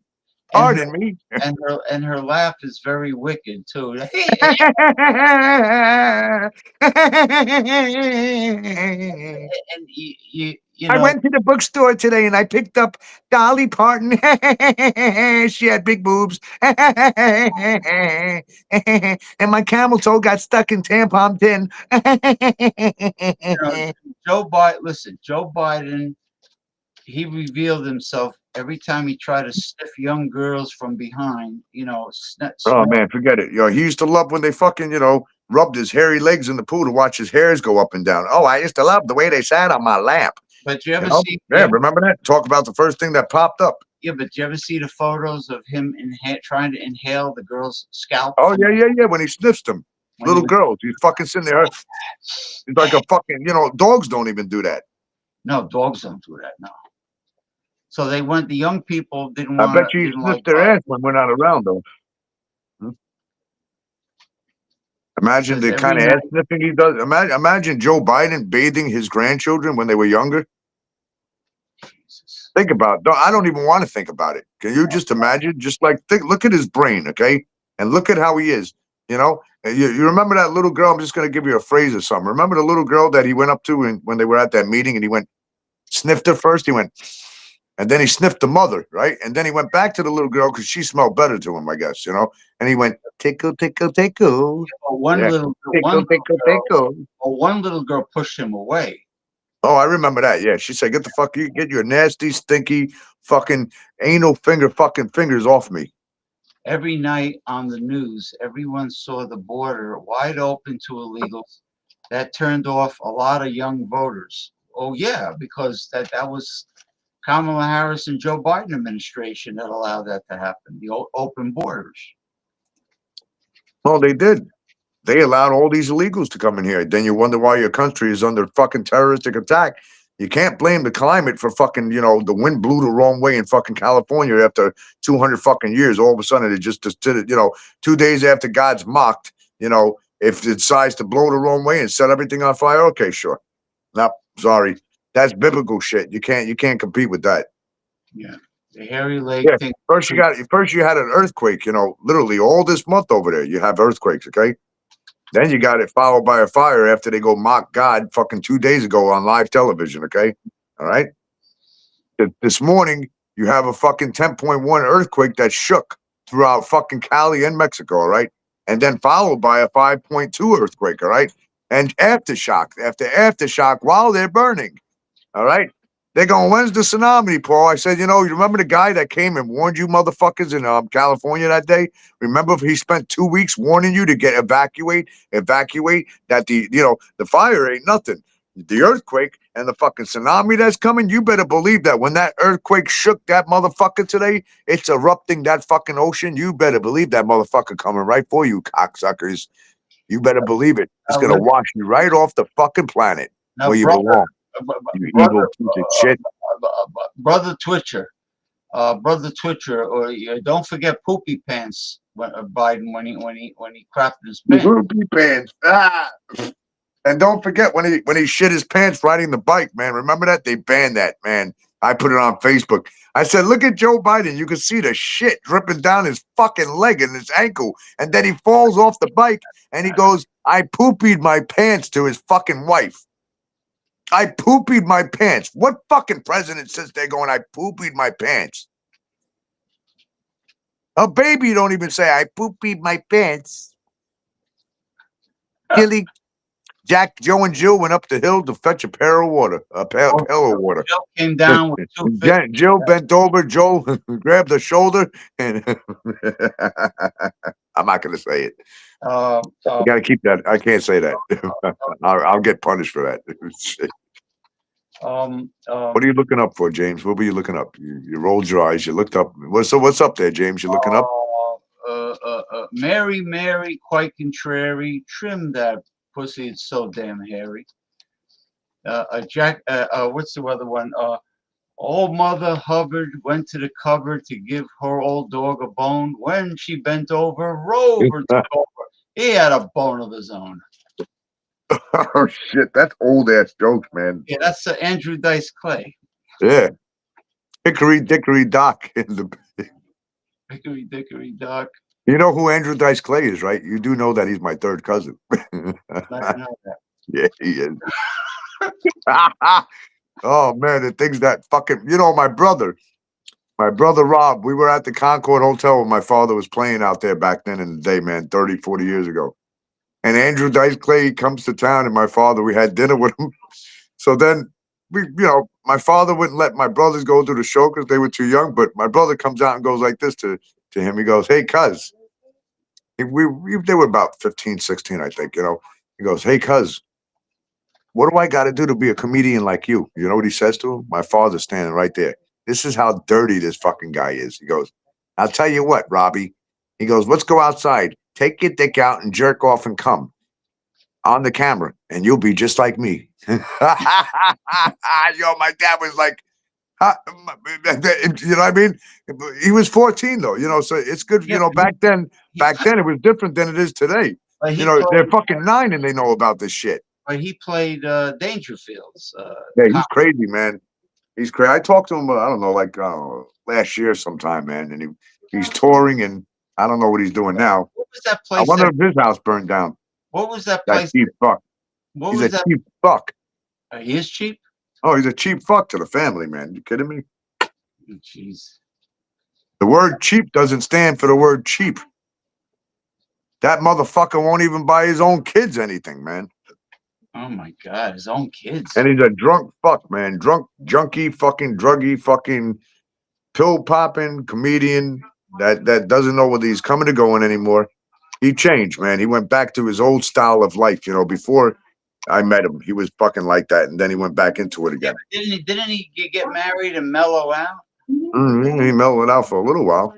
Pardon me. And her laugh is very wicked too. And I went to the bookstore today and I picked up Dolly Parton. She had big boobs. And my camel toe got stuck in tampon tin. Joe Biden, he revealed himself every time he tried to sniff young girls from behind, Oh man, forget it. He used to love when they fucking, rubbed his hairy legs in the pool to watch his hairs go up and down. Oh, I used to love the way they sat on my lap. But you ever see? Yeah, remember that? Talk about the first thing that popped up. Yeah, but you ever see the photos of him trying to inhale the girl's scalp? Oh yeah. When he sniffs them, little girls, he's fucking sitting there. He's like a fucking, dogs don't even do that. No, dogs don't do that. No. So they went. The young people didn't I want. bet you sniff their ass when we're not around, though. Imagine the kind of ass sniffing he does. Imagine Joe Biden bathing his grandchildren when they were younger. Think about it. I don't even want to think about it. Can you just imagine? Just like look at his brain, okay? And look at how he is. You know, you remember that little girl? I'm just going to give you a phrase or something. Remember the little girl that he went up to when they were at that meeting, and he went, sniffed her first. He went, and then he sniffed the mother, right? And then he went back to the little girl because she smelled better to him, I guess, you know. And he went, tickle, tickle, tickle. One little girl pushed him away. Oh, I remember that. Yeah, she said, "Get the fuck, you get your nasty, stinky, fucking anal fucking fingers off me." Every night on the news, everyone saw the border wide open to illegals. That turned off a lot of young voters. Oh yeah, because that was Kamala Harris and Joe Biden administration that allowed that to happen. The open borders. Well, they did. They allowed all these illegals to come in here. Then you wonder why your country is under fucking terroristic attack. You can't blame the climate for fucking, you know, the wind blew the wrong way in fucking California after 200 fucking years. All of a sudden, it just did it, you know, 2 days after God's mocked, you know, if it decides to blow the wrong way and set everything on fire, okay, sure. No, sorry. That's biblical shit. You can't compete with that. Yeah. The hairy leg thing. First you had an earthquake, you know, literally all this month over there. You have earthquakes, okay? Then you got it followed by a fire after they go mock God fucking 2 days ago on live television, okay? All right? This morning, you have a fucking 10.1 earthquake that shook throughout fucking Cali and Mexico, all right? And then followed by a 5.2 earthquake, all right? And aftershock, after aftershock while they're burning, all right? They're going, when's the tsunami, Paul? I said, you know, you remember the guy that came and warned you motherfuckers in California that day? Remember he spent 2 weeks warning you to get evacuate, that the fire ain't nothing. The earthquake and the fucking tsunami that's coming, you better believe that when that earthquake shook that motherfucker today, it's erupting that fucking ocean. You better believe that motherfucker coming right for you, cocksuckers. You better believe it. It's going to wash you right off the fucking planet where you belong. You evil piece of shit. Brother Twitcher, or don't forget poopy pants. Biden when he crapped his pants. Poopy pants. And don't forget when he shit his pants riding the bike, man. Remember that? They banned that, man. I put it on Facebook. I said, look at Joe Biden. You can see the shit dripping down his fucking leg and his ankle. And then he falls off the bike and he goes, I poopied my pants to his fucking wife. I poopied my pants. What fucking president sits there going, I poopied my pants? A baby don't even say, I poopied my pants. Gilly, Jack, Joe, and Jill went up the hill to fetch a pail of water. Jill came down with 250. Jill bent over. Joe grabbed her shoulder, and I'm not going to say it. You got to keep that. I can't say that. I'll get punished for that. What are you looking up for, James? What were you looking up? You rolled your eyes. You looked up. What's up there, James? You looking up? Mary, quite contrary. Trim that pussy. It's so damn hairy. What's the other one? Old Mother Hubbard went to the cupboard to give her old dog a bone. When she bent over, Rover took over. He had a bone of his own. Oh shit, that's old ass jokes, man. Yeah, that's Andrew Dice Clay. Yeah, Hickory Dickory Dock in the Hickory Dickory Dock. You know who Andrew Dice Clay is, right? You do know that he's my third cousin. I know that. Yeah, he is. Oh man, the things that fucking, my brother Rob, we were at the Concord Hotel when my father was playing out there back then in the day, man, 30, 40 years ago. And Andrew Dice Clay comes to town, and my father, we had dinner with him. So then my father wouldn't let my brothers go to the show because they were too young. But my brother comes out and goes like this to him. He goes, hey, cuz. They were about 15, 16, I think, He goes, hey, cuz, what do I got to do to be a comedian like you? You know what he says to him? My father's standing right there. This is how dirty this fucking guy is. He goes, I'll tell you what, Robbie. He goes, let's go outside. Take your dick out and jerk off and come on the camera, and you'll be just like me. Yo, my dad was like, you know what I mean? He was 14 though, you know, so it's good. Yeah, You know, back then it was different than it is today. But You know, they're fucking 9 and they know about this shit. But he played Dangerfields. Yeah, he's crazy, man. He's crazy. I talked to him, I don't know, like last year sometime, man, and he's touring, and I don't know what he's doing now. What was that I place? wonder if his house burned down. What was that That place? cheap fuck. What He's was a that? cheap fuck. He is cheap. Oh, he's a cheap fuck to the family, man. You kidding me? Jeez. The word cheap doesn't stand for the word cheap. That motherfucker won't even buy his own kids anything, man. Oh my God, his own kids. And he's a drunk fuck, man. Drunk, junkie, fucking druggy, fucking pill popping comedian that doesn't know whether he's coming or going anymore. He changed, man. He went back to his old style of life. You know, before I met him, he was fucking like that, and then he went back into it again. Yeah, didn't he get married and mellow out? He mellowed out for a little while.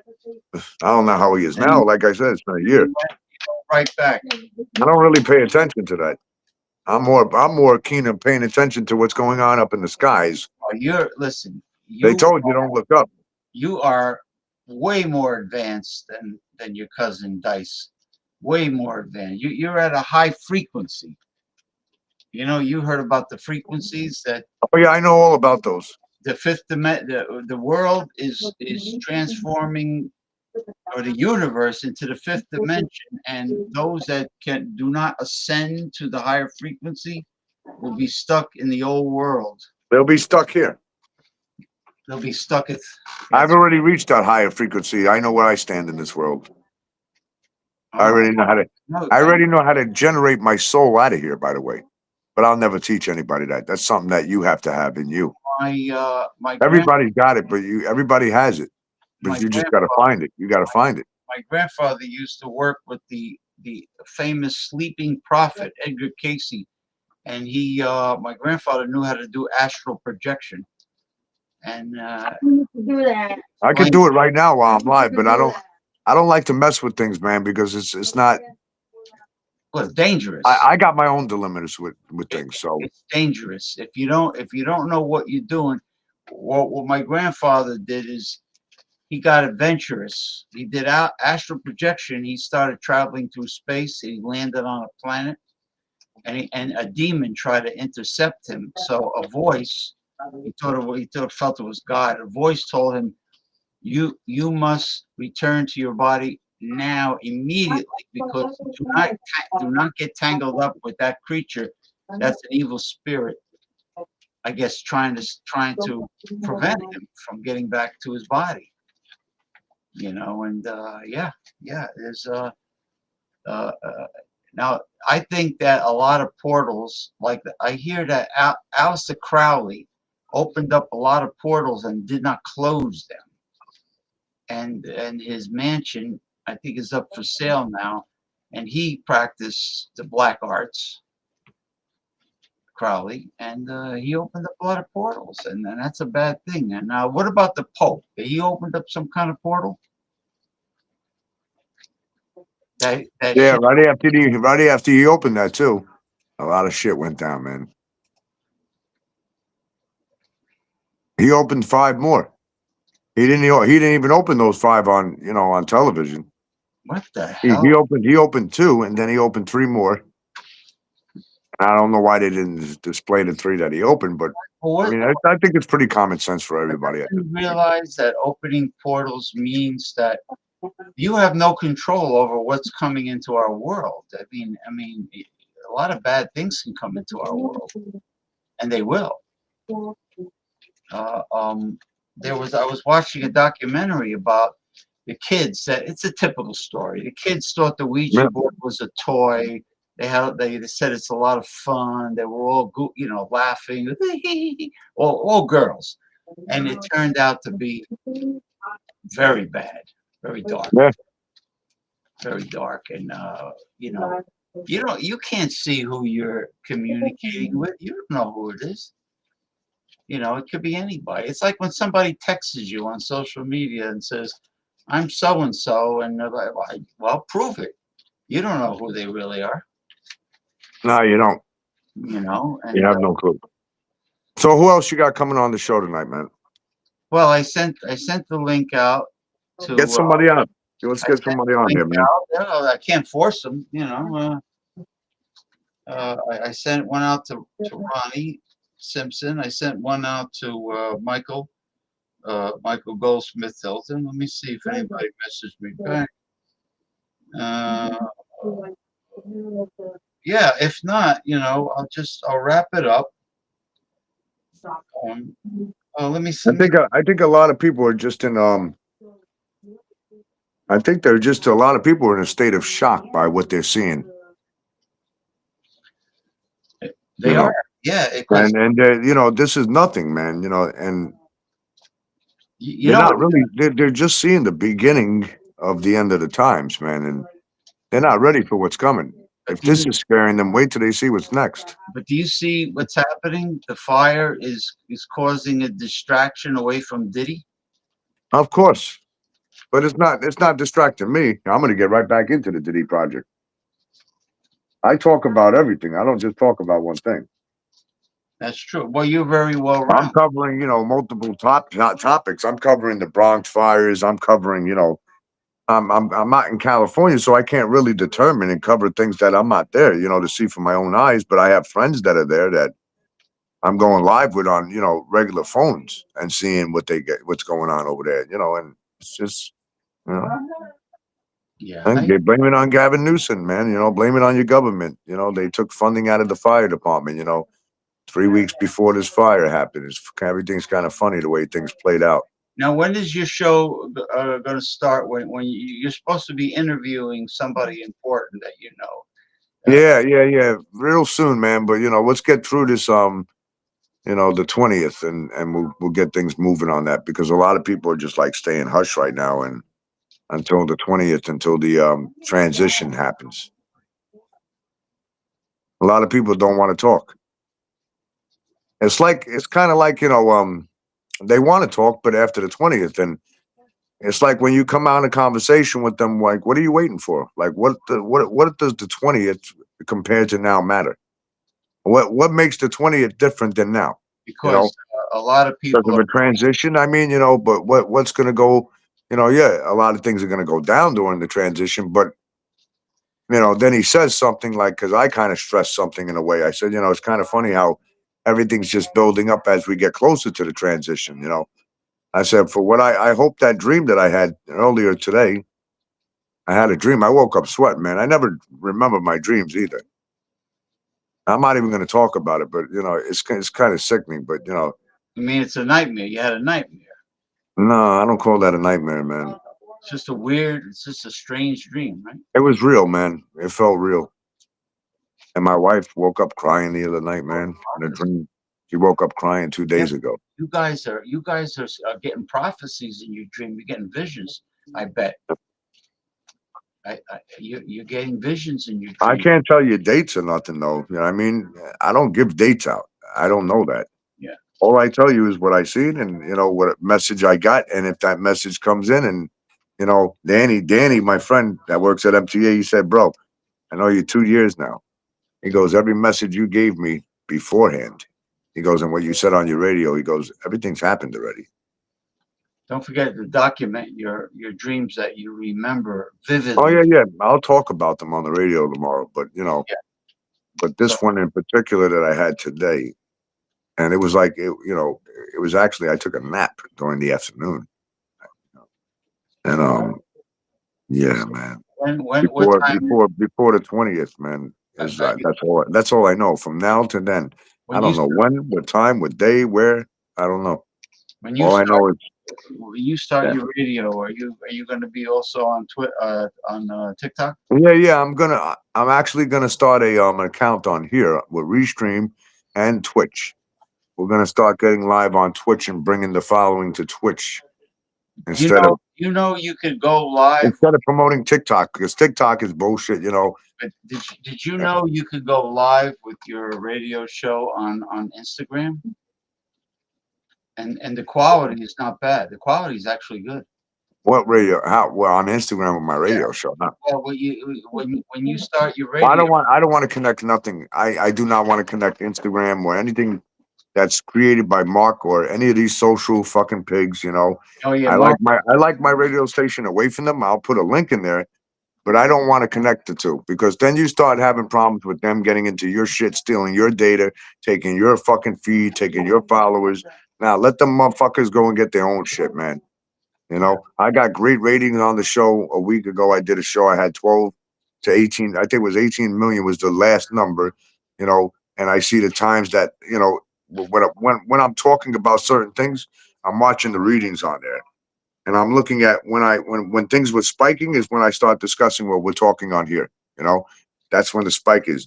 I don't know how he is now. Like I said, it's been a year. Right back. I don't really pay attention to that. I'm more keen on paying attention to what's going on up in the skies. Oh, listen. They told you don't look up. You are way more advanced than your cousin Dice. Way more advanced. You're at a high frequency. You know, you heard about the frequencies that. Oh yeah, I know all about those. The fifth dimension. The world is transforming, or the universe, into the fifth dimension, and those that do not ascend to the higher frequency will be stuck in the old world. They'll be stuck here. They'll be stuck at. I've already reached that higher frequency. I know where I stand in this world. I already know how to. I already know how to generate my soul out of here. By the way, but I'll never teach anybody that. That's something that you have to have in you. My Everybody's got it, but everybody has it. But you just got to find it. You got to find it. My grandfather used to work with the famous sleeping prophet Edgar Casey, and my grandfather knew how to do astral projection. And do that. I could do it right now while I'm live, but I don't like to mess with things, man, because it's not. Well, it's dangerous. I got my own delimiters with things, so it's dangerous. If you don't know what you're doing, what my grandfather did is he got adventurous. He did astral projection. He started traveling through space. He landed on a planet, and a demon tried to intercept him. So a voice, he felt it was God. A voice told him, "You must return to your body now, immediately, because do not get tangled up with that creature. That's an evil spirit. I guess trying to prevent him from getting back to his body." You know, and there's now I think that a lot of portals, like I hear that Aleister Crowley opened up a lot of portals and did not close them, and his mansion, I think, is up for sale now, and he practiced the black arts, Crowley, and he opened up a lot of portals, and that's a bad thing. And now, what about the Pope? He opened up some kind of portal? Yeah, right after he opened that too, a lot of shit went down, man. He opened 5 more. He didn't even open those 5 on television. What the hell? He opened 2, and then he opened 3 more. I don't know why they didn't display the 3 that he opened, but I mean, I think it's pretty common sense for everybody. You realize that opening portals means that you have no control over what's coming into our world. I mean, a lot of bad things can come into our world, and they will. I was watching a documentary about the kids. That it's a typical story. The kids thought the Ouija board was a toy. They said it's a lot of fun. They were all laughing, all girls, and it turned out to be very bad, very dark, very dark. And you can't see who you're communicating with. You don't know who it is. You know, it could be anybody. It's like when somebody texts you on social media and says, "I'm so and so," and they're like, "Well, prove it." You don't know who they really are. No, you don't. You know, and You have no clue. So who else you got coming on the show tonight, man? well, I sent the link out to Get somebody on. Let's get somebody on here, man. I can't force them, you know. I sent one out to Ronnie Simpson. I sent one out to Michael Goldsmith Hilton. Let me see if anybody messaged me back. Yeah, if not, you know, I'll wrap it up. Let me see. I think a lot of people are just in I think they're just a lot of people are in a state of shock by what they're seeing. They are, yeah. And you know, this is nothing, man. You know, and you they're know, not really. They're just seeing the beginning of the end of the times, man, and they're not ready for what's coming. If this is scaring them, wait till they see what's next. But do you see what's happening? The fire is causing a distraction away from Diddy. Of course, but it's not distracting me. I'm going to get right back into the Diddy project. I talk about everything. I don't just talk about one thing. That's true. Well, you're very well I'm rounded. covering, you know, multiple topics. I'm covering the Bronx fires. I'm covering, you know, I'm not in California, so I can't really determine and cover things that I'm not there, you know, to see from my own eyes. But I have friends that are there that I'm going live with on, you know, regular phones and seeing what's going on over there, you know, and it's just, you know. Yeah. And they blame it on Gavin Newsom, man. You know, blame it on your government. You know, they took funding out of the fire department, you know, 3 weeks before this fire happened. Everything's kind of funny the way things played out. Now, when is your show going to start? When you're supposed to be interviewing somebody important that you know? Yeah. Real soon, man. But you know, let's get through this you know, the 20th and we'll get things moving on that because a lot of people are just like staying hush right now and until the 20th, until the transition happens. A lot of people don't want to talk. It's kind of like, you know, they want to talk, but after the 20th, and it's like when you come out in a conversation with them, like, what are you waiting for? Like, what does the 20th compared to now matter? What makes the 20th different than now? Because you know, a lot of people because of a transition. I mean, you know, but what's going to go? You know, yeah, a lot of things are going to go down during the transition, but you know, then he says something like, because I kind of stressed something in a way. I said, you know, it's kind of funny how everything's just building up as we get closer to the transition. You know, I said, for what I hope that dream that I had earlier today, I had a dream. I woke up sweating, man. I never remember my dreams either. I'm not even going to talk about it, but you know, it's kind of sickening. But you know, I mean, it's a nightmare. You had a nightmare. no, I don't call that a nightmare, man. It's just a strange dream, right? It was real, man. It felt real. And my wife woke up crying the other night, man, in a dream. She woke up crying 2 days ago. You guys are getting prophecies in your dream. You're getting visions. I bet. You're getting visions in your dream. I can't tell you dates or nothing, though. You know what I mean? I don't give dates out. I don't know that. Yeah. All I tell you is what I seen and, you know, what message I got. And if that message comes in and, you know, Danny, my friend that works at MTA, he said, bro, I know you 2 years now. He goes, every message you gave me beforehand. He goes, and what you said on your radio, he goes, everything's happened already. Don't forget to document your dreams that you remember vividly. Oh, yeah. I'll talk about them on the radio tomorrow. But, you know, but this one in particular that I had today, and it was like, you know, it was actually, I took a nap during the afternoon. And, yeah, man. Before the 20th, man. That's all I know. From now to then, I don't know when, what time, what day, where. I don't know. When you start your radio, are you going to be also on Twitter, on TikTok? Yeah. I'm actually gonna start an account on here with Restream and Twitch. We're gonna start getting live on Twitch and bringing the following to Twitch instead of you could go live instead of promoting TikTok because TikTok is bullshit. You know. But did you know you could go live with your radio show on Instagram? And the quality is not bad. The quality is actually good. What radio? How? Well, on Instagram with my radio show. Huh? Well, when you start your Well, radio, I don't want to connect nothing. I do not want to connect Instagram or anything that's created by Mark or any of these social fucking pigs. You know, oh yeah, I Mark, like my radio station away from them. I'll put a link in there, but I don't want to connect the two because then you start having problems with them getting into your shit, stealing your data, taking your fucking feed, taking your followers. Now let them motherfuckers go and get their own shit, man. You know, I got great ratings on the show a week ago. I did a show. I had 12 to 18. I think it was 18 million was the last number, you know, and I see the times that, you know, when I'm talking about certain things, I'm watching the readings on there. And I'm looking at when things were spiking is when I start discussing what we're talking on here. You know, that's when the spike is.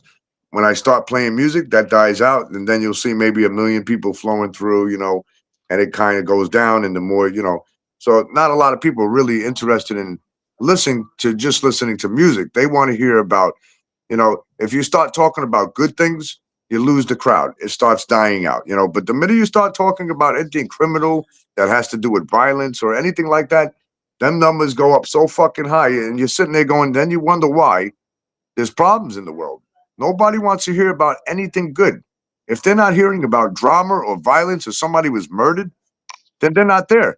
When I start playing music, that dies out, and then you'll see maybe a million people flowing through, you know, and it kind of goes down. And the more, you know, so not a lot of people are really interested in listening to music. They want to hear about, you know, if you start talking about good things, you lose the crowd. It starts dying out, you know. But the minute you start talking about anything criminal that has to do with violence or anything like that, them numbers go up so fucking high. And you're sitting there going, then you wonder why there's problems in the world. Nobody wants to hear about anything good. If they're not hearing about drama or violence or somebody was murdered, then they're not there.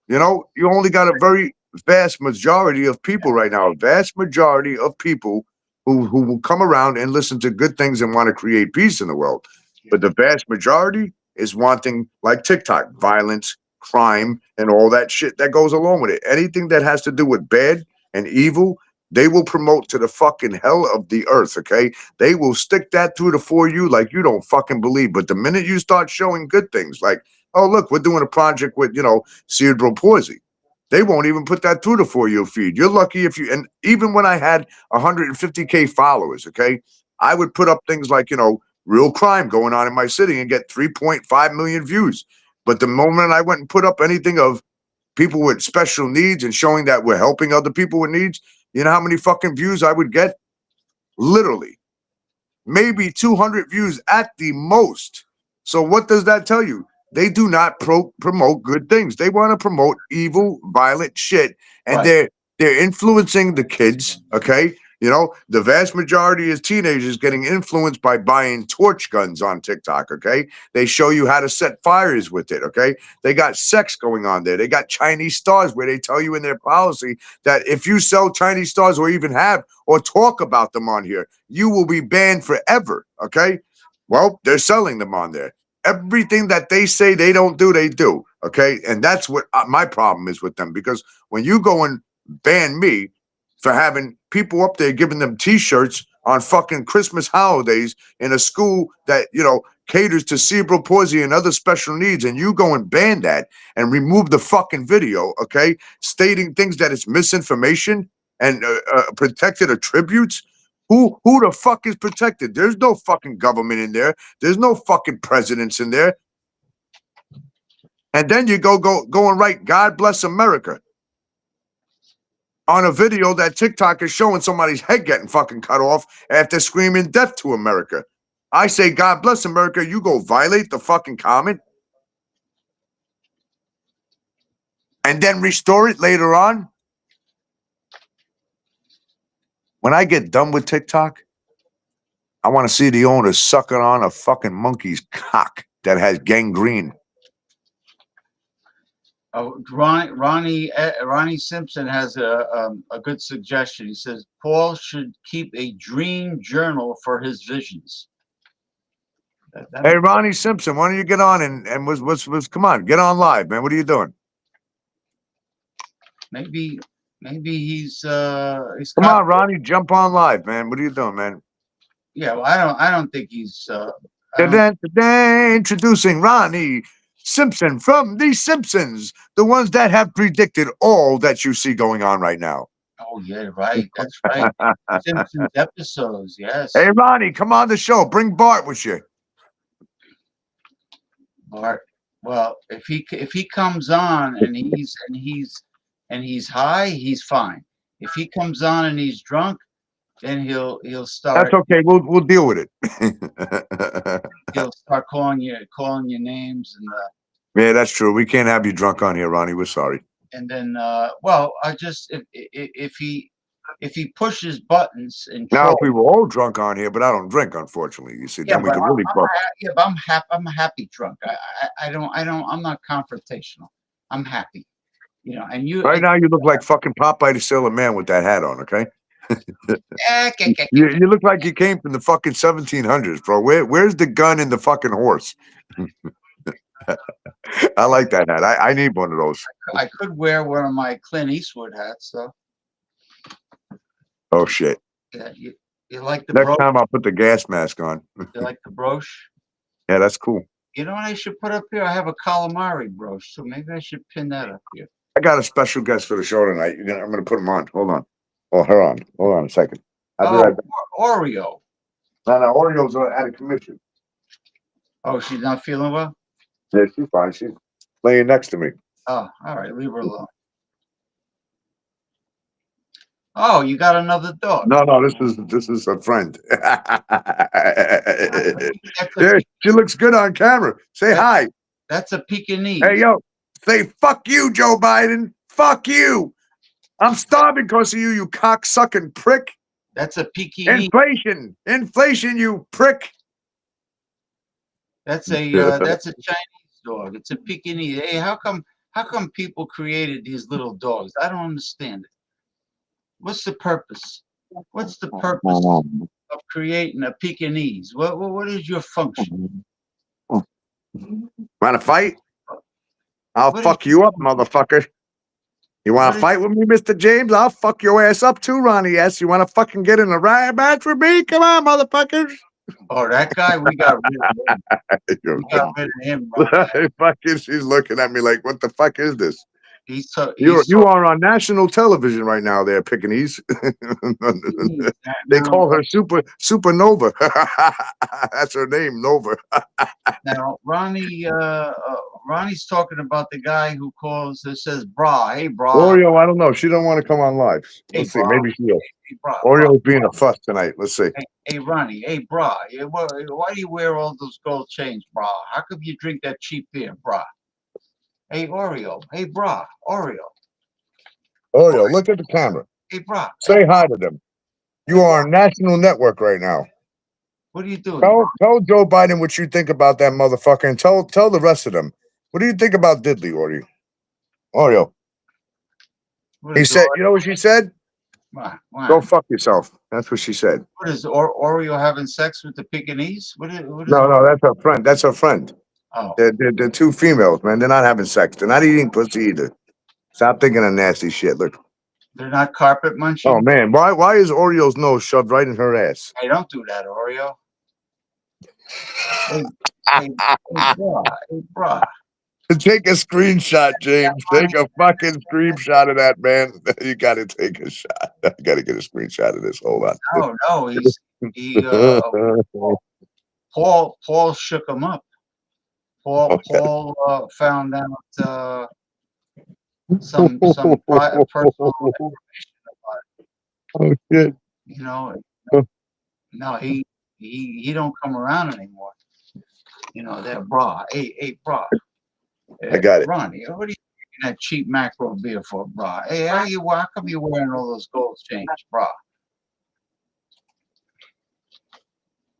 You know, you only got a very vast majority of people right now, a vast majority of people who will come around and listen to good things and want to create peace in the world. But the vast majority is wanting, like TikTok, violence, crime, and all that shit that goes along with it. Anything that has to do with bad and evil, they will promote to the fucking hell of the earth, okay? They will stick that through the For You like you don't fucking believe. But the minute you start showing good things, like, oh, look, we're doing a project with, you know, cerebral palsy. They won't even put that through the For You feed. You're lucky if you, and even when I had 150K followers, okay, I would put up things like, you know, real crime going on in my city and get 3.5 million views. But the moment I went and put up anything of people with special needs and showing that we're helping other people with needs, you know how many fucking views I would get? Literally, maybe 200 views at the most. So what does that tell you? They do not promote good things. They want to promote evil, violent shit, and Right. they're influencing the kids. Okay, you know, the vast majority is teenagers getting influenced by buying torch guns on TikTok. Okay, they show you how to set fires with it. Okay, they got sex going on there. They got Chinese stars where they tell you in their policy that if you sell Chinese stars or even have or talk about them on here, you will be banned forever. Okay, well, they're selling them on there. Everything that they say they don't do, they do. Okay. And that's what my problem is with them, because when you go and ban me for having people up there giving them t-shirts on fucking Christmas holidays in a school that, you know, caters to cerebral palsy and other special needs, and you go and ban that and remove the fucking video, okay, stating things that it's misinformation and protected attributes. Who the fuck is protected? There's no fucking government in there. There's no fucking presidents in there. And then you go and write "God bless America" on a video that TikTok is showing somebody's head getting fucking cut off after screaming "Death to America." I say "God bless America." You go violate the fucking comment and then restore it later on. When I get done with TikTok, I want to see the owner sucking on a fucking monkey's cock that has gangrene. Ronnie Simpson has a good suggestion. He says Paul should keep a dream journal for his visions. Hey, Ronnie Simpson, why don't you get on and was come on, get on live, man. What are you doing? Maybe he's come on, Ronnie, jump on live, man. What are you doing, man? Yeah, well, I don't think he's Introducing Ronnie Simpson from The Simpsons, the ones that have predicted all that you see going on right now. Oh yeah, right. That's right. Simpsons episodes, yes. Hey, Ronnie, come on the show. Bring Bart with you. Bart. Well, if he comes on and he's high, he's fine. If he comes on and he's drunk, then he'll start. That's okay. We'll deal with it. He'll start calling you names and. Yeah, that's true. We can't have you drunk on here, Ronnie. We're sorry. And then, well, I just if he pushes buttons and Now, trolls, if we were all drunk on here, but I don't drink, unfortunately. You see, yeah, then we but could really fuck. yeah, but I'm happy. I'm a happy drunk. I'm not confrontational. I'm happy. You know, and Right now, you look like fucking Popeye the Sailor Man with that hat on. Okay. You look like you came from the fucking 1700s, bro. Where's the gun and the fucking horse? I like that hat. I need one of those. I could wear one of my Clint Eastwood hats, though. Oh shit. Yeah, you like the Next brooch? time I'll put the gas mask on. You like the brooch? Yeah, that's cool. You know what I should put up here? I have a calamari brooch, so maybe I should pin that up here. I got a special guest for the show tonight. I'm gonna put him on. Hold on. Oh, her on. Hold on a second. I'll be right back. Oreo. No, Oreo's out of commission. Oh, she's not feeling well? Yeah, she's fine. She's laying next to me. Oh, all right. Leave her alone. Oh, you got another dog. No, this is a friend. Yeah, she looks good on camera. Say hi. That's a Pekingese. Hey, yo. Say fuck you, Joe Biden. Fuck you. I'm starving because of you, you cocksucking prick. That's a Pekingese. Inflation, you prick. That's a Chinese dog. It's a Pekingese. Hey, how come people created these little dogs? I don't understand it. What's the purpose? What's the purpose of creating a Pekingese? What is your function? Want to fight? I'll fuck you up, motherfucker. You want to fight with me, Mr. James? I'll fuck your ass up too, Ronnie S. You want to fucking get in a riot match with me? Come on, motherfuckers. Oh, that guy, we got rid of him. We got rid of him, bro. Fucking, she's looking at me like, what the fuck is this? You are on national television right now there, Pekingese. They call her Supernova. That's her name, Nova. Now, Ronnie's talking about the guy who says, bra, hey, bra. Oreo, I don't know. She don't want to come on live. Let's see. Maybe she will. Hey, bra, Oreo's being a fuss tonight. Let's see. Hey, Ronnie, hey, bra. Why do you wear all those gold chains, bra? How come you drink that cheap beer, bra? Hey, Oreo. Hey, bra. Oreo, look at the camera. Hey, bra. Say hi to them. You are on national network right now. What are you doing? Tell Joe Biden what you think about that motherfucker, and tell the rest of them. What do you think about Diddley, Oreo? He said, you know what she said? Why? Go fuck yourself. That's what she said. What is Oreo having sex with the Pekingese? What is No, that's her friend. That's her friend. Oh. They're two females, man. They're not having sex. They're not eating pussy either. Stop thinking of nasty shit. Look. They're not carpet munching? Oh, man. Why is Oreo's nose shoved right in her ass? Hey, don't do that, Oreo. Hey, bro. Take a screenshot, James. Take a fucking screenshot of that, man. You got to take a shot. I got to get a screenshot of this. Hold on. No. Paul shook him up. Paul found out some personal information about it. Oh shit! You know, no, he don't come around anymore. You know that bra. Hey, bra. I got it. Ronnie, what are you drinking that cheap macro beer for, bra? Hey, how come you wearing all those gold chains, bra?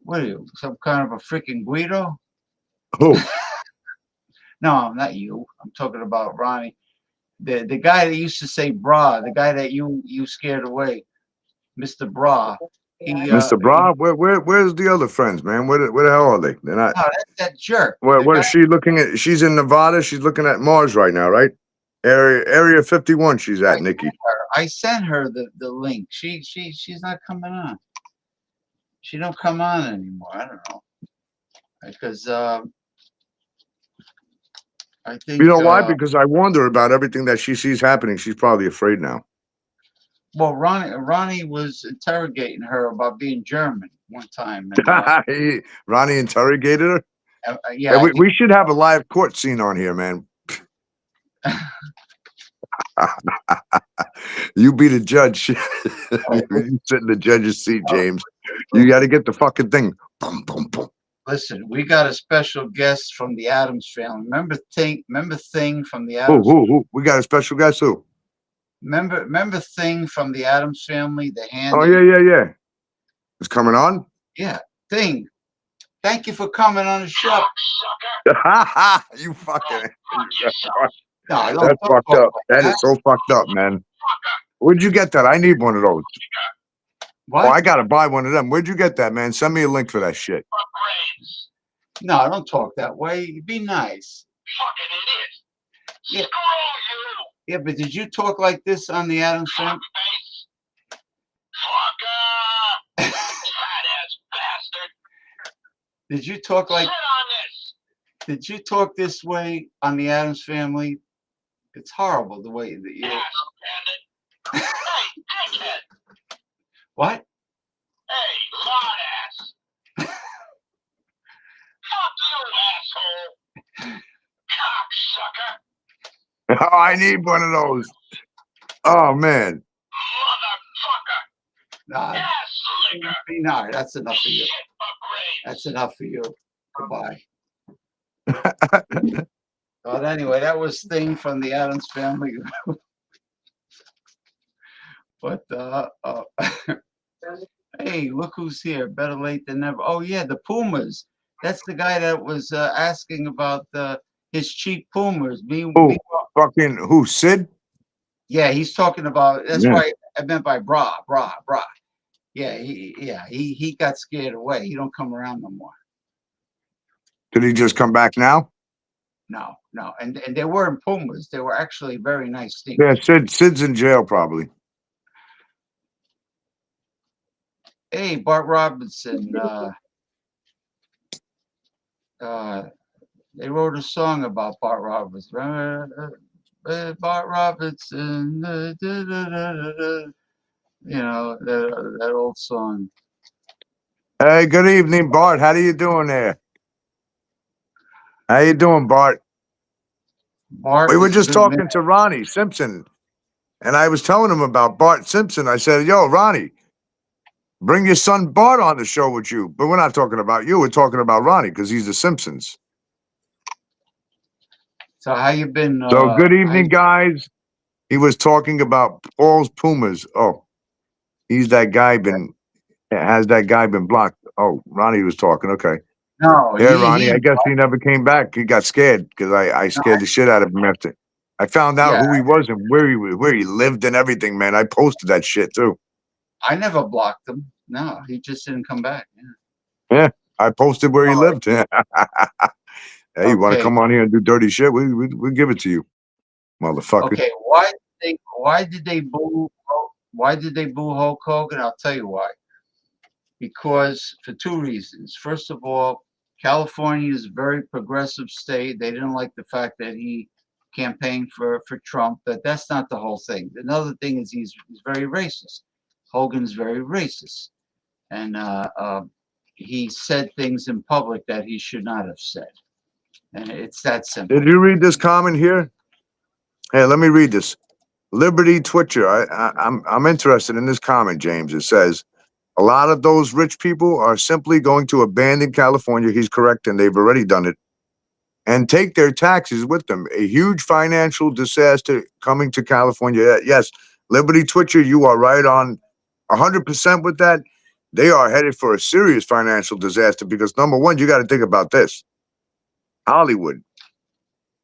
What are you, some kind of a freaking Guido? Who? No, not you. I'm talking about Ronnie. The guy that used to say bra, the guy that you scared away, Mr. Bra. Mr. Bra, where's the other friends, man? Where the hell are they? They're not. No, that's that jerk. What is she looking at? She's in Nevada. She's looking at Mars right now, right? Area 51. She's at Nikki. I sent her the link. She's not coming on. She don't come on anymore. I don't know because I think you know why? Because I warned her about everything that she sees happening. She's probably afraid now. Well, Ronnie was interrogating her about being German one time. And, Ronnie interrogated her? Yeah. We should have a live court scene on here, man. You be the judge. You sit in the judge's seat, James. You got to get the fucking thing. Boom, boom, boom. Listen, we got a special guest from the Addams family. Remember Thing from the Who, Addams? who? We got a special guest who? Remember Thing from the Addams family, the hand. Oh, yeah. It's coming on? Yeah, Thing. Thank you for coming on the show. You fucking. No, That's fucked up. That is so fucked up, man. Where'd you get that? I need one of those. What? Oh, I gotta buy one of them. Where'd you get that, man? Send me a link for that shit. No, don't talk that way. Be nice. Yeah. Yeah, but did you talk like this on the Addams family? Did you talk like? Did you talk this way on the Addams family? It's horrible the way that you. What? Hey, lard ass. Fuck you, asshole. Cocksucker. Oh, I need one of those. Oh man. Nah, no, that's enough for you. That's enough for you. Goodbye. But anyway, that was Thing from the Addams family. But hey, look who's here. Better late than never. Oh yeah, the Pumas. That's the guy that was asking about his cheap Pumas. Fucking who? Sid? Yeah, he's talking about. That's Yeah. why I meant by bra. Yeah, he got scared away. He don't come around no more. Did he just come back now? No. And they weren't Pumas. They were actually very nice things. Yeah, Sid's in jail probably. Hey, Bart Robinson. They wrote a song about Bart Robinson. Bart Robinson. You know, that old song. Hey, good evening, Bart. How you doing there? How you doing, Bart? Bart, we were just talking to Ronnie Simpson, and I was telling him about Bart Simpson. I said, yo, Ronnie, bring your son Bart on the show with you. But we're not talking about you. We're talking about Ronnie because he's the Simpsons. So how you been? So good evening, guys. He was talking about Paul's Pumas. Oh, he's that guy has that guy been blocked? Oh, Ronnie was talking. Okay. No, yeah, Ronnie. I guess he never came back. He got scared because I scared the shit out of him after I found out who he was and where he lived and everything. Man, I posted that shit too. I never blocked him. No, he just didn't come back. Yeah, I posted where he lived. Hey, you want to come on here and do dirty shit? We give it to you, motherfucker. Okay, why did they boo? Why did they boo Hulk Hogan? I'll tell you why. Because for two reasons. First of all, California is a very progressive state. They didn't like the fact that he campaigned for Trump. That's not the whole thing. Another thing is he's very racist. Hogan's very racist, and he said things in public that he should not have said. And it's that simple. Did you read this comment here? Hey, let me read this. Liberty Twitcher. I'm interested in this comment, James. It says, a lot of those rich people are simply going to abandon California. He's correct, and they've already done it. And take their taxes with them. A huge financial disaster coming to California. Yes, Liberty Twitcher, you are right on 100% with that. They are headed for a serious financial disaster because, number one, you got to think about this. Hollywood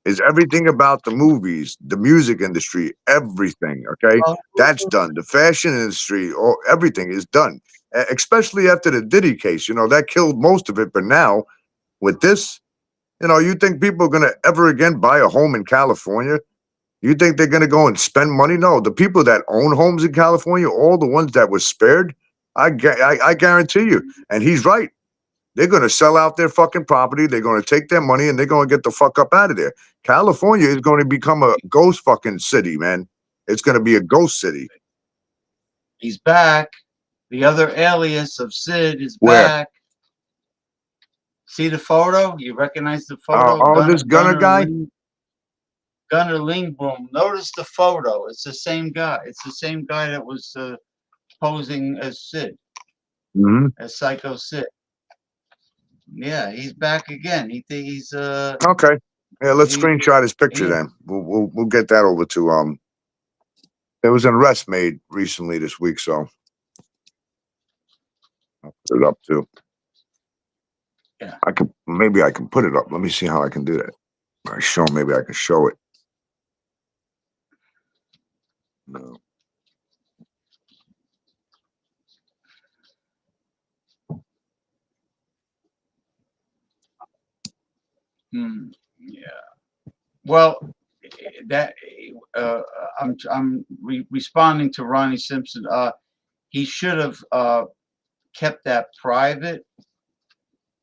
is everything about the movies, the music industry, everything, okay? That's done. The fashion industry, everything is done. Especially after the Diddy case, that killed most of it. But now, with this, you think people are going to ever again buy a home in California? You think they're going to go and spend money? No, the people that own homes in California, all the ones that were spared, I guarantee you, and he's right. They're going to sell out their fucking property. They're going to take their money and they're going to get the fuck up out of there. California is going to become a ghost fucking city, man. It's going to be a ghost city. He's back. The other alias of Sid is Where? back. See the photo? You recognize the photo? This Gunner guy? Gunner Lingboom. Notice the photo. It's the same guy. It's the same guy that was posing as Sid. Mm-hmm. As Psycho Sid. Yeah, he's back again. He's Okay. Yeah, let's screenshot his picture then. We'll get that over to there was an arrest made recently this week, so I'll put it up too. Yeah. Maybe I can put it up. Let me see how I can do that. Maybe I can show it. No. Yeah. Well, that I'm responding to Ronnie Simpson. He should have kept that private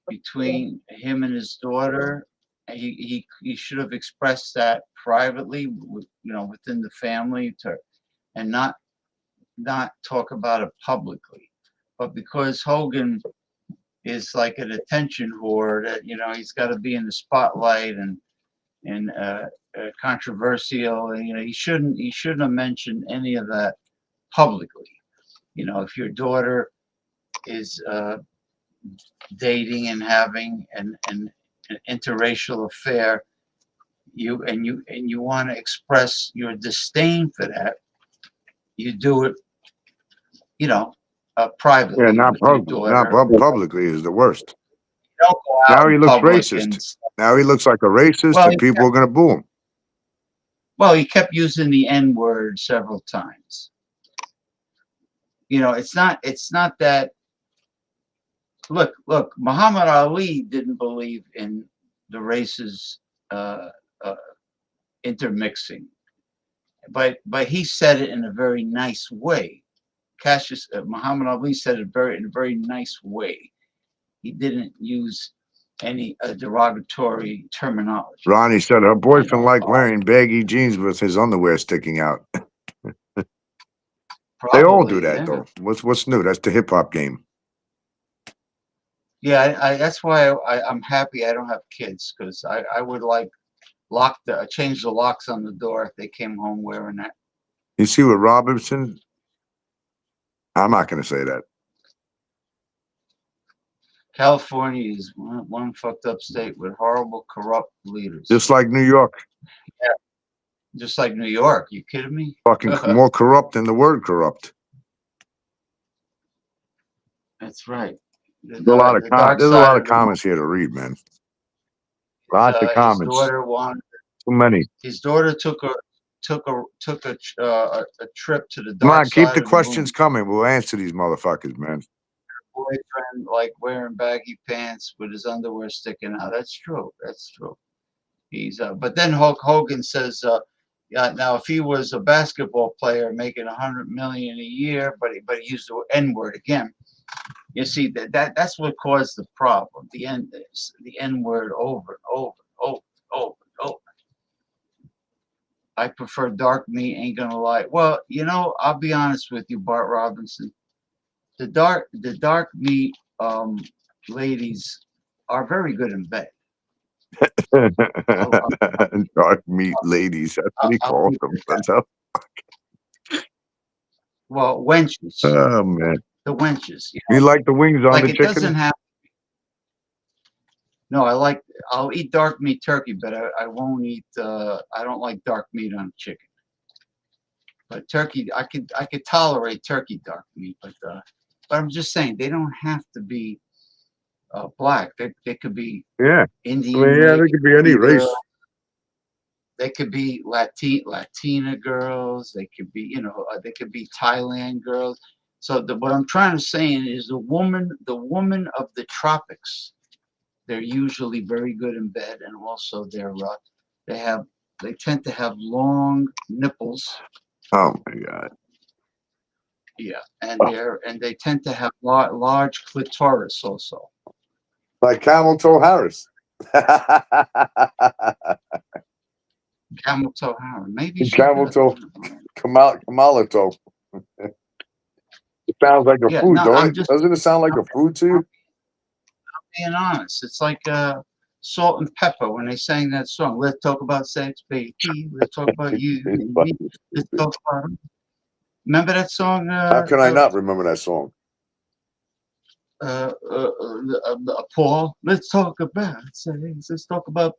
between him and his daughter. He should have expressed that privately, within the family, and not talk about it publicly. But because Hogan is like an attention whore, that he's got to be in the spotlight and controversial, and he shouldn't have mentioned any of that publicly. If your daughter is dating and having an interracial affair, you want to express your disdain for that, you do it, privately. Yeah, not publicly is the worst. Don't go out Now he in looks public racist. Now he looks like a racist, Well, and people are going to boo him. Well, he kept using the N word several times. It's not that. Look, Muhammad Ali didn't believe in the races intermixing, but he said it in a very nice way. Muhammad Ali said it in a very nice way. He didn't use any derogatory terminology. Ronnie said her boyfriend liked wearing baggy jeans with his underwear sticking out. They all do that, though. What's new? That's the hip hop game. Yeah, that's why I'm happy I don't have kids, because I would change the locks on the door if they came home wearing that. You see what Robinson? I'm not going to say that. California is one fucked up state with horrible, corrupt leaders. Just like New York. Yeah, just like New York. You kidding me? Fucking more corrupt than the word corrupt. That's right. There's a lot of comments here to read, man. Lots of comments. His daughter wanted. Too many. His daughter took a trip to the Come dark on, keep side the of questions coming. We'll answer these motherfuckers, man. Boyfriend like wearing baggy pants with his underwear sticking out. That's true. He's but then Hulk Hogan says, yeah, now if he was a basketball player making $100 million a year, but he used the N word again. You see that's what caused the problem. The N word over and over and over and over and over. I prefer dark meat, ain't gonna lie. Well, I'll be honest with you, Bart Robinson. The dark meat ladies are very good in bed. Dark meat ladies. That's what he calls them. That's how. Well, wenches. Oh man. The wenches. You like the wings on the chicken? Doesn't have. No, I'll eat dark meat turkey, but I won't eat. I don't like dark meat on chicken. But turkey, I could tolerate turkey dark meat, but I'm just saying they don't have to be black. They could be Indian. They could be any race. They could be Latina girls. They could be they could be Thailand girls. So what I'm trying to say is the woman of the tropics. They're usually very good in bed, and also they tend to have long nipples. Oh my God. Yeah, and they tend to have large clitoris also. Like Camel Toe Harris. Camel Toe Harris, maybe. Camel Toe, Kamala Toe. It sounds like a food, doesn't it sound like a food to you? I'm being honest. It's like Salt and Pepper when they sang that song. Let's talk about sex, baby. Let's talk about you. Let's talk about. Remember that song? How can I not remember that song? Paul, let's talk about sex. Let's talk about.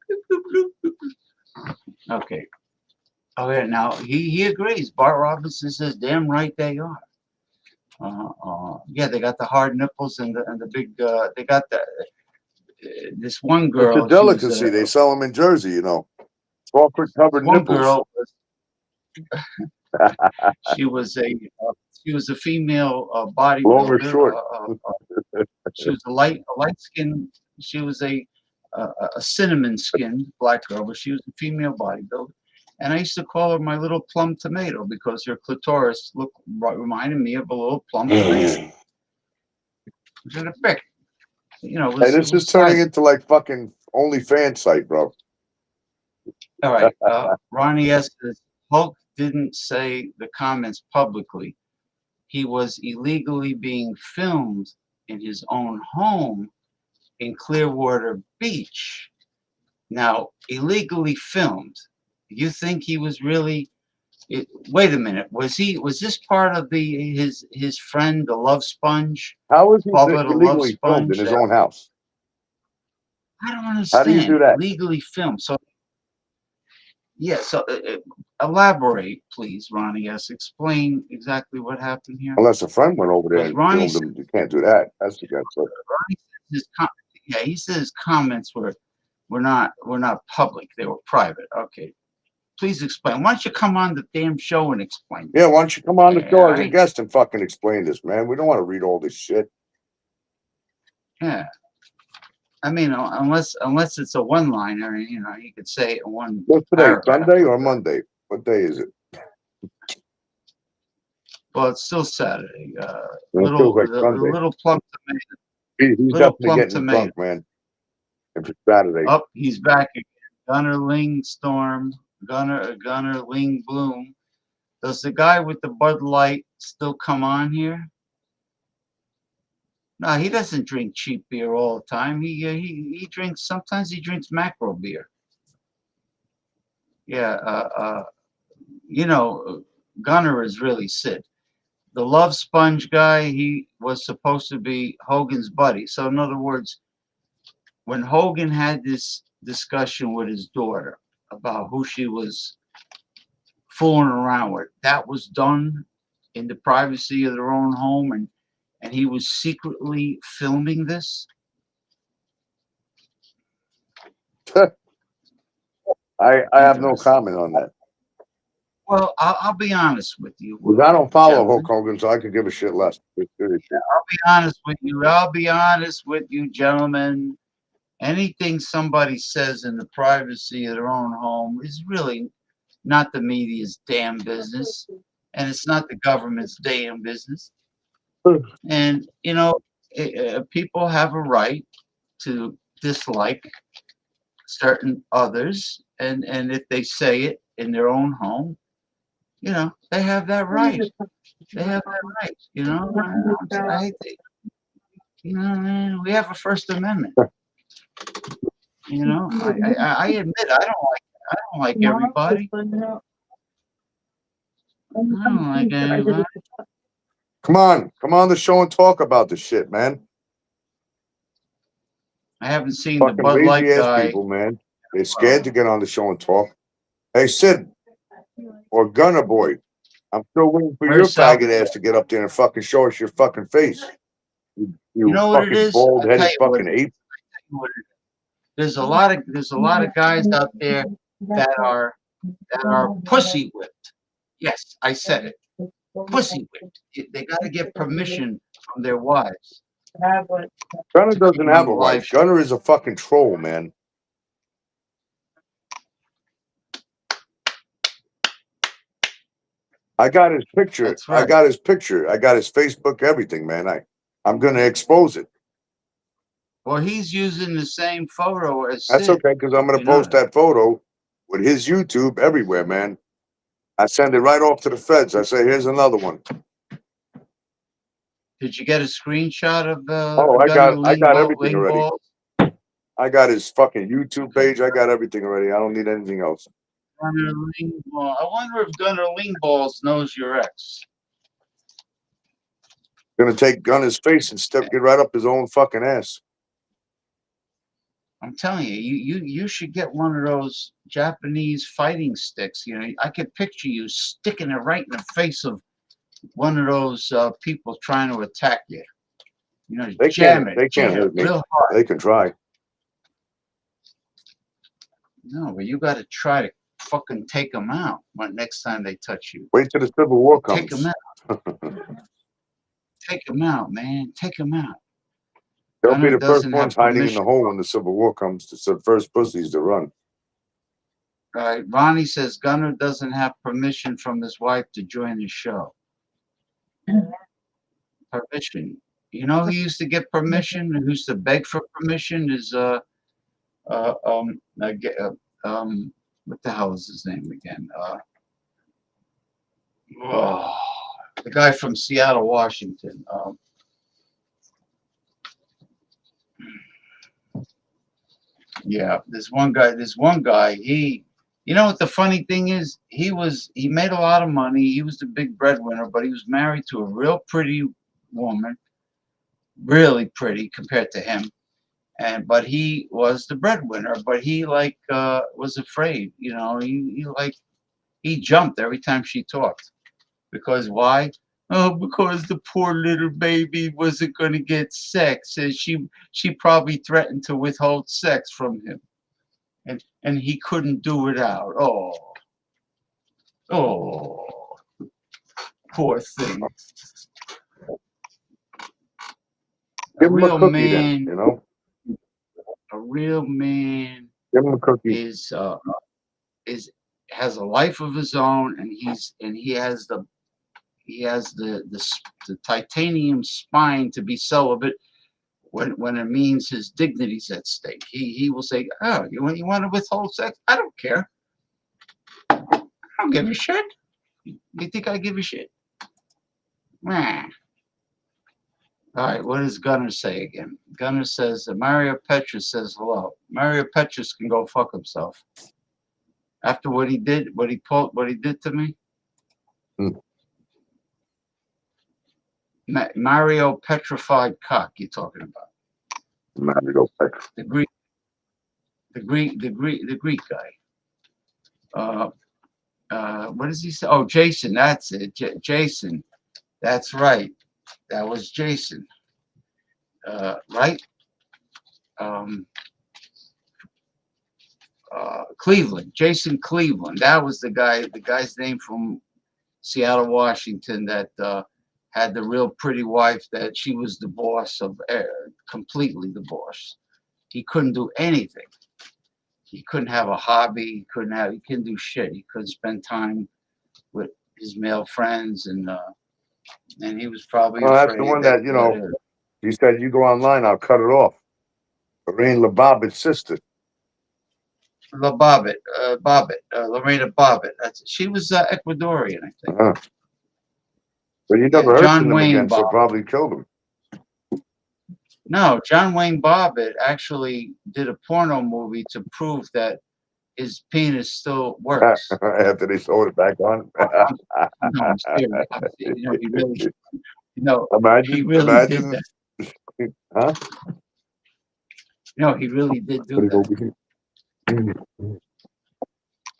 Okay. Oh yeah. Now he agrees. Bart Robinson says, "Damn right they are." Yeah, they got the hard nipples and the big. They got the this one girl. It's a delicacy. They sell them in Jersey, you know. Chocolate covered One nipples. girl. She was a female Long or bodybuilder. short. She was a light skin. She was a cinnamon skinned black girl, but she was a female bodybuilder. And I used to call her my little plum tomato because her clitoris reminded me of a little plum tomato. In effect, you know, Hey, this is turning into like fucking OnlyFans site, bro. All right. Ronnie S. says Hulk didn't say the comments publicly. He was illegally being filmed in his own home in Clearwater Beach. Now, illegally filmed. You think he was really? Wait a minute. Was this part of his friend, the Love Sponge? How is he illegally filmed in his own house? I don't understand. How do you do that? Legally filmed. So, yeah. So, elaborate, please, Ronnie. Yes, explain exactly what happened here. Unless a friend went over there and Ronnie filmed him, you can't do that. That's against it. He said his comments were not public. They were private. Okay. Please explain. Why don't you come on the damn show and explain? Yeah, why don't you come on the show as a guest and fucking explain this, man? We don't want to read all this shit. Yeah. I mean, unless it's a one-liner, you know, you could say it in one. What's today? Paragraph. Sunday or Monday? What day is it? Well, it's still Saturday. It feels like Sunday. Little plum tomato. He's definitely getting drunk, man. If it's Saturday. Oh, he's back again. Gunner Ling Storm. Gunner Ling Bloom. Does the guy with the Bud Light still come on here? No, he doesn't drink cheap beer all the time. He drinks. Sometimes he drinks macro beer. Yeah. You know, Gunner is really Sid. The Love Sponge guy, he was supposed to be Hogan's buddy. So in other words, when Hogan had this discussion with his daughter about who she was fooling around with, that was done in the privacy of their own home, and he was secretly filming this. I have no comment on that. Well, I'll be honest with you. I don't follow Hulk Hogan, so I could give a shit less. I'll be honest with you. I'll be honest with you, gentlemen. Anything somebody says in the privacy of their own home is really not the media's damn business, and it's not the government's damn business. And you know, people have a right to dislike certain others, and if they say it in their own home, you know, they have that right. They have that right. You know, you know, man, we have a First Amendment. You know, I admit I don't like everybody. I don't like everybody. Come on the show and talk about this shit, man. I haven't seen Fucking the Bud Light lazy ass guy. people, man. They're scared to get on the show and talk. Hey, Sid or Gunner Boy, I'm still waiting for your faggot ass to get up there and fucking show us your fucking face. You know what it fucking is? bald-headed fucking ape. There's a lot of guys out there that are pussy whipped. Yes, I said it. Pussy whipped. They got to get permission from their wives. Gunner doesn't have a wife. Gunner is a fucking troll, man. I got his picture. Right. I got his picture. I got his Facebook, everything, man. I'm gonna expose it. Well, he's using the same photo as Sid. That's okay, because I'm gonna post that photo with his YouTube everywhere, man. I send it right off to the feds. I say, here's another one. Did you get a screenshot of I got everything already. I got his fucking YouTube page. I got everything already. I don't need anything else. Gunner Lingball. I wonder if Gunner Lingballs knows your ex. Gonna take Gunner's face and get right up his own fucking ass. I'm telling you, you should get one of those Japanese fighting sticks. You know, I could picture you sticking it right in the face of one of those people trying to attack you. You know, They jam can't. it, They can't hurt me. real hard. They can try. No, but you got to try to fucking take them out next time they touch you. Wait till the Civil War Take comes. them out. Take them out, man. Take them out. They'll be Gunner the first doesn't ones have hiding in the permission. hole when the Civil War comes. The first pussies to run. Right. Ronnie says Gunner doesn't have permission from his wife to join the show. Permission. You know who used to get permission and who used to beg for permission is what the hell is his name again? The guy from Seattle, Washington. Yeah, this one guy, you know what the funny thing is? He made a lot of money. He was the big breadwinner, but he was married to a real pretty woman, really pretty compared to him. But he was the breadwinner, but he was afraid, you know, he jumped every time she talked. Because why? Oh, because the poor little baby wasn't going to get sex, and she probably threatened to withhold sex from him, and he couldn't do it out. Oh, poor thing. Give him a cookie then, you know. A real man Give him a cookie. has a life of his own, and he has the titanium spine to be celibate when it means his dignity's at stake. He will say, "Oh, you want to withhold sex? I don't care. I don't give a shit. You think I give a shit?" Nah. All right, what does Gunner say again? Gunner says that Mario Petrus says hello. Mario Petrus can go fuck himself. After what he did to me. Mario Petrified Cock, you're talking about. Mario Petrus. The Greek guy. What does he say? Oh, Jason, that's it. Jason. That's right. That was Jason. Right? Cleveland. Jason Cleveland. That was the guy's name from Seattle, Washington, that had the real pretty wife that she was the boss of, completely the boss. He couldn't do anything. He couldn't have a hobby. He couldn't do shit. He couldn't spend time with his male friends, and he was probably Oh, afraid. that's the one that, you know, he said, you go online, I'll cut it off. Lorraine LaBobbitt's sister. Lorena Bobbitt. She was Ecuadorian, I think. But you never heard John from him Wayne again, so Bobbitt. probably killed him. No, John Wayne Bobbitt actually did a porno movie to prove that his penis still works. After they sewed it back on. No, I'm serious. You know, he really, he really imagine. did that. Huh? No, he really did do that.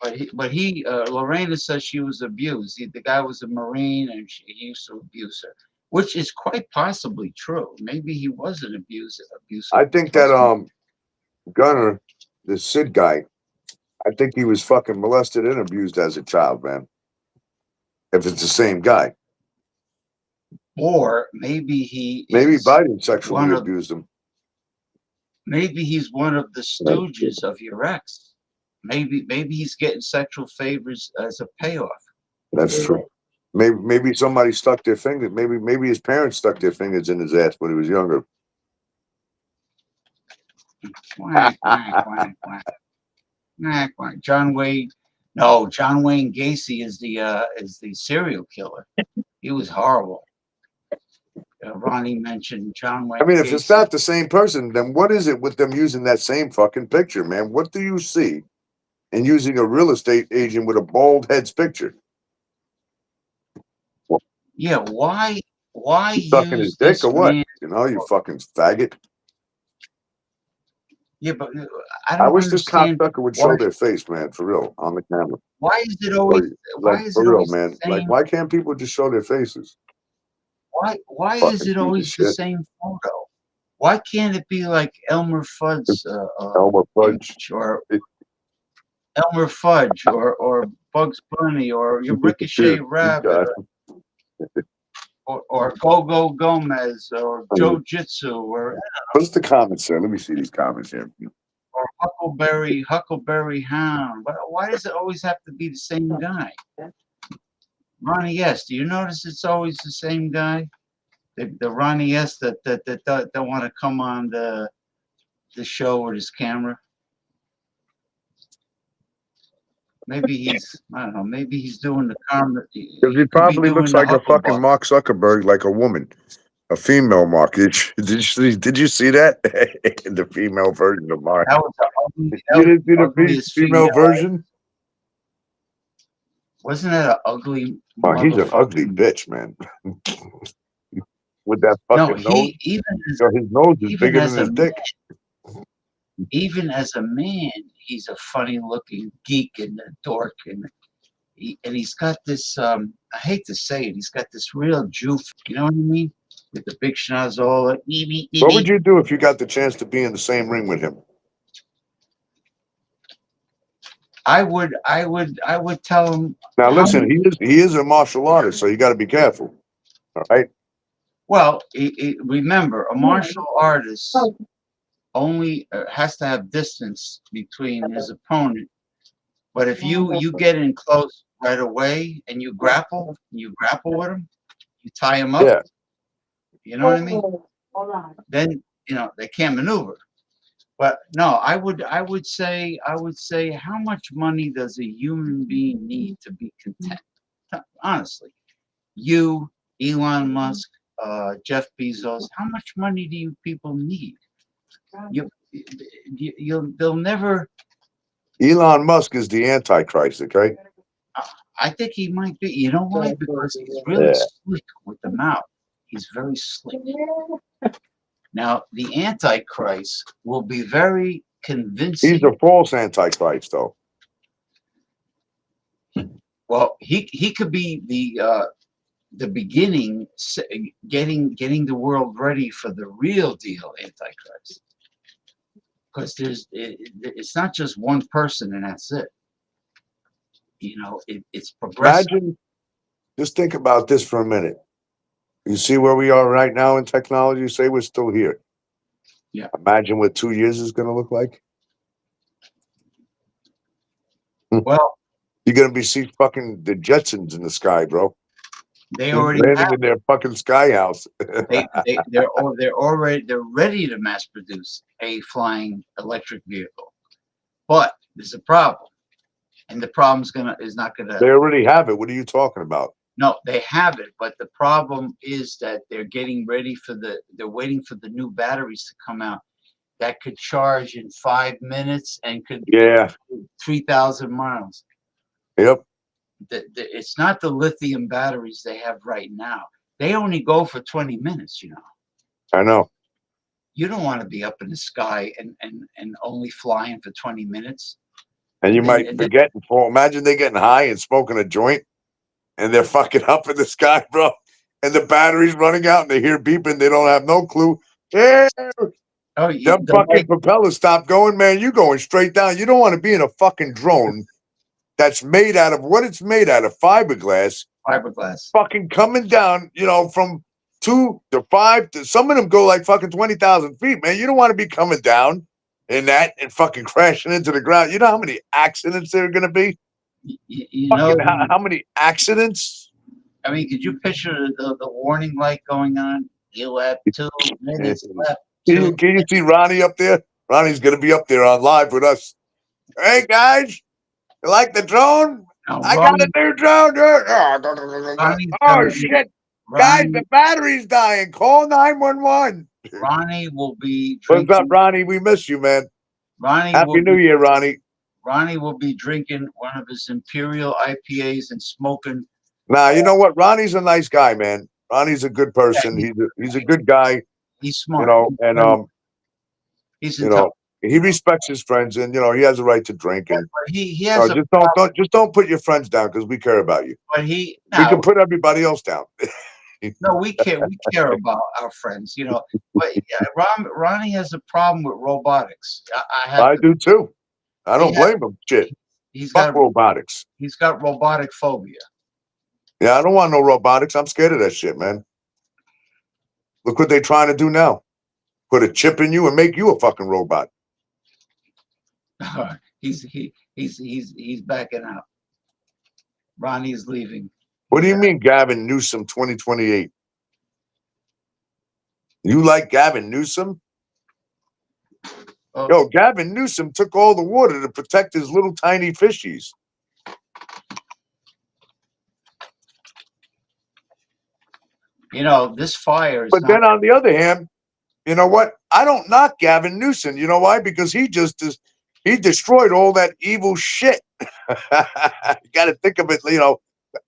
But Lorena says she was abused. The guy was a Marine, and he used to abuse her, which is quite possibly true. Maybe he was an abusive. I think that Gunner, the Sid guy, I think he was fucking molested and abused as a child, man. If it's the same guy. Or maybe maybe Biden sexually abused him. Maybe he's one of the stooges of your ex. Maybe he's getting sexual favors as a payoff. That's true. Maybe somebody stuck their finger. Maybe his parents stuck their fingers in his ass when he was younger. Quack, quack, quack, quack. Quack, quack. John Wayne Gacy is the serial killer. He was horrible. Ronnie mentioned John Wayne. I mean, if Gacy. it's not the same person, then what is it with them using that same fucking picture, man? What do you see in using a real estate agent with a bald head's picture? Yeah, why why You sucking his use dick this or what? man? You know, you fucking faggot. Yeah, but I I don't wish this understand cocksucker would why. show their face, man, for real, on the camera. Why is it Or, always? like, Why is for it real, always man. the Like, same? why can't people just show their faces? Why is Fucking it piece of always the shit. same photo? Why can't it be like Elmer Fudd's Elmer Fudge. image, or Elmer Fudge, or Bugs Bunny, or your Ricochet Rabbit, or Go Gomez, or Joe Jitsu, or What's the comments, sir? Let me see these comments here. Huckleberry Hound. Why does it always have to be the same guy? Ronnie S. Do you notice it's always the same guy? The Ronnie S. that don't want to come on the show with his camera. Maybe he's, I don't know. Maybe he's doing the camera. Because he probably looks like a fucking Mark Zuckerberg, like a woman, a female Mark. Did you see that? The female version of Mark. That was the ugly, You didn't see the ugliest female version? Wasn't that an ugly? Oh, he's an ugly bitch, man. With that fucking nose. Even his nose is bigger than his dick. Even as a man, he's a funny-looking geek and a dork, and he's got this. I hate to say it, he's got this real joof. You know what I mean? With the big schnozola. What would you do if you got the chance to be in the same ring with him? I would tell him. Now listen, he is a martial artist, so you got to be careful. All right. Well, remember, a martial artist only has to have distance between his opponent. But if you get in close right away and you grapple with him, you tie him up. Yeah. You know what I mean? Then they can't maneuver. But no, I would say, how much money does a human being need to be content? Honestly, you, Elon Musk, Jeff Bezos, how much money do you people need? They'll never. Elon Musk is the Antichrist, okay? I think he might be. You know why? Because he's really slick with the mouth. He's very slick. Now, the Antichrist will be very convincing. He's a false Antichrist, though. Well, he could be the beginning, getting the world ready for the real deal Antichrist. Because it's not just one person and that's it. It's progressive. Imagine, just think about this for a minute. You see where we are right now in technology? Say we're still here. Yeah. Imagine what 2 years is going to look like. Well, you're going to be seeing fucking the Jetsons in the sky, bro. They already landing have. in their fucking sky house. They're ready to mass produce a flying electric vehicle, but there's a problem, and the problem's is not gonna. They already have it. What are you talking about? No, they have it, but the problem is that they're getting ready for they're waiting for the new batteries to come out that could charge in 5 minutes and could 3,000 miles. Yep. It's not the lithium batteries they have right now. They only go for 20 minutes, I know. You don't want to be up in the sky and only flying for 20 minutes. And you might forget and fall. Imagine they getting high and smoking a joint and they're fucking up in the sky, bro. And the battery's running out and they hear beeping. They don't have no clue. Yeah. Oh, them fucking propellers stop going, man. You going straight down. You don't want to be in a fucking drone that's made out of what it's made out of, fiberglass. Fiberglass. Fucking coming down, from 2 to 5 to some of them go like fucking 20,000 feet, man. You don't want to be coming down in that and fucking crashing into the ground. You know how many accidents there are going to be? How many accidents? I mean, could you picture the warning light going on? You have 2 minutes left. Can you see Ronnie up there? Ronnie's going to be up there on live with us. Hey, guys, you like the drone? I got a new drone. Oh, shit. Guys, the battery's dying. Call 911. Ronnie will be drinking. What's up, Ronnie? We miss you, man. Ronnie Happy New Year, Ronnie. Ronnie will be drinking one of his Imperial IPAs and smoking. Nah, you know what? Ronnie's a nice guy, man. Ronnie's a good person. He's a good guy. He's smart. You know, and He's you know, he respects his friends, and you know, he has a right to drink. And he has a just don't put your friends down because we care about you. but We can put everybody else down. no, we care about our friends, you know. But Ronnie has a problem with robotics. I do too. I don't blame him. Shit. He's Fuck got robotics. He's got robotic phobia. Yeah, I don't want no robotics. I'm scared of that shit, man. Look what they're trying to do now. Put a chip in you and make you a fucking robot. He's backing out. Ronnie's leaving. What do you mean, Gavin Newsom 2028? You like Gavin Newsom? Yo, Gavin Newsom took all the water to protect his little tiny fishies. You know, this fire is But then on the other hand, you know what? I don't knock Gavin Newsom. You know why? Because he destroyed all that evil shit. You got to think of it, you know,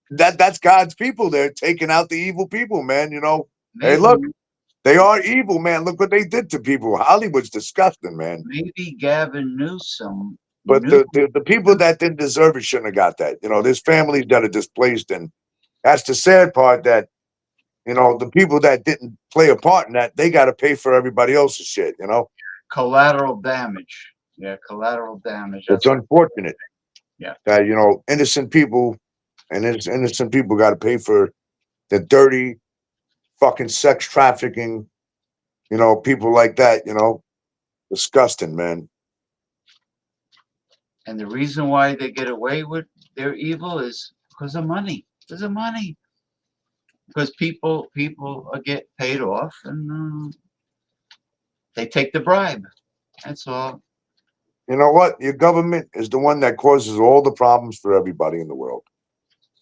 that's God's people. They're taking out the evil people, man. You know, hey, look, they are evil, man. Look what they did to people. Hollywood's disgusting, man. maybe Gavin Newsom. But the people that didn't deserve it shouldn't have got that. You know, there's families that are displaced, and that's the sad part. That you know, the people that didn't play a part in that, they got to pay for everybody else's shit. You know, collateral damage. Yeah, collateral damage. It's unfortunate. Yeah. That you know, innocent people got to pay for the dirty, fucking sex trafficking. You know, people like that. You know, disgusting, man. And the reason why they get away with their evil is because of money. Because of money. Because people get paid off and they take the bribe. That's all. You know what? Your government is the one that causes all the problems for everybody in the world.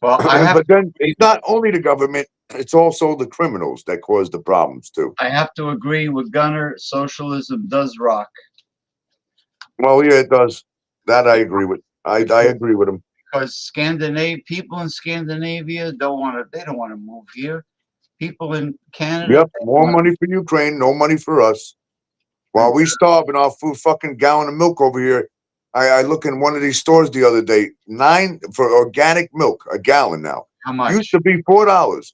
Well, but then it's not only the government; it's also the criminals that cause the problems too. I have to agree with Gunner. Socialism does rock. Well, yeah, it does. That I agree with. I agree with him. Because people in Scandinavia don't want to move here. People in Canada. Yep, more money for Ukraine, no money for us. While we starving our food, fucking gallon of milk over here. I look in one of these stores the other day, $9 for organic milk, a gallon now. How much? Used to be $4,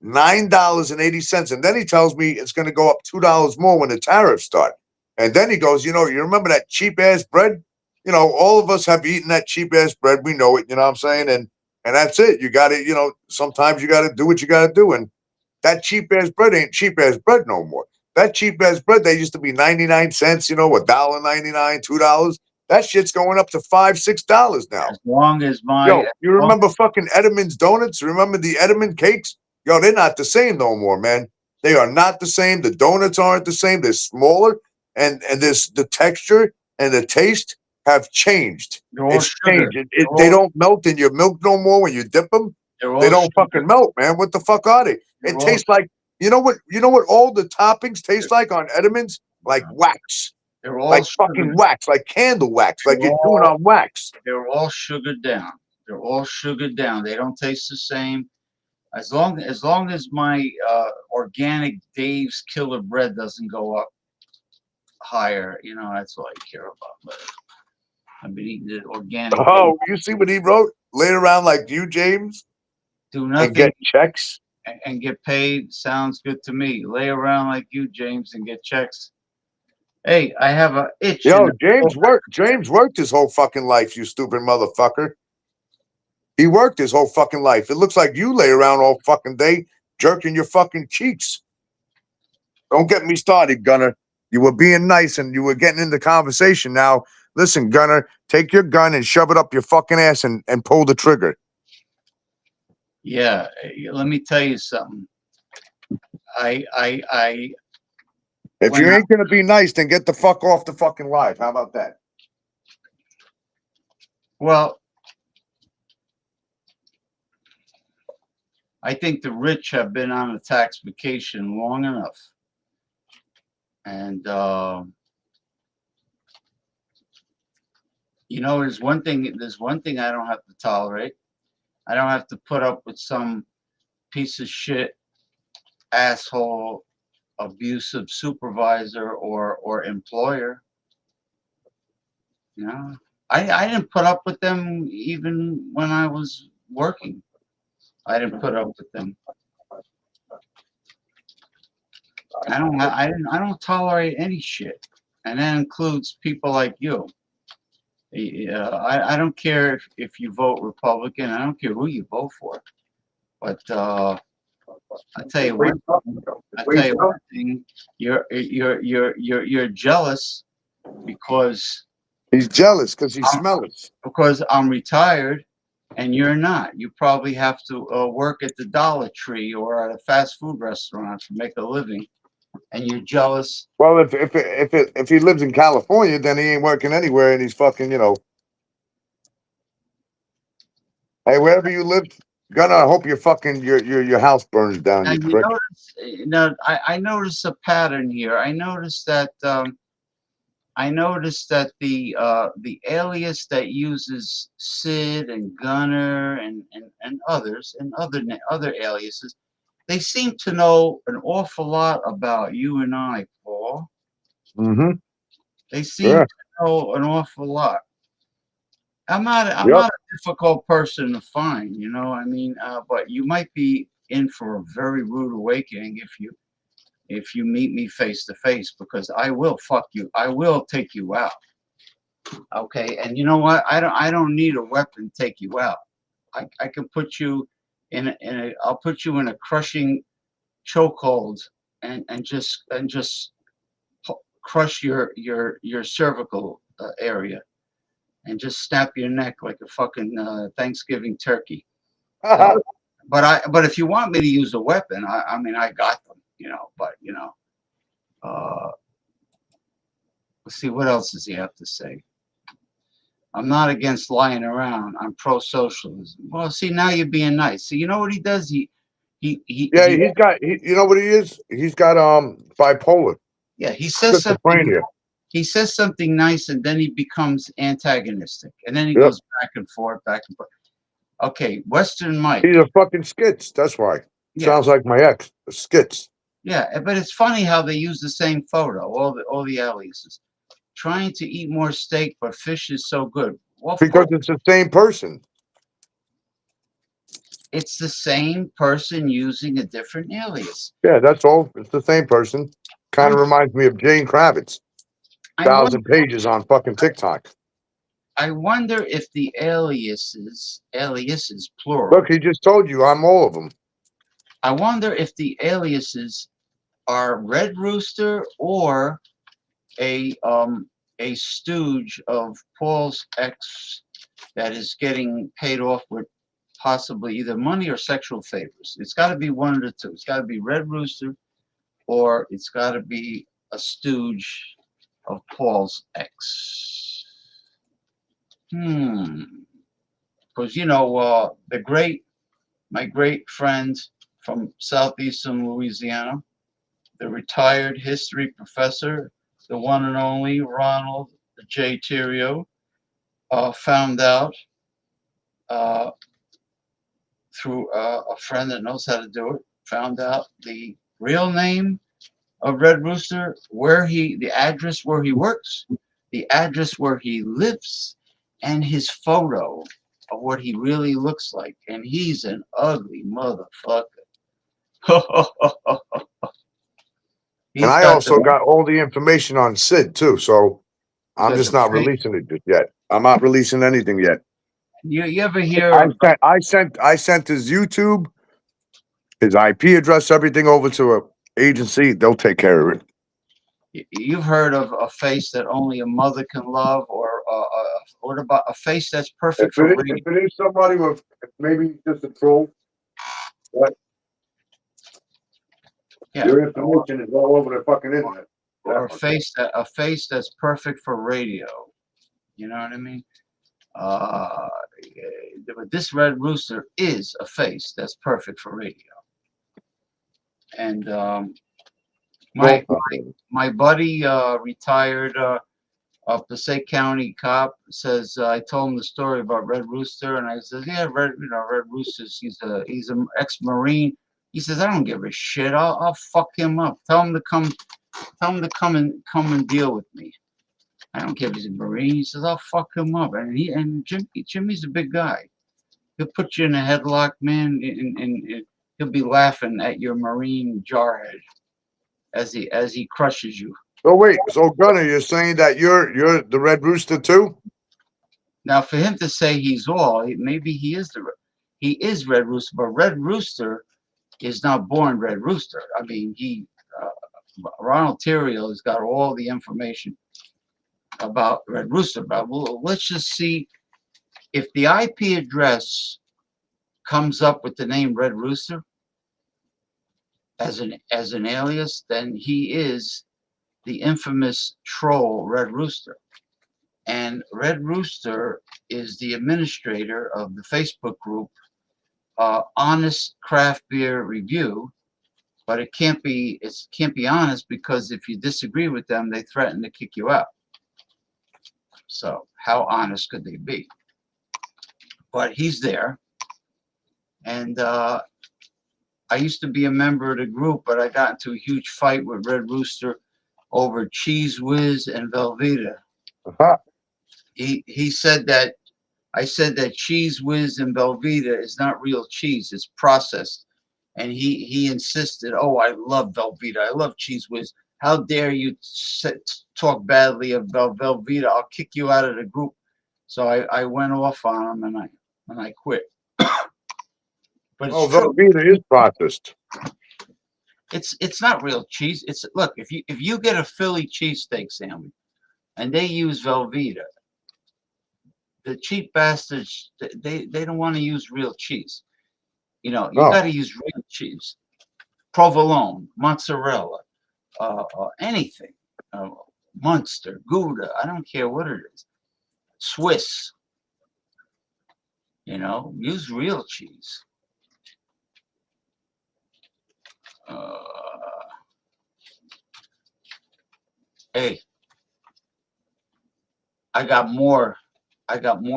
$9.80, and then he tells me it's going to go up $2 more when the tariffs start. And then he goes, you know, you remember that cheap ass bread? You know, all of us have eaten that cheap ass bread. We know it. You know what I'm saying? And that's it. You got to, you know, sometimes you got to do what you got to do. And that cheap ass bread ain't cheap ass bread no more. That cheap ass bread, they used to be 99 cents, you know, $1.99, $2. That shit's going up to $5, $6 now. As long as Yo, you remember fucking Edelman's donuts? Remember the Edelman cakes? Yo, they're not the same no more, man. They are not the same. The donuts aren't the same. They're smaller, and the texture and the taste have changed. It's changed. They don't melt in your milk no more when you dip them. They don't fucking melt, man. What the fuck are they? It tastes like you know what all the toppings taste like on Edelman's? Like wax. They're all like fucking wax, like candle wax, like you're doing on wax. They're all sugared down. They're all sugared down. They don't taste the same. As long as my organic Dave's Killer Bread doesn't go up higher, you know, that's all I care about. But I've been eating the organic. Oh, you see what he wrote? Lay around like you, James? Do nothing and get checks? And get paid. Sounds good to me. Lay around like you, James, and get checks. Hey, I have a itch. Yo, James worked his whole fucking life, you stupid motherfucker. He worked his whole fucking life. It looks like you lay around all fucking day jerking your fucking cheeks. Don't get me started, Gunner. You were being nice and you were getting into conversation. Now, listen, Gunner, take your gun and shove it up your fucking ass and pull the trigger. Yeah, let me tell you something. If you ain't gonna be nice, then get the fuck off the fucking live. How about that? Well, I think the rich have been on a tax vacation long enough. And you know, there's one thing I don't have to tolerate. I don't have to put up with some piece of shit asshole, abusive supervisor or employer. You know, I didn't put up with them even when I was working. I didn't put up with them. I don't tolerate any shit, and that includes people like you. I don't care if you vote Republican. I don't care who you vote for. But I tell you one thing. You're jealous because he's jealous because he smells. Because I'm retired and you're not. You probably have to work at the Dollar Tree or at a fast food restaurant to make a living, and you're jealous. Well, if he lives in California, then he ain't working anywhere, and he's fucking, you know. Hey, wherever you live, Gunnar, I hope your house burns down. Now, You prick. I notice a pattern here. I noticed that the alias that uses Sid and Gunner and others and other aliases, they seem to know an awful lot about you and I, Paul. Mm-hmm. They seem to know an awful lot. I'm not a difficult person to find, you know. I mean, but you might be in for a very rude awakening if you meet me face to face, because I will fuck you. I will take you out. Okay, and you know what? I don't need a weapon to take you out. I can put you I'll put you in a crushing chokehold and just crush your cervical area and just snap your neck like a fucking Thanksgiving turkey. So, but if you want me to use a weapon, I mean I got them, you know. But you know, let's see what else does he have to say. I'm not against lying around. I'm pro-socialism. Well, see, now you're being nice. So you know what he does? He's got. You know what he is? He's got bipolar. Yeah, he says something. Schizophrenia. He says something nice, and then he becomes antagonistic, and then he goes back and forth, back and forth. Okay, Western Mike. He's a fucking skits. That's why. Yeah. Sounds like my ex. A skits. Yeah, but it's funny how they use the same photo, all the aliases. Trying to eat more steak, but fish is so good. Well, because it's the same person. It's the same person using a different alias. Yeah, that's all. It's the same person. Kind of reminds me of Jane Kravitz. 1,000 pages on fucking TikTok. I wonder if the aliases plural. Look, he just told you I'm all of them. I wonder if the aliases are Red Rooster or a stooge of Paul's ex that is getting paid off with possibly either money or sexual favors. It's got to be one of the two. It's got to be Red Rooster, or it's got to be a stooge of Paul's ex. Because you know, my great friend from southeastern Louisiana, the retired history professor, the one and only Ronald J. Theriot, found out through a friend that knows how to do it, found out the real name of Red Rooster, the address where he works, the address where he lives, and his photo of what he really looks like. And he's an ugly motherfucker. And I also got all the information on Sid too, so I'm just not releasing it just yet. I'm not releasing anything yet. You ever hear? I sent his YouTube, his IP address, everything over to an agency. They'll take care of it. You've heard of a face that only a mother can love, or what about a face that's perfect for radio? If it is somebody with maybe just a troll, what? Yeah. Your information is all over the fucking internet. Or a face that's perfect for radio. You know what I mean? But this Red Rooster is a face that's perfect for radio. And my buddy, retired Passaic County cop, says I told him the story about Red Rooster, and I said, yeah, Red Rooster's he's an ex-Marine He says, I don't give a shit. I'll fuck him up. Tell him to come and deal with me. I don't care if he's a Marine. He says, I'll fuck him up. And Jimmy's a big guy. He'll put you in a headlock, man, and he'll be laughing at your Marine jarhead as he crushes you. So wait, so Gunner, you're saying that you're the Red Rooster too? Now, for him to say he's all, maybe he is Red Rooster, but Red Rooster is not born Red Rooster. I mean, Ronald Theriot has got all the information about Red Rooster. But let's just see if the IP address comes up with the name Red Rooster as an alias, then he is the infamous troll Red Rooster. And Red Rooster is the administrator of the Facebook group Honest Craft Beer Review, but it can't be honest because if you disagree with them, they threaten to kick you out. So how honest could they be? But he's there, and I used to be a member of the group, but I got into a huge fight with Red Rooster over Cheese Whiz and Velveeta. He said that I said that Cheese Whiz and Velveeta is not real cheese; it's processed. And he insisted, "Oh, I love Velveeta. I love Cheese Whiz. How dare you talk badly of Velveeta? I'll kick you out of the group." So I went off on him and I quit. But Velveeta is processed. It's not real cheese. Look, if you get a Philly cheesesteak sandwich and they use Velveeta, the cheap bastards, they don't want to use real cheese. You know, you got to use real cheese, provolone, mozzarella, anything, Munster, Gouda. I don't care what it is. Swiss. You know, use real cheese. Hey, I got more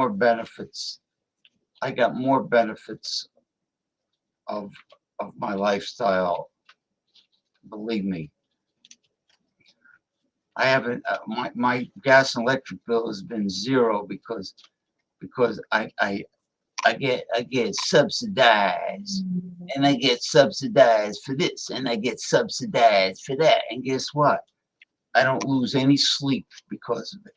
benefits. I got more benefits of my lifestyle. Believe me. I haven't my gas and electric bill has been zero because I get subsidized, and I get subsidized for this, and I get subsidized for that, and guess what? I don't lose any sleep because of it.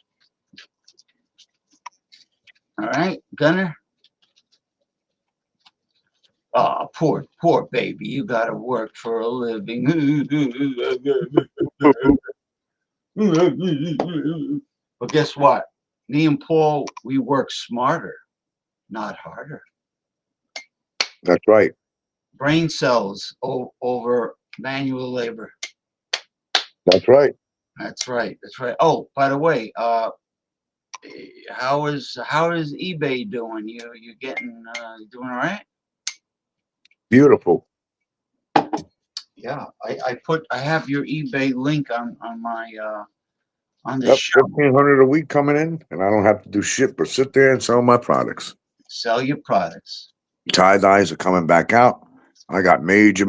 All right, Gunner? Oh, poor baby, you gotta work for a living. But guess what? Me and Paul, we work smarter, not harder. That's right. Brain cells over manual labor. That's right. That's right. That's right. Oh, by the way, how is eBay doing? You getting doing all right? Beautiful. Yeah, I have your eBay link on my on the show. 1,500 a week coming in, and I don't have to do shit but sit there and sell my products. Sell your products. Tie-dyes are coming back out. I got major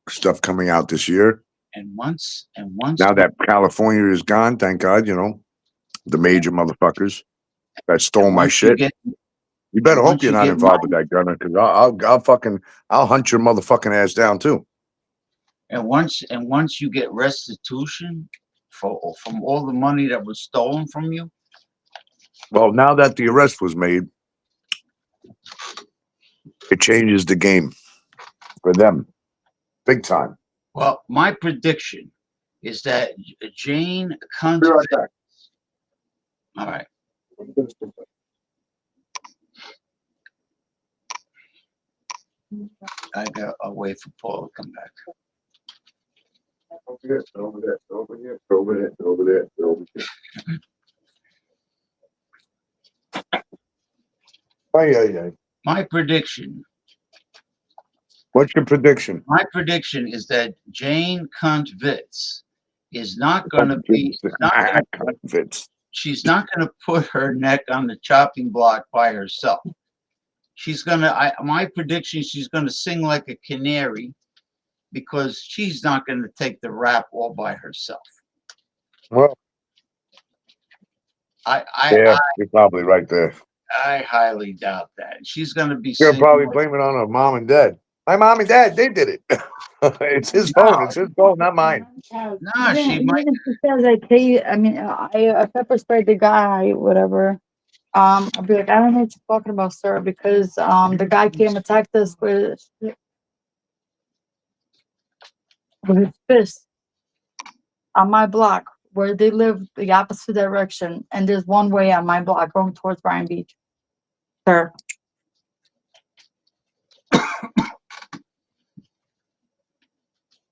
stuff coming out this year. And once now that California is gone, thank God, you know, the major motherfuckers that stole my shit. You better hope you're not involved with that, Gunner, because I'll hunt your motherfucking ass down too. And once you get restitution from all the money that was stolen from you. Well, now that the arrest was made, it changes the game for them, big time. Well, my prediction is that Jane All right. I'll wait for Paul to come back. Over there. My prediction. What's your prediction? My prediction is that Jane Kunt-Vitz is not going to be. She's not going to put her neck on the chopping block by herself. She's gonna. My prediction: she's gonna sing like a canary, because she's not gonna take the rap all by herself. Well, yeah, you're probably right there. I highly doubt that. She's gonna be. You're singing probably blaming it on her mom and dad. My mom and dad, they did it. It's his phone. It's his phone, not mine. No, she might. Even if she says like, hey, I mean, I pepper sprayed the guy, whatever. I'll be like, I don't know what you're talking about, sir, because the guy came attacked us with his fist on my block where they live the opposite direction, and there's one way on my block going towards Bryan Beach, sir.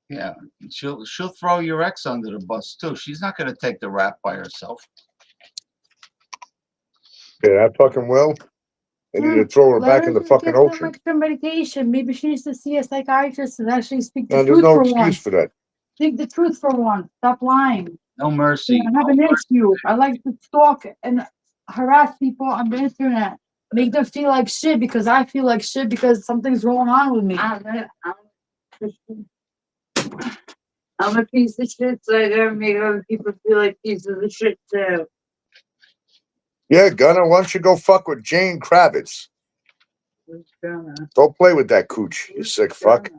Yeah, she'll throw your ex under the bus too. She's not gonna take the rap by herself. Yeah, that fucking well. They need to throw her Let back her in the just fucking get some ocean. extra medication. Maybe she needs to see a psychiatrist and actually speak the No, there's truth no for excuse once. for that. Speak the truth for once. Stop lying. No mercy. I have an issue. I like to stalk and harass people on the internet. Make them feel like shit because I feel like shit because something's going on with me. I'm a piece of shit, so I gotta make other people feel like pieces of shit too. Yeah, Gunner, why don't you go fuck with Jane Kravitz? Go play with that cooch, you sick fuck.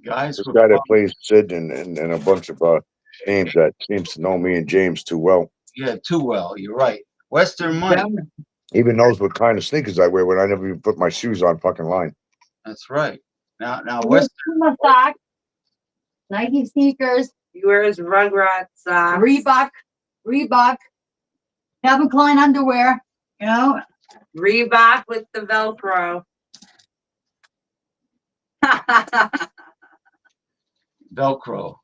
Guys, This guy that plays Sid and a bunch of names that seems to know me and James too well. Yeah, too well. You're right. Western money. Even knows what kind of sneakers I wear when I never even put my shoes on fucking line. That's right. Now, Western socks, Nike sneakers. He wears Rugrats socks. Reebok, Calvin Klein underwear. You know, Reebok with the Velcro. Velcro.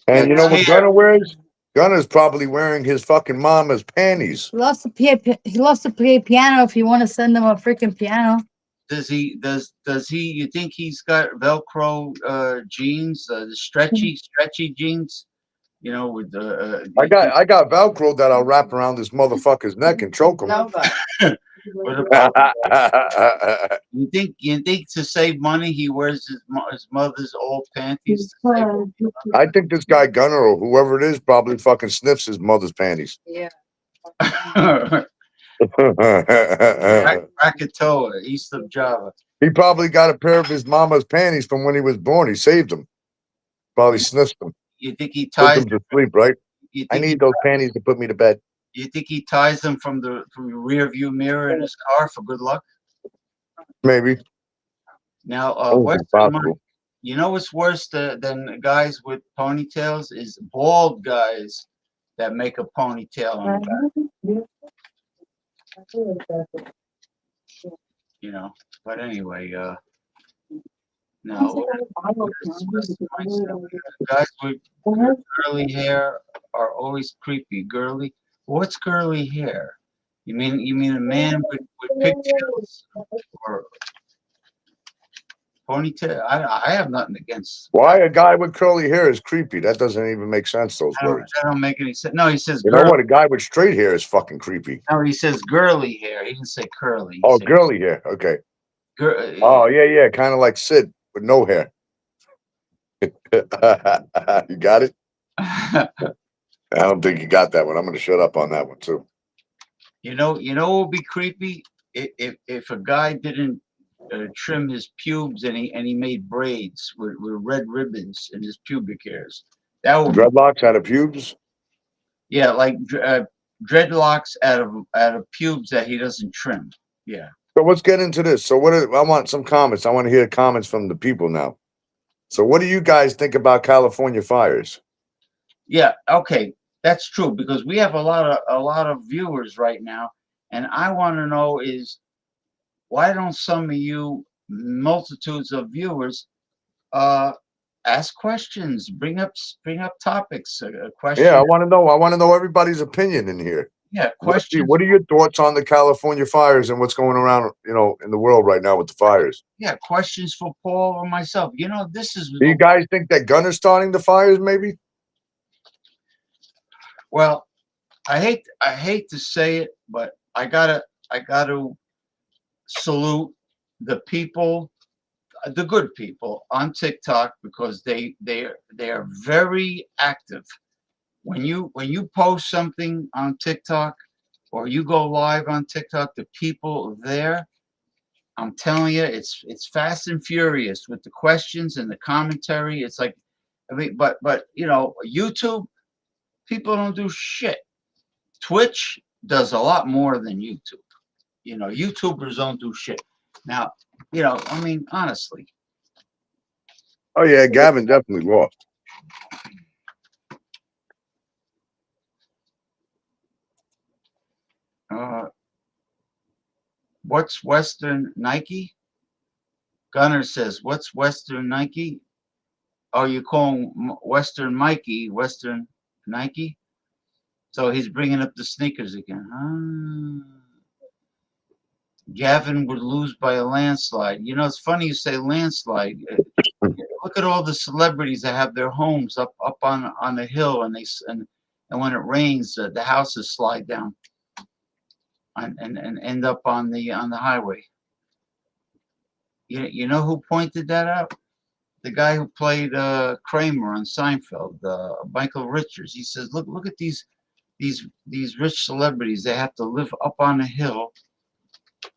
And you know what Gunner wears? Gunner's probably wearing his fucking mama's panties. He loves to play piano. If you want to send him a freaking piano. Does he? You think he's got Velcro jeans, the stretchy jeans? You know, with the. I got Velcro that I'll wrap around this motherfucker's neck and choke him. You think to save money he wears his mother's old panties? I think this guy Gunner or whoever it is probably fucking sniffs his mother's panties. Yeah. Krakatoa, east of Java. He probably got a pair of his mama's panties from when he was born. He saved them. Probably sniffs them. You think he Put ties them to sleep, right? I need those panties to put me to bed. You think he ties them from the rear view mirror in his car for good luck? Maybe. Now, you know what's worse than guys with ponytails is bald guys that make a ponytail on the back. You know, but anyway, no. Guys with curly hair are always creepy. Girly, what's curly hair? You mean a man with pigtails or ponytail? I have nothing against. Why a guy with curly hair is creepy? That doesn't even make sense. Those words. That don't make any sense. No, he says. You know what? A guy with straight hair is fucking creepy. No, he says girly hair. He didn't say curly. Oh, girly hair. Okay. Oh yeah, kind of like Sid with no hair. You got it? I don't think you got that one. I'm going to shut up on that one too. You know what would be creepy if a guy didn't trim his pubes and he made braids with red ribbons in his pubic hairs. That would dreadlocks out of pubes. Yeah, like dreadlocks out of pubes that he doesn't trim. Yeah. So let's get into this. So I want some comments. I want to hear comments from the people now. So what do you guys think about California fires? Yeah, okay, that's true because we have a lot of viewers right now, and I want to know is why don't some of you multitudes of viewers ask questions, bring up topics, questions. Yeah, I want to know everybody's opinion in here. Yeah, questions. What are your thoughts on the California fires and what's going around, in the world right now with the fires? Yeah, questions for Paul or myself. This is. Do you guys think that Gunner's starting the fires, maybe? Well, I hate to say it, but I gotta salute the people, the good people on TikTok, because they are very active. When you post something on TikTok or you go live on TikTok, the people there, I'm telling you, it's fast and furious with the questions and the commentary. It's like, I mean, but you know, YouTube, people don't do shit. Twitch does a lot more than YouTube. You know, YouTubers don't do shit. Now, you know, I mean, honestly. Oh yeah, Gavin definitely lost. What's Western Nike? Gunner says, what's Western Nike? Oh, you call Western Mikey Western Nike? So he's bringing up the sneakers again. Gavin would lose by a landslide. You know, it's funny you say landslide. Look at all the celebrities that have their homes up on a hill, and when it rains, the houses slide down and end up on the highway. You know who pointed that out? The guy who played Kramer on Seinfeld, Michael Richards. He says, look at these rich celebrities. They have to live up on a hill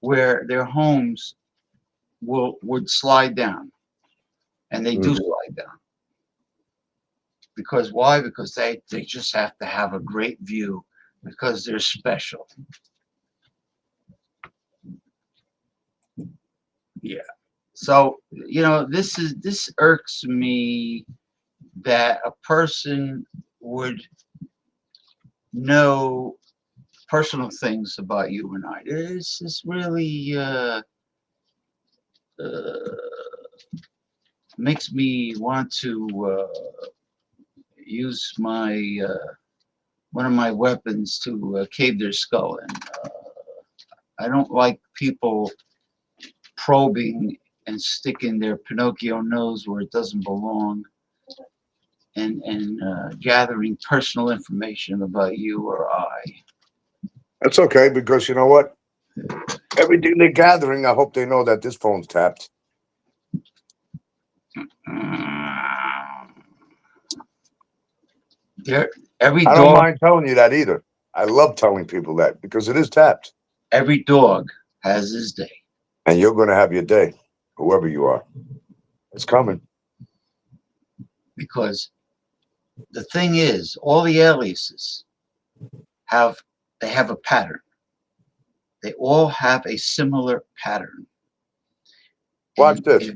where their homes would slide down, and they do slide down. Because why? Because they just have to have a great view, because they're special. Yeah. So, you know, this irks me that a person would know personal things about you and I. It's really makes me want to use my one of my weapons to cave their skull. And I don't like people probing and sticking their Pinocchio nose where it doesn't belong, and gathering personal information about you or I. That's okay, because you know what? Everything they're gathering, I hope they know that this phone's tapped. I don't mind telling you that either. I love telling people that, because it is tapped. Every dog has his day. And you're going to have your day, whoever you are. It's coming. Because the thing is, all the aliases have a pattern. They all have a similar pattern. Watch this.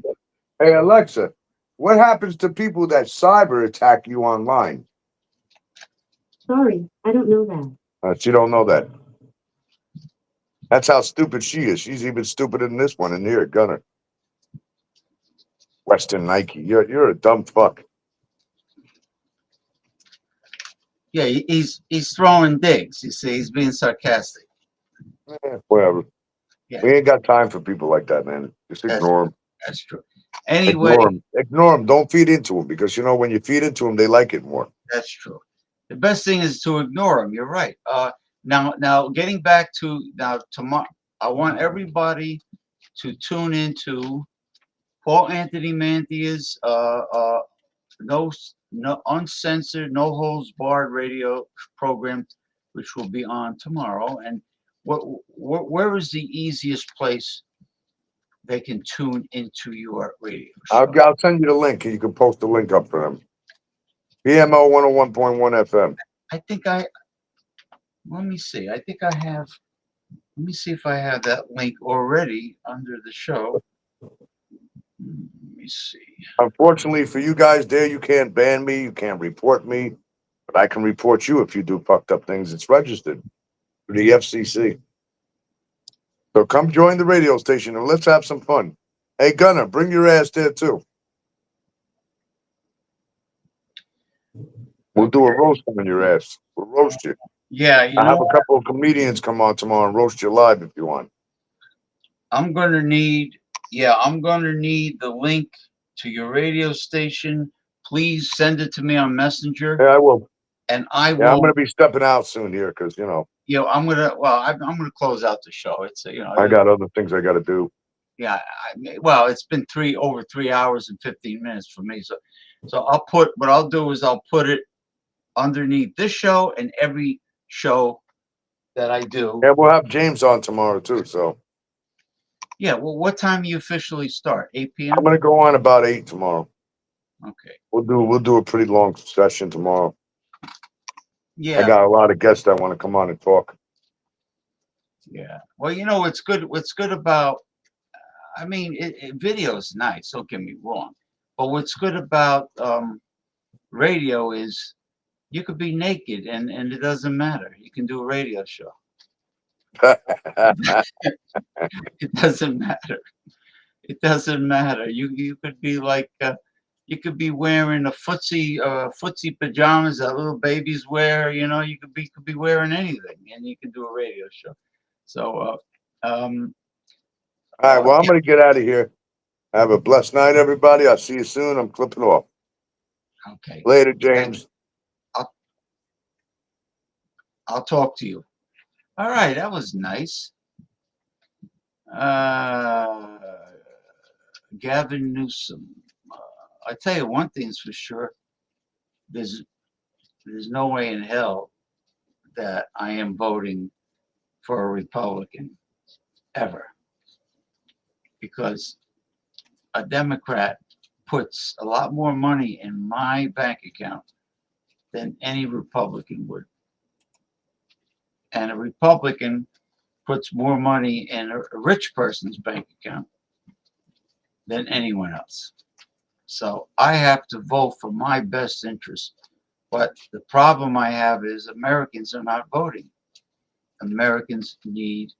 Hey, Alexa, what happens to people that cyber attack you online? Sorry, I don't know that. She don't know that. That's how stupid she is. She's even stupider than this one in here, Gunner. Western Nike. You're a dumb fuck. Yeah, he's throwing digs. You see, he's being sarcastic. Whatever. Yeah. We ain't got time for people like that, man. Just ignore them. That's true. Anyway, ignore them. Don't feed into them, because you know when you feed into them, they like it more. That's true. The best thing is to ignore them. You're right. Now, getting back to tomorrow, I want everybody to tune into Paul Anthony Mantia's no uncensored, no holds barred radio program, which will be on tomorrow. And where is the easiest place they can tune into your radio show? I'll send you the link, and you can post the link up for them. PMO 101.1 FM. I think let me see. I think I have. Let me see if I have that link already under the show. Let me see. Unfortunately for you guys there, you can't ban me, you can't report me, but I can report you if you do fucked up things. It's registered through the FCC. So come join the radio station and let's have some fun. Hey, Gunner, bring your ass there too. We'll do a roast on your ass. We'll roast you. Yeah, I have a couple of comedians come on tomorrow and roast you live if you want. I'm gonna need the link to your radio station. Please send it to me on Messenger. Yeah, I will. And I will. Yeah, I'm gonna be stepping out soon here because I'm gonna close out the show. It's I got other things I got to do. yeah. It's been over 3 hours and 15 minutes for me. So what I'll do is I'll put it underneath this show and every show that I do. Yeah, we'll have James on tomorrow too. So yeah. Well, what time you officially start? 8 p.m. I'm gonna go on about 8 tomorrow. Okay. We'll do a pretty long session tomorrow. Yeah. I got a lot of guests that want to come on and talk. Yeah. Well, what's good about, I mean, video is nice. Don't get me wrong, but what's good about radio is you could be naked and it doesn't matter. You can do a radio show. It doesn't matter. It doesn't matter. You could be like you could be wearing a footsie pajamas that little babies wear. You could be wearing anything, and you can do a radio show. So, all right. Well, I'm gonna get out of here. Have a blessed night, everybody. I'll see you soon. I'm clipping off. Okay. Later, James. I'll talk to you. All right. That was nice. Gavin Newsom. I tell you one thing's for sure. There's no way in hell that I am voting for a Republican ever, because a Democrat puts a lot more money in my bank account than any Republican would. And a Republican puts more money in a rich person's bank account than anyone else. So I have to vote for my best interest. But the problem I have is Americans are not voting. Americans need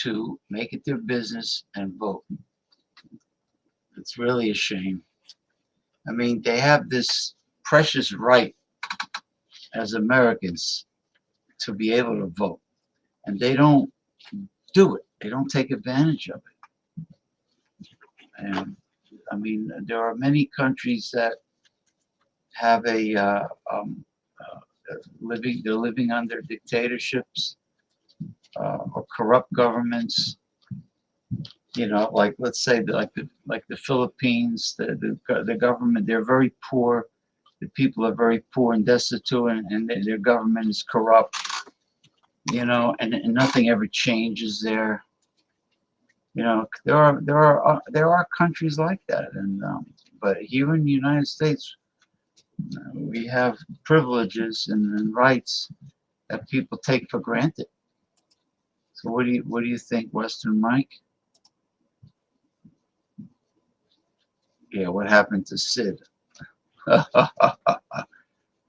to make it their business and vote. It's really a shame. I mean, they have this precious right as Americans to be able to vote, and they don't do it. They don't take advantage of it. And I mean, there are many countries that have they're living under dictatorships or corrupt governments. Like let's say like the Philippines, the government, they're very poor. The people are very poor and destitute, and their government is corrupt. And nothing ever changes there. There are countries like that, and but here in the United States, we have privileges and rights that people take for granted. So what do you think, Western Mike? Yeah, what happened to Sid?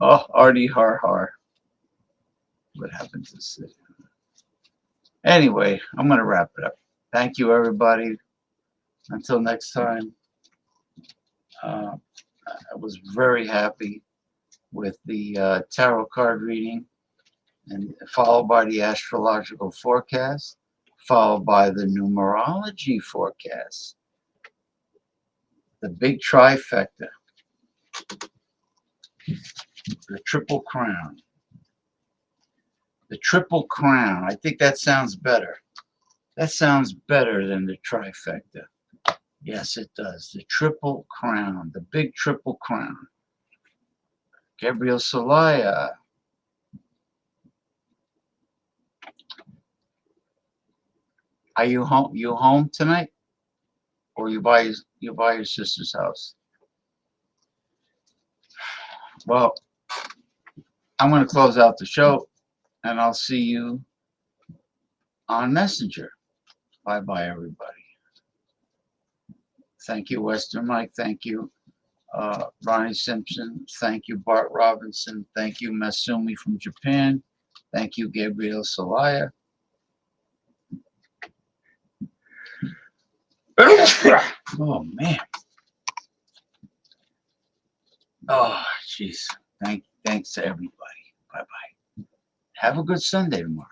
Oh, Artie har har. What happened to Sid? Anyway, I'm gonna wrap it up. Thank you, everybody. Until next time. I was very happy with the tarot card reading, and followed by the astrological forecast, followed by the numerology forecast. The big trifecta, the triple crown. The triple crown. I think that sounds better. That sounds better than the trifecta. Yes, it does. The triple crown, the big triple crown. Gabriel Solaya. Are you home? You home tonight, or you by your sister's house? Well, I'm going to close out the show, and I'll see you on Messenger. Bye bye, everybody. Thank you, Western Mike. Thank you, Ronnie Simpson. Thank you, Bart Robinson. Thank you, Masumi from Japan. Thank you, Gabriel Solaya. Oh, man. Oh, jeez. Thanks to everybody. Bye-bye. Have a good Sunday tomorrow.